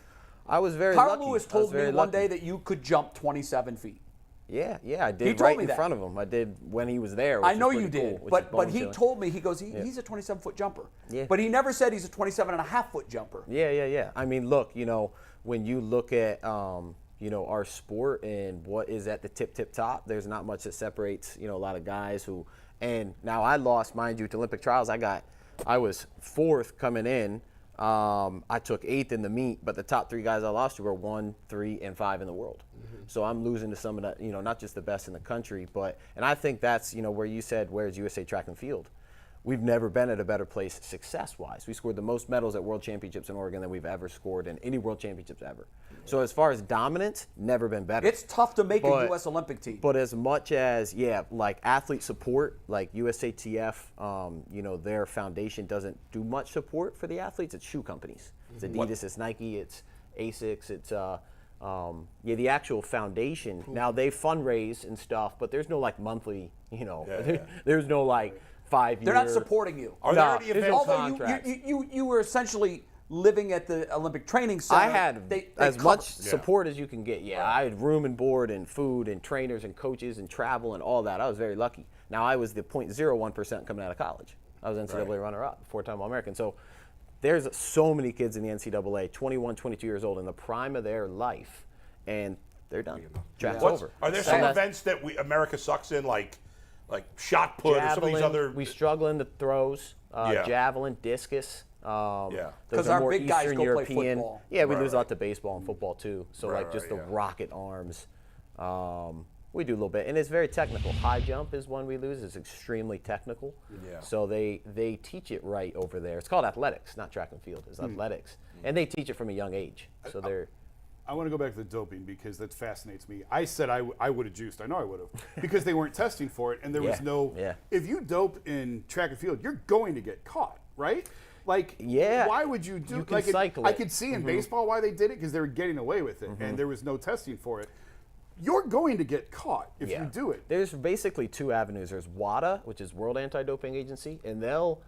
I was very Carl lucky. Lewis told me one day that you could jump 27 feet. Yeah, I did. He told right me in that. front of him. I did when he was there. I know which is you pretty did, cool, but he told me, he goes, he's a 27-foot jumper. Yeah. But he never said he's a 27.5-foot jumper. Yeah. I mean, look, you know, when you look at, you know, our sport and what is at the tip top, there's not much that separates, you know, a lot of guys who, and now I lost, mind you, to Olympic trials. I was 4th coming in. I took 8th in the meet, but the top 3 guys I lost to were 1, 3, and 5 in the world. So I'm losing to some of the, you know, not just the best in the country, but, and I think that's, you know, where you said, where's USA Track and Field? We've never been at a better place success-wise. We scored the most medals at World Championships in Oregon than we've ever scored in any World Championships ever. So as far as dominance, never been better. It's tough to make a U.S. Olympic team. But as much as, like athlete support, like USATF, you know, their foundation doesn't do much support for the athletes. It's shoe companies. It's Adidas, it's Nike, it's ASICS, it's the actual foundation. Now they fundraise and stuff, but there's no like monthly, you know, there's no like 5-year. They're not supporting you. Are there any events? Although you were essentially living at the Olympic Training Center. I had as much support as you can get. Yeah, I had room and board and food and trainers and coaches and travel and all that. I was very lucky. Now I was the 0.01% coming out of college. I was NCAA runner-up, 4-time All-American. So there's so many kids in the NCAA, 21, 22 years old, in the prime of their life, and they're done. Track's over. Are there some events that America sucks in, like shot put or some of these other? We struggle in the throws, javelin, discus. Because our big guys go play football. Yeah, we lose a lot to baseball and football too. So the rocket arms. We do a little bit, and it's very technical. High jump is one we lose. It's extremely technical. Yeah. So they teach it right over there. It's called athletics, not track and field. It's athletics, and they teach it from a young age. So they're. I want to go back to the doping because that fascinates me. I said I would have juiced. I know I would have because they weren't testing for it, and there was no. Yeah. If you dope in track and field, you're going to get caught, right? Like, Yeah. why would you do You can like cycle I it. could see in baseball why they did it because they were getting away with it and there was no testing for it. You're going to get caught if you do it. There's basically two avenues. There's WADA, which is World Anti-Doping Agency, and they'll,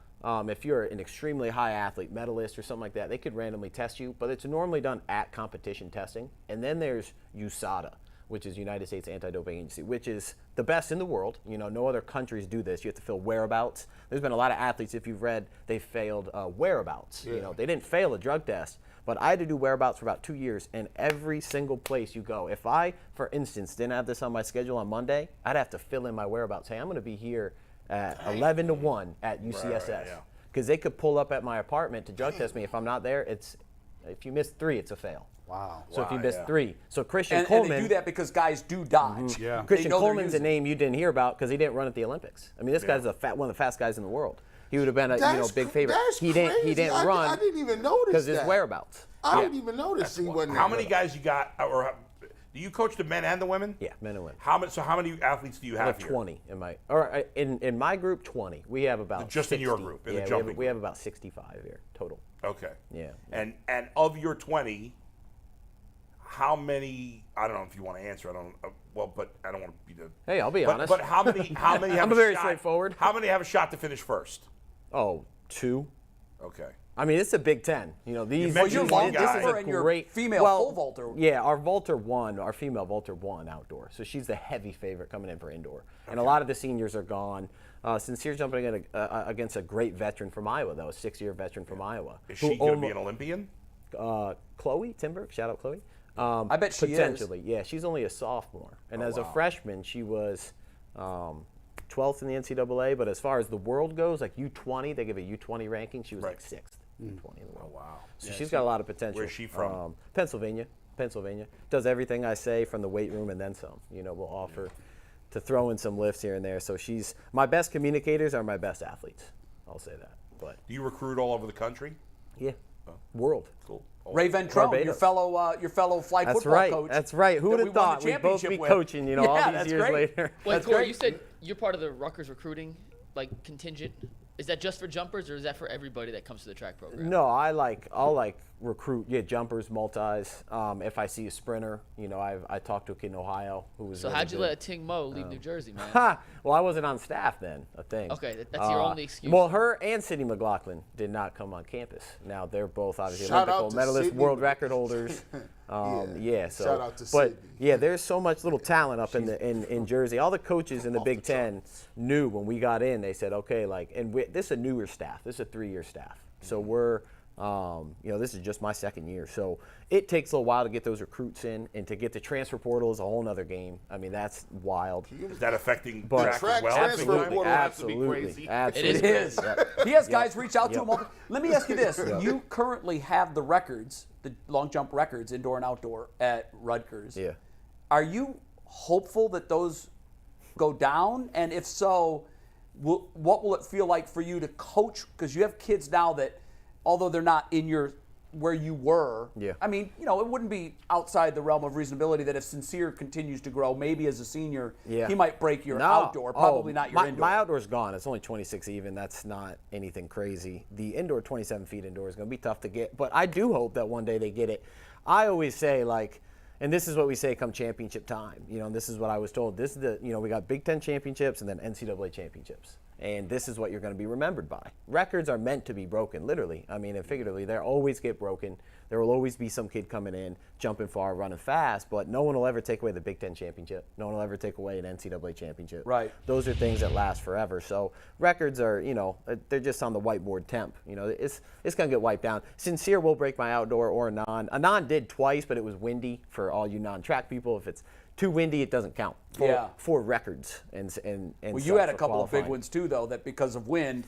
if you're an extremely high athlete, medalist or something like that, they could randomly test you, but it's normally done at competition testing. And then there's USADA, which is United States Anti-Doping Agency, which is the best in the world. You know, no other countries do this. You have to fill whereabouts. There's been a lot of athletes, if you've read, they failed whereabouts. You know, they didn't fail a drug test, but I had to do whereabouts for about 2 years, and every single place you go, if I, for instance, didn't have this on my schedule on Monday, I'd have to fill in my whereabouts. Hey, I'm going to be here at 11 to 1 at UCSS. Because they could pull up at my apartment to drug test me. If I'm not there, if you miss 3, it's a fail. Wow. So if you miss 3. So Christian And Coleman. they do that because guys do dodge. Yeah. Christian They know they're Coleman's a using it. name you didn't hear about because he didn't run at the Olympics. I mean, this guy's one of the fast guys in the world. He would have been a big favorite. That's He crazy. didn't run. I didn't even notice because his that. whereabouts. I didn't even notice he wasn't. How many guys you got? Or do you coach the men and the women? Yeah, men and women. How many athletes do you I have have here? 20 in my group. 20. We have about Just 60. in your group, in the yeah, jumping we have group. about 65 here total. Okay. Yeah. And of your 20, how many? I don't know if you want to answer. I don't. But I don't want to be the. Hey, I'll be honest. But how many? How many have I'm a very shot? straightforward. How many have a shot to finish first? Oh, 2. Okay. I mean, it's a Big Ten. You know, these. mentioned You're one vaulter guy. This is a and your great female pole vaulter. Yeah, our female vaulter won outdoor, so she's the heavy favorite coming in for indoor. And a lot of the seniors are gone. Sincere jumping against a great veteran from Iowa, though, a 6-year veteran from Iowa. Is she going to be an Olympian? Chloe Timberg, shout out Chloe. I bet she is. Potentially, yeah. She's only a sophomore, and as a freshman, she was 12th in the NCAA. But as far as the world goes, like U20, they give a U20 ranking. She was like 6th. U20 in the world. Oh, wow. So she's got a lot of potential. Where's she from? Pennsylvania. Does everything I say from the weight room and then some. You know, we'll offer to throw in some lifts here and there. So she's my best communicators are my best athletes. I'll say that. But Do you recruit all over the country? yeah, world. Cool. Ray Ventrone, Barbados. your fellow flag That's football right. coach. That's right. Who that would we have won the thought we'd both be championship with. coaching? You know, Yeah, all that's these years great. later. Wait, That's Corey, great. you said you're part of the Rutgers recruiting contingent. Is that just for jumpers, or is that for everybody that comes to the track program? No, I'll recruit jumpers, multis. If I see a sprinter, you know, I talked to a kid in Ohio who was. So really how'd you good. let a Ting Mo leave New Jersey, man? Ha! Well, I wasn't on staff then. A thing. Okay, that's your only excuse. Well, her and Sydney McLaughlin did not come on campus. Now they're both obviously Shout Olympic out to gold medalists, Sydney. world record holders. So, Shout out to but Sydney. yeah, there's so much little talent up in Jersey. All the coaches in the Big Ten knew when we got in. They said, okay, this is a newer staff. This is a 3-year staff. So we're. This is just my 2nd year. So it takes a little while to get those recruits in, and to get the transfer portal is a whole other game. I mean, that's wild. Is that affecting But track as well? transfer Sometimes? portal has to be absolutely. It is. He has guys reach out to him all the. Let me ask you this: you currently have the records, the long jump records, indoor and outdoor, at Rutgers. Yeah. Are you hopeful that those go down? And if so, what will it feel like for you to coach? Because you have kids now that, although they're not in where you were, I mean, you know, it wouldn't be outside the realm of reasonability that if Sincere continues to grow, maybe as a senior, he might break your outdoor, probably not your indoor. My outdoor's gone. It's only 26 even. That's not anything crazy. The indoor, 27 feet indoor, is going to be tough to get, but I do hope that one day they get it. I always say, and this is what we say come championship time, you know, and this is what I was told. This is we got Big Ten championships and then NCAA championships. And this is what you're going to be remembered by. Records are meant to be broken, literally. I mean, and figuratively, they'll always get broken. There will always be some kid coming in, jumping far, running fast, but no one will ever take away the Big Ten championship. No one will ever take away an NCAA championship. Right. Those are things that last forever. So records are, they're just on the whiteboard temp. You know, it's going to get wiped down. Sincere will break my outdoor or a non. A non did twice, but it was windy for all you non-track people. If it's too windy, it doesn't count for records and well, you had a for couple of big qualifying. ones too, though, that because of wind.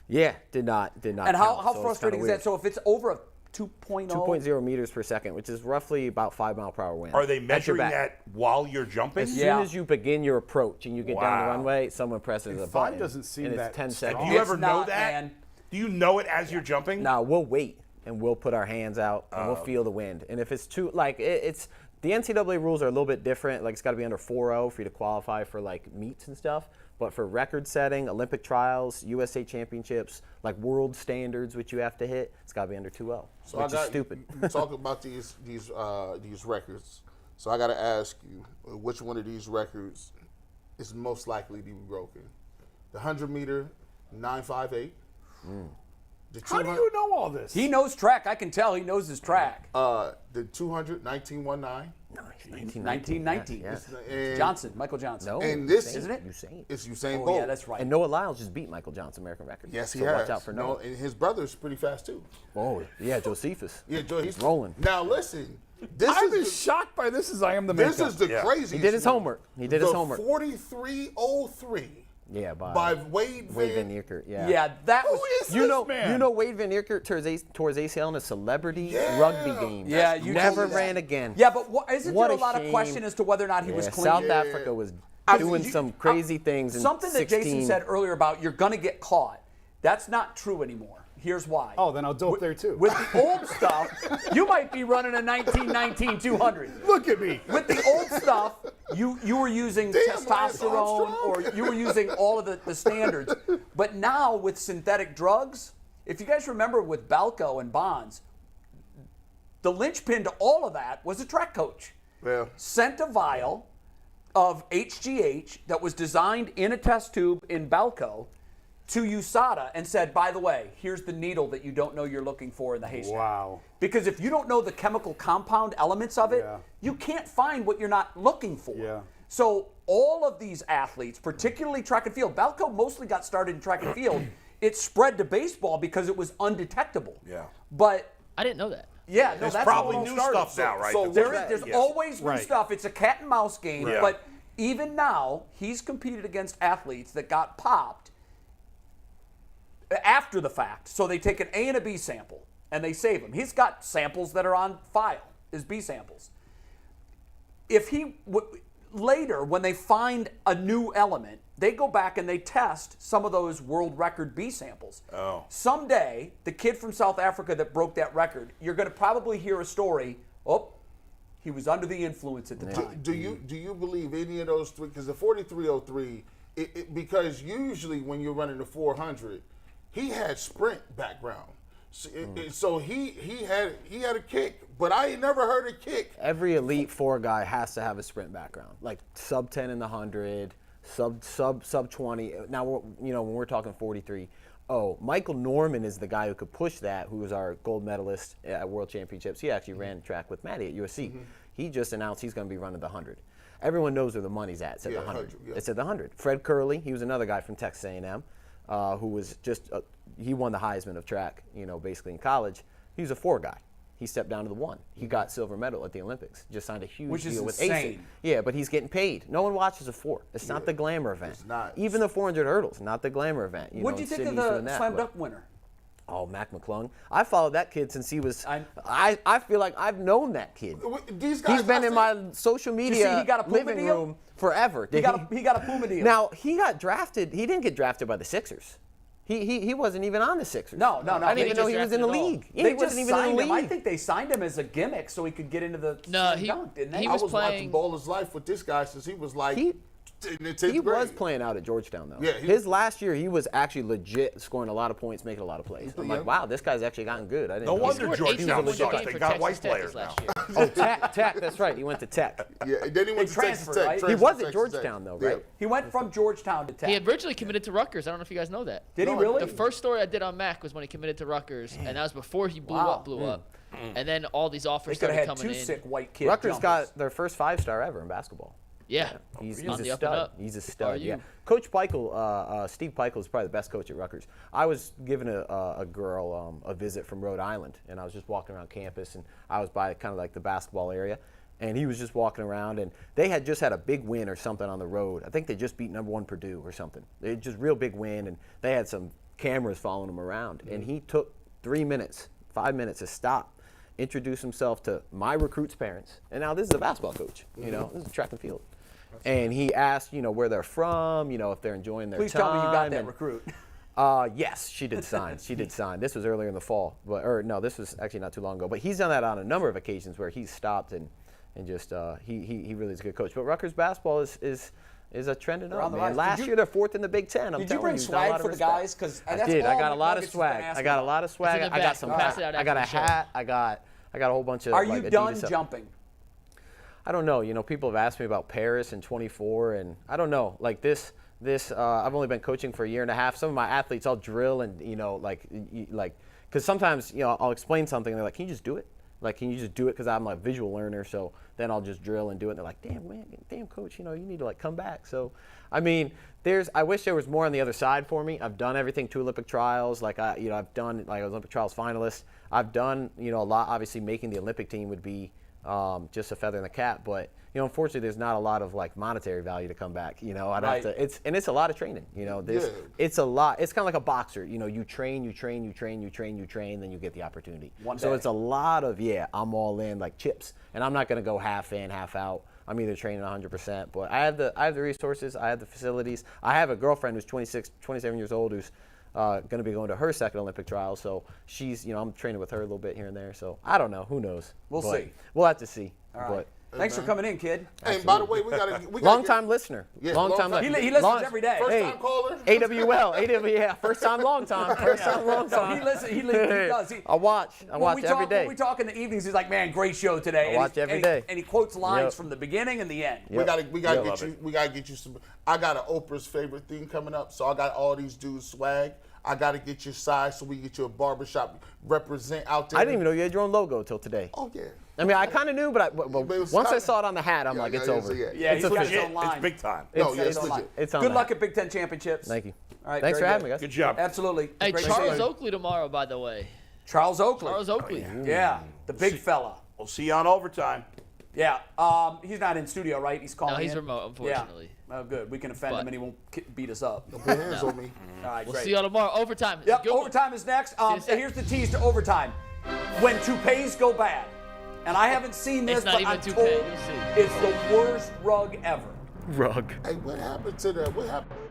Yeah, did not. And count, how so frustrating is that? So if it's over a 2.0? 2.0 meters per second, which is roughly about 5 mile per hour wind. Are they At your measuring back. that while you're jumping? As soon as you begin your approach and you get down the Wow. runway, someone presses And the 5 button. doesn't seem and it's that 10 strong. seconds. Do you It's ever know not, that? man. Do you know it as you're jumping? Now we'll wait and we'll put our hands out and we'll feel the wind. And if it's too, it's The NCAA rules are a little bit different. Like, it's got to be under 4.0 for you to qualify for, like, meets and stuff. But for record setting, Olympic trials, USA championships, like world standards, which you have to hit, it's got to be under 2.0, So which is stupid. You talk about these records. So I got to ask you, which one of these records is most likely to be broken? The 100-meter, 9.58. The How do you know all this? He knows track. I can tell he knows his track. The 200, 19.19. 1919. Yeah. And, Johnson, Michael Johnson. No, And this Isn't it? Usain. It's Usain Oh, Bolt. yeah, that's right. And Noah Lyles just beat Michael Johnson American record. Yes, he so has. watch out for Noah. And his brother's pretty fast too. Oh, yeah, Josephus. Yeah, Joe, he's rolling. Now listen, this I'm is as shocked by this as I am the this makeup. is the craziest. He did his one. homework. He did his homework. 43.03 Yeah, by Wade Van Niekerk. Yeah. Yeah, that Who was. is You this know, man? Wade Van Niekerk tore his ACL in a celebrity Yeah. rugby game. Yeah, you never told me that. ran again. Yeah, but isn't What there a a lot of shame. question as to whether or not he was Yeah, clean? South Africa was doing some crazy things in Something that 16. Jason said earlier about you're going to get caught. That's not true anymore. Here's why. Oh, then I'll dope there too. With the old stuff, you might be running a 1919 200. Look at me. With the old stuff, you were using Lance testosterone Armstrong. or you were using all of the standards. But now with synthetic drugs, if you guys remember with Balco and Bonds, the linchpin to all of that was a track coach. Yeah. Sent a vial of HGH that was designed in a test tube in Balco to USADA and said, by the way, here's the needle that you don't know you're looking for in the haystack. Wow. Because if you don't know the chemical compound elements of it, Yeah. you can't find what you're not looking for. Yeah. So all of these athletes, particularly track and field, Balco mostly got started in track and field. It spread to baseball because it was undetectable. Yeah. But I didn't know that. yeah, no, There's that's probably how it all new started. stuff now, right? So That's there's yes. always new Right. stuff. It's a cat and mouse game. Yeah. But even now, he's competed against athletes that got popped after the fact. So they take an A and a B sample and they save them. He's got samples that are on file, his B samples. If he later, when they find a new element, they go back and they test some of those world record B samples. Oh. Someday, the kid from South Africa that broke that record, you're going to probably hear a story. Oh, he was under the influence at the time. Do you believe any of those three? Because the 43.03, because usually when you're running the 400, he had sprint background, so he had a kick, but I ain't never heard a kick. Every Elite Four guy has to have a sprint background, like sub 10 in the 100, sub 20. Now, when we're talking 43, Michael Norman is the guy who could push that, who was our gold medalist at World Championships. He actually ran track with Maddie at USC. He just announced he's going to be running the 100. Everyone knows where the money's at. It's at the 100. Yeah. It's at the 100. Fred Curley, he was another guy from Texas A&M, who was just he won the Heisman of track, basically in college. He was a 4 guy. He stepped down to the 1. He got silver medal at the Olympics. Just signed a huge deal with ASIC. Yeah, but he's getting paid. No one watches a 4. It's not the glamour event. It's not. Even the 400 hurdles, not the glamour event. What do you think of the slam dunk winner? Oh, Mac McClung. I followed that kid since he was. I feel like I've known that kid. These guys, He's been in my social media he got a Puma living deal? room forever. He got a Puma deal. Now he got drafted. He didn't get drafted by the Sixers. He wasn't even on the Sixers. No. I didn't even know he was in the league. They he just wasn't even in signed the him. league. I think they signed him as a gimmick so he could get into the slam dunk, didn't they? he I was was watching playing- Baller's Life with this guy since he was like He- in the 10th He grade. was playing out at Georgetown, though. Yeah, His last year, he was actually legit scoring a lot of points, making a lot of plays. I'm like, wow, this guy's actually gotten good. I didn't No know. wonder Scored 18 Georgetown points a sucks. game They for got Texas white Tech players this now. last year. Oh, Tech. That's right. He went to Tech. Yeah, and then he went to Texas transferred, Tech. right? He transferred was to at Texas Georgetown, Tech. though, right? He went from Georgetown to Tech. He had originally committed to Rutgers. I don't know if you guys know that. Did he really? The first story I did on Mac was when he committed to Rutgers, and that was before he blew up. And then all these They offers could have started had coming 2 in. sick white kids. Rutgers got their first 5-star ever in basketball. Yeah, He's on a the up and stud. up. He's a Are stud. you? Yeah. Coach Peichel, Steve Peichel is probably the best coach at Rutgers. I was giving a girl a visit from Rhode Island, and I was just walking around campus, and I was by kind of like the basketball area, and he was just walking around, and they had just had a big win or something on the road. I think they just beat #1 Purdue or something. They had just real big win, and they had some cameras following him around, and he took 5 minutes to stop, introduce himself to my recruits' parents, and now this is a basketball coach. This is track and field. And he asked, where they're from, if they're enjoying their Please time. tell me you got that and, recruit. Yes, she did sign. She did sign. This was earlier in the fall, this was actually not too long ago. But he's done that on a number of occasions where he's stopped and and just he really is a good coach. But Rutgers basketball is a trending up, man. Rise. Last year they're 4th in the Big Ten. Did you bring swag for the guys? Because I did. I got a lot of swag. I got a lot of swag. I got some. I got a hat. I got a whole bunch of. Are you done jumping? I don't know. You know, people have asked me about Paris in 24, and I don't know. Like this. I've only been coaching for a year and a half. Some of my athletes, I'll drill and because sometimes I'll explain something and they're like, "Can you just do it?" Like, can you just do it? Because I'm a visual learner, so then I'll just drill and do it. And they're like, damn, coach, you need to like come back. So, I mean, I wish there was more on the other side for me. I've done everything to Olympic trials. Like I've done like Olympic trials finalist. I've done a lot. Obviously, making the Olympic team would be just a feather in the cap. But unfortunately, there's not a lot of like monetary value to come back. I'd have to. It's a lot of training. It's a lot. It's kind of like a boxer. You train, then you get the opportunity. So it's a lot of I'm all in like chips, and I'm not going to go half in, half out. I'm either training 100%, but I have the resources, I have the facilities. I have a girlfriend who's 27 years old who's going to be going to her second Olympic trial. So she's, I'm training with her a little bit here and there. So I don't know. Who knows? We'll see. We'll have to see. All right. Thanks for coming in, kid. Hey, by the way, we got long-time listener. Yeah, long-time listener. He listens every day. First-time caller. AWL, first time, long time. First time, long time. He does. I watch every day. When we talk in the evenings, he's like, man, great show today. I watch every day. And he quotes lines from the beginning and the end. Yep. We gotta get you some. I got an Oprah's favorite thing coming up, so I got all these dudes swag. I got to get your size so we get you a barbershop represent out there. I didn't even know you had your own logo till today. Oh, yeah. I mean, I kind of knew, but once I saw it on the hat, I'm like, it's over. Yeah, it's legit. It's big time. It's legit. It's on Good luck at Big Ten championships. Thank you. All right, thanks for having me, guys. Good job. Absolutely. Hey, Great Charles show. Oakley tomorrow, by the way. Charles Oakley. Yeah, the big fella. We'll see you on overtime. Yeah, he's not in studio, right? He's calling in. No, he's remote, unfortunately. Yeah. Oh, good. We can offend him and he won't beat us up. Don't put hands on me. All right, We'll great. see you all tomorrow. Overtime. Yep, overtime is next. Here's the tease to overtime. When toupees go bad, and I haven't seen this, but I'm told it's the worst rug ever. Rug. Hey, what happened to that? What happened?